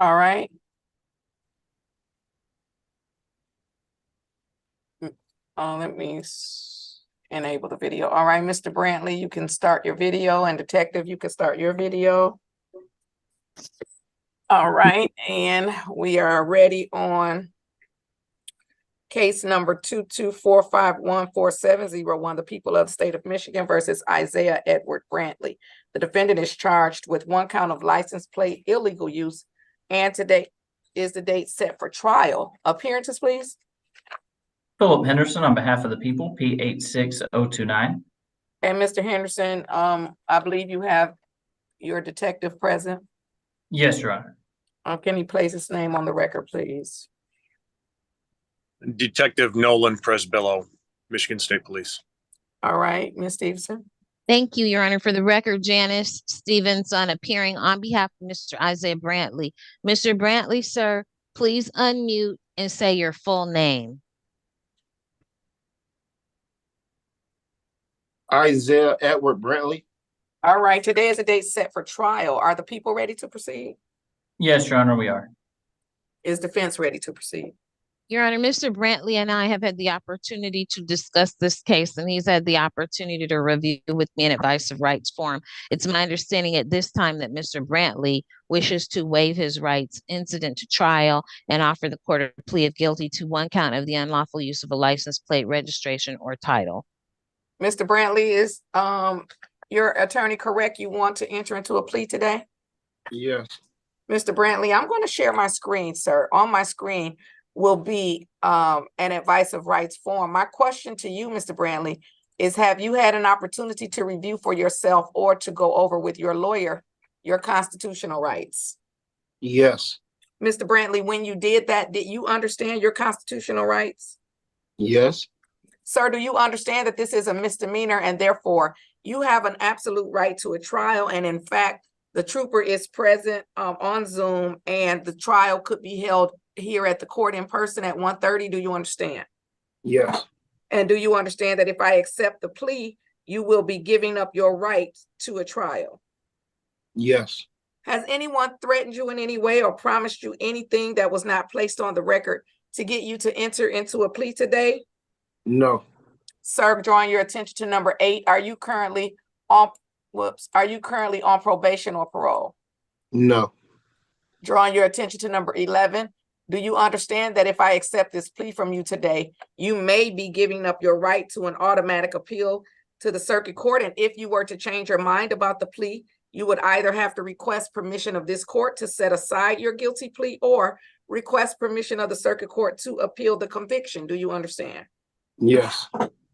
All right. Let me enable the video. All right, Mr. Brantley, you can start your video, and Detective, you can start your video. All right, and we are ready on case number 224514701, the people of the state of Michigan versus Isaiah Edward Brantley. The defendant is charged with 1 count of license plate illegal use, and today is the date set for trial. Appearances, please. Philip Henderson on behalf of the people, P86029. And Mr. Henderson, I believe you have your detective present. Yes, Your Honor. Can you place his name on the record, please? Detective Nolan Presbillo, Michigan State Police. All right, Ms. Stevenson. Thank you, Your Honor. For the record, Janice Stevenson appearing on behalf of Mr. Isaiah Brantley. Mr. Brantley, sir, please unmute and say your full name. Isaiah Edward Brantley. All right, today is a date set for trial. Are the people ready to proceed? Yes, Your Honor, we are. Is defense ready to proceed? Your Honor, Mr. Brantley and I have had the opportunity to discuss this case, and he's had the opportunity to review with me in advice of rights form. It's my understanding at this time that Mr. Brantley wishes to waive his rights incident to trial and offer the court a plea of guilty to 1 count of the unlawful use of a license plate, registration, or title. Mr. Brantley, is your attorney correct? You want to enter into a plea today? Yes. Mr. Brantley, I'm going to share my screen, sir. On my screen will be an advice of rights form. My question to you, Mr. Brantley, is have you had an opportunity to review for yourself or to go over with your lawyer your constitutional rights? Yes. Mr. Brantley, when you did that, did you understand your constitutional rights? Yes. Sir, do you understand that this is a misdemeanor and therefore you have an absolute right to a trial? And in fact, the trooper is present on Zoom and the trial could be held here at the court in person at 1:30. Do you understand? Yes. And do you understand that if I accept the plea, you will be giving up your right to a trial? Yes. Has anyone threatened you in any way or promised you anything that was not placed on the record to get you to enter into a plea today? No. Sir, drawing your attention to number 8, are you currently on probation or parole? No. Drawing your attention to number 11, do you understand that if I accept this plea from you today, you may be giving up your right to an automatic appeal to the circuit court? And if you were to change your mind about the plea, you would either have to request permission of this court to set aside your guilty plea or request permission of the circuit court to appeal the conviction. Do you understand? Yes.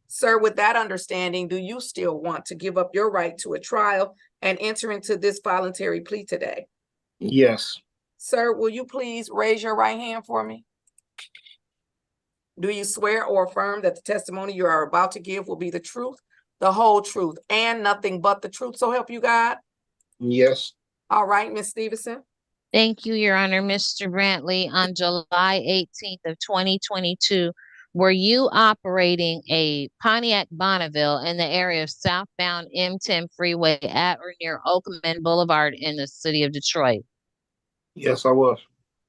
Sir, with that understanding, do you still want to give up your right to a trial and enter into this voluntary plea today? Yes. Sir, will you please raise your right hand for me? Do you swear or affirm that the testimony you are about to give will be the truth, the whole truth, and nothing but the truth, so help you God? Yes. All right, Ms. Stevenson. Thank you, Your Honor. Mr. Brantley, on July 18th of 2022, were you operating a Pontiac Bonneville in the area of southbound M10 freeway at or near Oakland Boulevard in the city of Detroit? Yes, I was.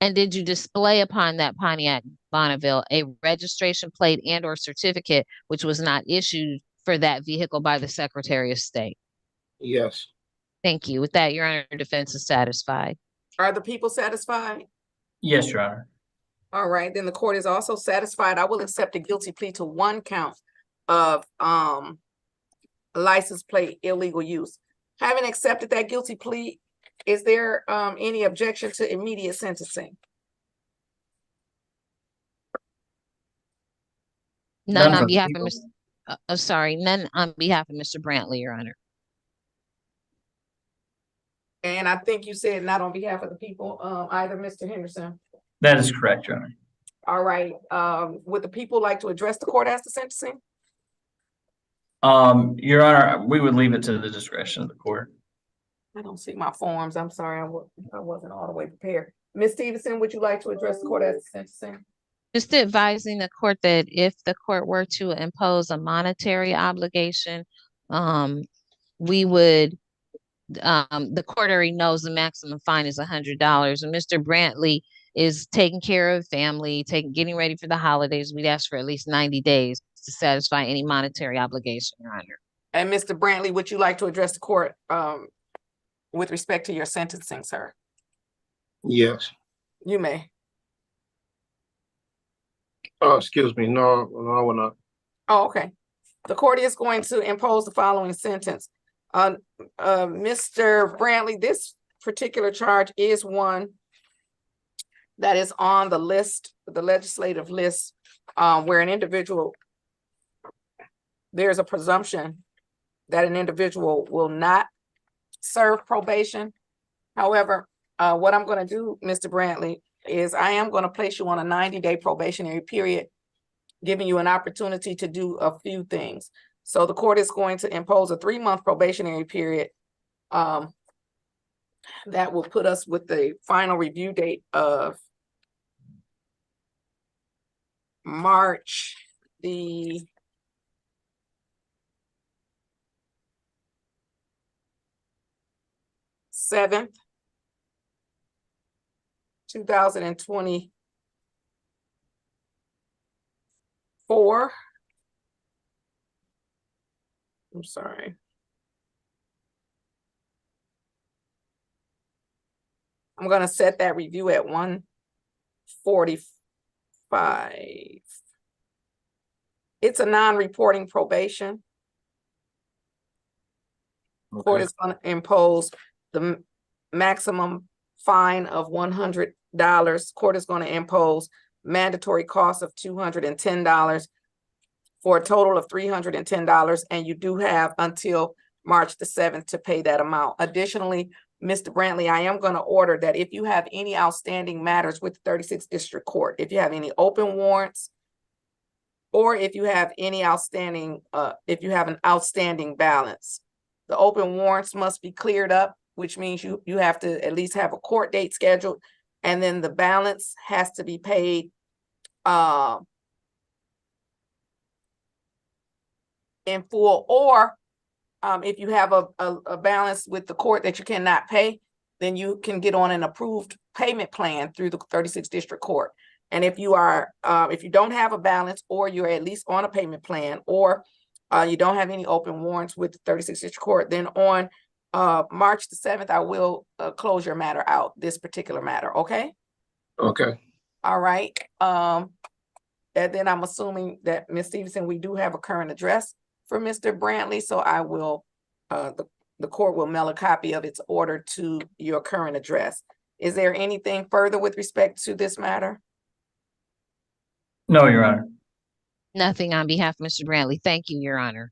And did you display upon that Pontiac Bonneville a registration plate and or certificate which was not issued for that vehicle by the Secretary of State? Yes. Thank you. With that, Your Honor, defense is satisfied. Are the people satisfied? Yes, Your Honor. All right, then the court is also satisfied. I will accept a guilty plea to 1 count of license plate illegal use. Having accepted that guilty plea, is there any objection to immediate sentencing? None on behalf of Mr. None on behalf of Mr. Brantley, Your Honor. And I think you said not on behalf of the people, either, Mr. Henderson. That is correct, Your Honor. All right, would the people like to address the court as to sentencing? Your Honor, we would leave it to the discretion of the court. I don't see my forms. I'm sorry, I wasn't all the way prepared. Ms. Stevenson, would you like to address the court as to sentencing? Just advising the court that if the court were to impose a monetary obligation, we would the court already knows the maximum fine is $100. And Mr. Brantley is taking care of family, getting ready for the holidays. We'd ask for at least 90 days to satisfy any monetary obligation, Your Honor. And Mr. Brantley, would you like to address the court with respect to your sentencing, sir? Yes. You may. Oh, excuse me. No, I will not. Oh, okay. The court is going to impose the following sentence. Mr. Brantley, this particular charge is one that is on the list, the legislative list, where an individual, there's a presumption that an individual will not serve probation. However, what I'm going to do, Mr. Brantley, is I am going to place you on a 90-day probationary period, giving you an opportunity to do a few things. So the court is going to impose a 3-month probationary period that will put us with the final review date of March the 7th, 2024. I'm sorry. I'm going to set that review at 145. It's a non-reporting probation. Okay. Court is going to impose the maximum fine of $100. Court is going to impose mandatory costs of $210 for a total of $310. And you do have until March the 7th to pay that amount. Additionally, Mr. Brantley, I am going to order that if you have any outstanding matters with the 36th District Court, if you have any open warrants, or if you have any outstanding, if you have an outstanding balance, the open warrants must be cleared up, which means you have to at least have a court date scheduled, and then the balance has to be paid in full, or if you have a balance with the court that you cannot pay, then you can get on an approved payment plan through the 36th District Court. And if you are, if you don't have a balance, or you're at least on a payment plan, or you don't have any open warrants with the 36th District Court, then on March the 7th, I will close your matter out, this particular matter, okay? Okay. All right. And then I'm assuming that Ms. Stevenson, we do have a current address for Mr. Brantley, so I will, the court will mail a copy of its order to your current address. Is there anything further with respect to this matter? No, Your Honor. Nothing on behalf of Mr. Brantley. Thank you, Your Honor.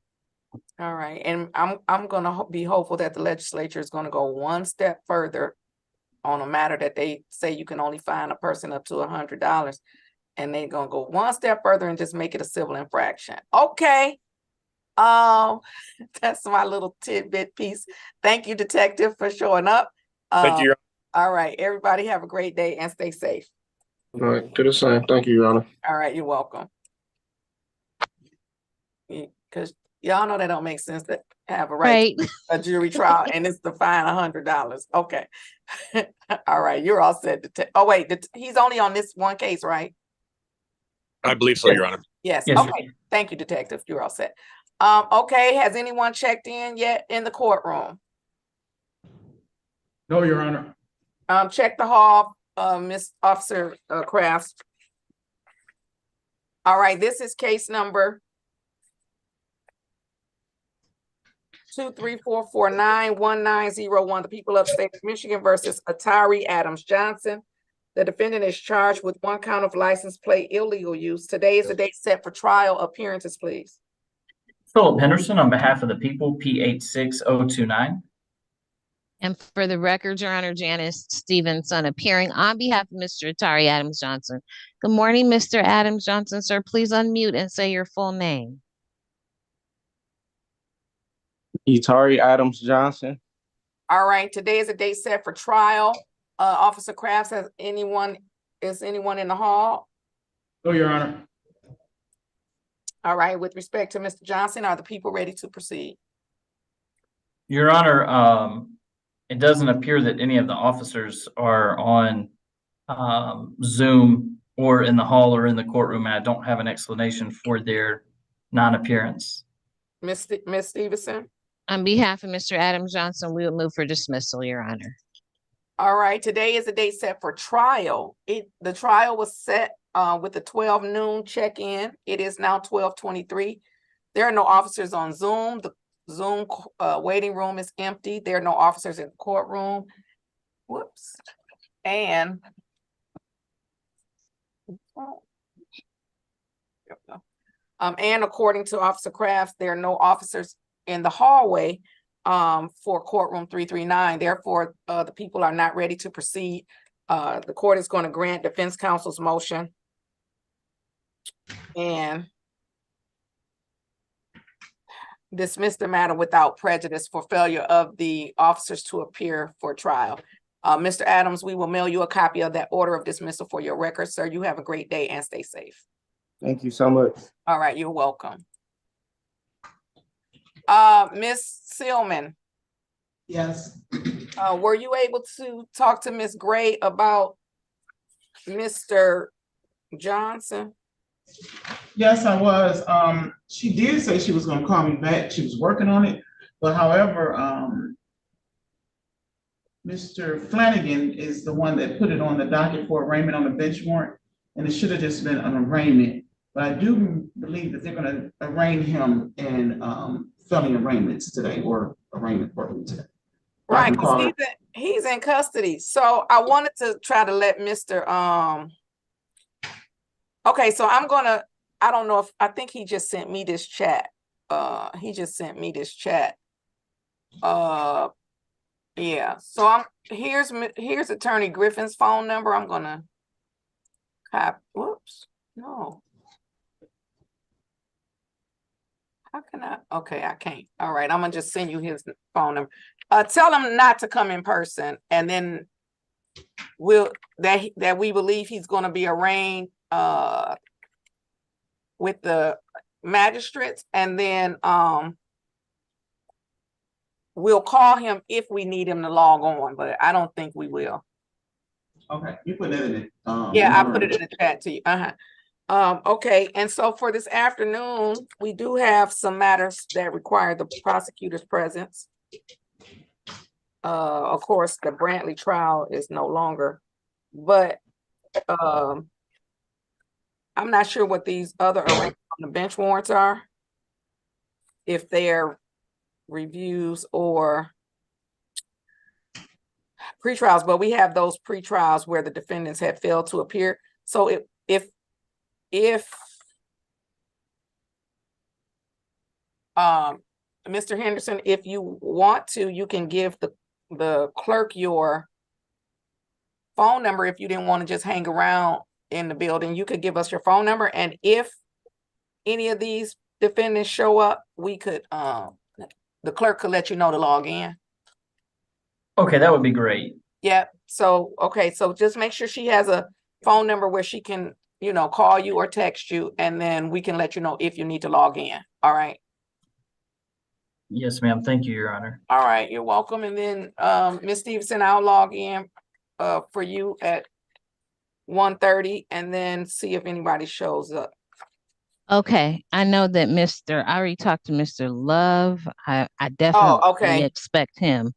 All right, and I'm gonna be hopeful that the legislature is gonna go one step further on a matter that they say you can only fine a person up to $100, and they're gonna go one step further and just make it a civil infraction. Okay. That's my little tidbit piece. Thank you, Detective, for showing up. Thank you, Your All right, everybody have a great day and stay safe. All right. Do the same. Thank you, Your Honor. All right, you're welcome. Because y'all know that don't make sense to have a right to a jury trial and it's to fine $100. Okay. All right, you're all set. Oh wait, he's only on this one case, right? I believe so, Your Honor. Yes. Yes, sir. Okay. Thank you, Detective. You're all set. Okay. Has anyone checked in yet in the courtroom? No, Your Honor. Check the hall, Miss Officer Crafts. All right. This is case number 234491901. The people of state of Michigan versus Atari Adams Johnson. The defendant is charged with 1 count of license plate illegal use. Today is the date set for trial. Appearances, please. Philip Henderson on behalf of the people, P86029. And for the record, Your Honor, Janice Stevenson appearing on behalf of Mr. Atari Adams Johnson. Good morning, Mr. Adams Johnson. Sir, please unmute and say your full name. Atari Adams Johnson. All right, today is a date set for trial. Officer Crafts, is anyone in the hall? No, Your Honor. All right, with respect to Mr. Johnson, are the people ready to proceed? Your Honor, it doesn't appear that any of the officers are on Zoom or in the hall or in the courtroom, and I don't have an explanation for their non-appearance. Miss Stevenson? On behalf of Mr. Adam Johnson, we will move for dismissal, Your Honor. All right, today is the date set for trial. The trial was set with the 12 noon check-in. It is now 12:23. There are no officers on Zoom. The Zoom waiting room is empty. There are no officers in the courtroom. Whoops. And and according to Officer Crafts, there are no officers in the hallway for courtroom 339. Therefore, the people are not ready to proceed. The court is going to grant defense counsel's motion and dismiss the matter without prejudice for failure of the officers to appear for trial. Mr. Adams, we will mail you a copy of that order of dismissal for your record, sir. You have a great day and stay safe. Thank you so much. All right, you're welcome. Ms. Seelman. Yes. Were you able to talk to Ms. Gray about Mr. Johnson? Yes, I was. She did say she was gonna call me back. She was working on it. But however, Mr. Flanagan is the one that put it on the docket for arraignment on the bench warrant, and it should have just been an arraignment. But I do believe that they're gonna arraign him in felony arraignments today, or arraignment courtroom today. Right, because he's in custody. So I wanted to try to let Mr. Okay, so I don't know if, I think he just sent me this chat. He just sent me this chat. Yeah, so here's Attorney Griffin's phone number. I'm gonna copy, whoops, no. How can I? Okay, I can't. All right, I'm gonna just send you his phone number. Tell him not to come in person, and then that we believe he's gonna be arraigned with the magistrates, and then we'll call him if we need him to log on, but I don't think we will. Okay, you put that in it. Yeah, I put it in the chat to you. Okay, and so for this afternoon, we do have some matters that require the prosecutor's presence. Of course, the Brantley trial is no longer, but I'm not sure what these other arraignments on the bench warrants are, if they're reviews or pretrials, but we have those pretrials where the defendants had failed to appear. So if Mr. Henderson, if you want to, you can give the clerk your phone number. If you didn't want to just hang around in the building, you could give us your phone number, and if any of these defendants show up, we could the clerk could let you know to log in. Okay, that would be great. Yep. So okay, so just make sure she has a phone number where she can, call you or text you, and then we can let you know if you need to log in. All right. Yes, ma'am. Thank you, Your Honor. All right, you're welcome. And then Ms. Stevenson, I'll log in for you at 1:30 and then see if anybody shows up. Okay, I know that I already talked to Mr. Love. I definitely expect him.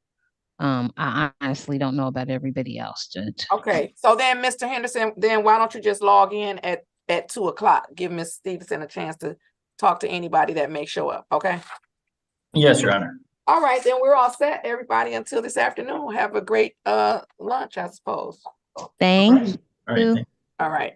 I honestly don't know about everybody else, Judge. Okay, so then Mr. Henderson, then why don't you just log in at 2 o'clock? Give Ms. Stevenson a chance to talk to anybody that may show up, okay? Yes, Your Honor. All right, then we're all set, everybody, until this afternoon. Have a great lunch, I suppose. Thank you. All right. All right.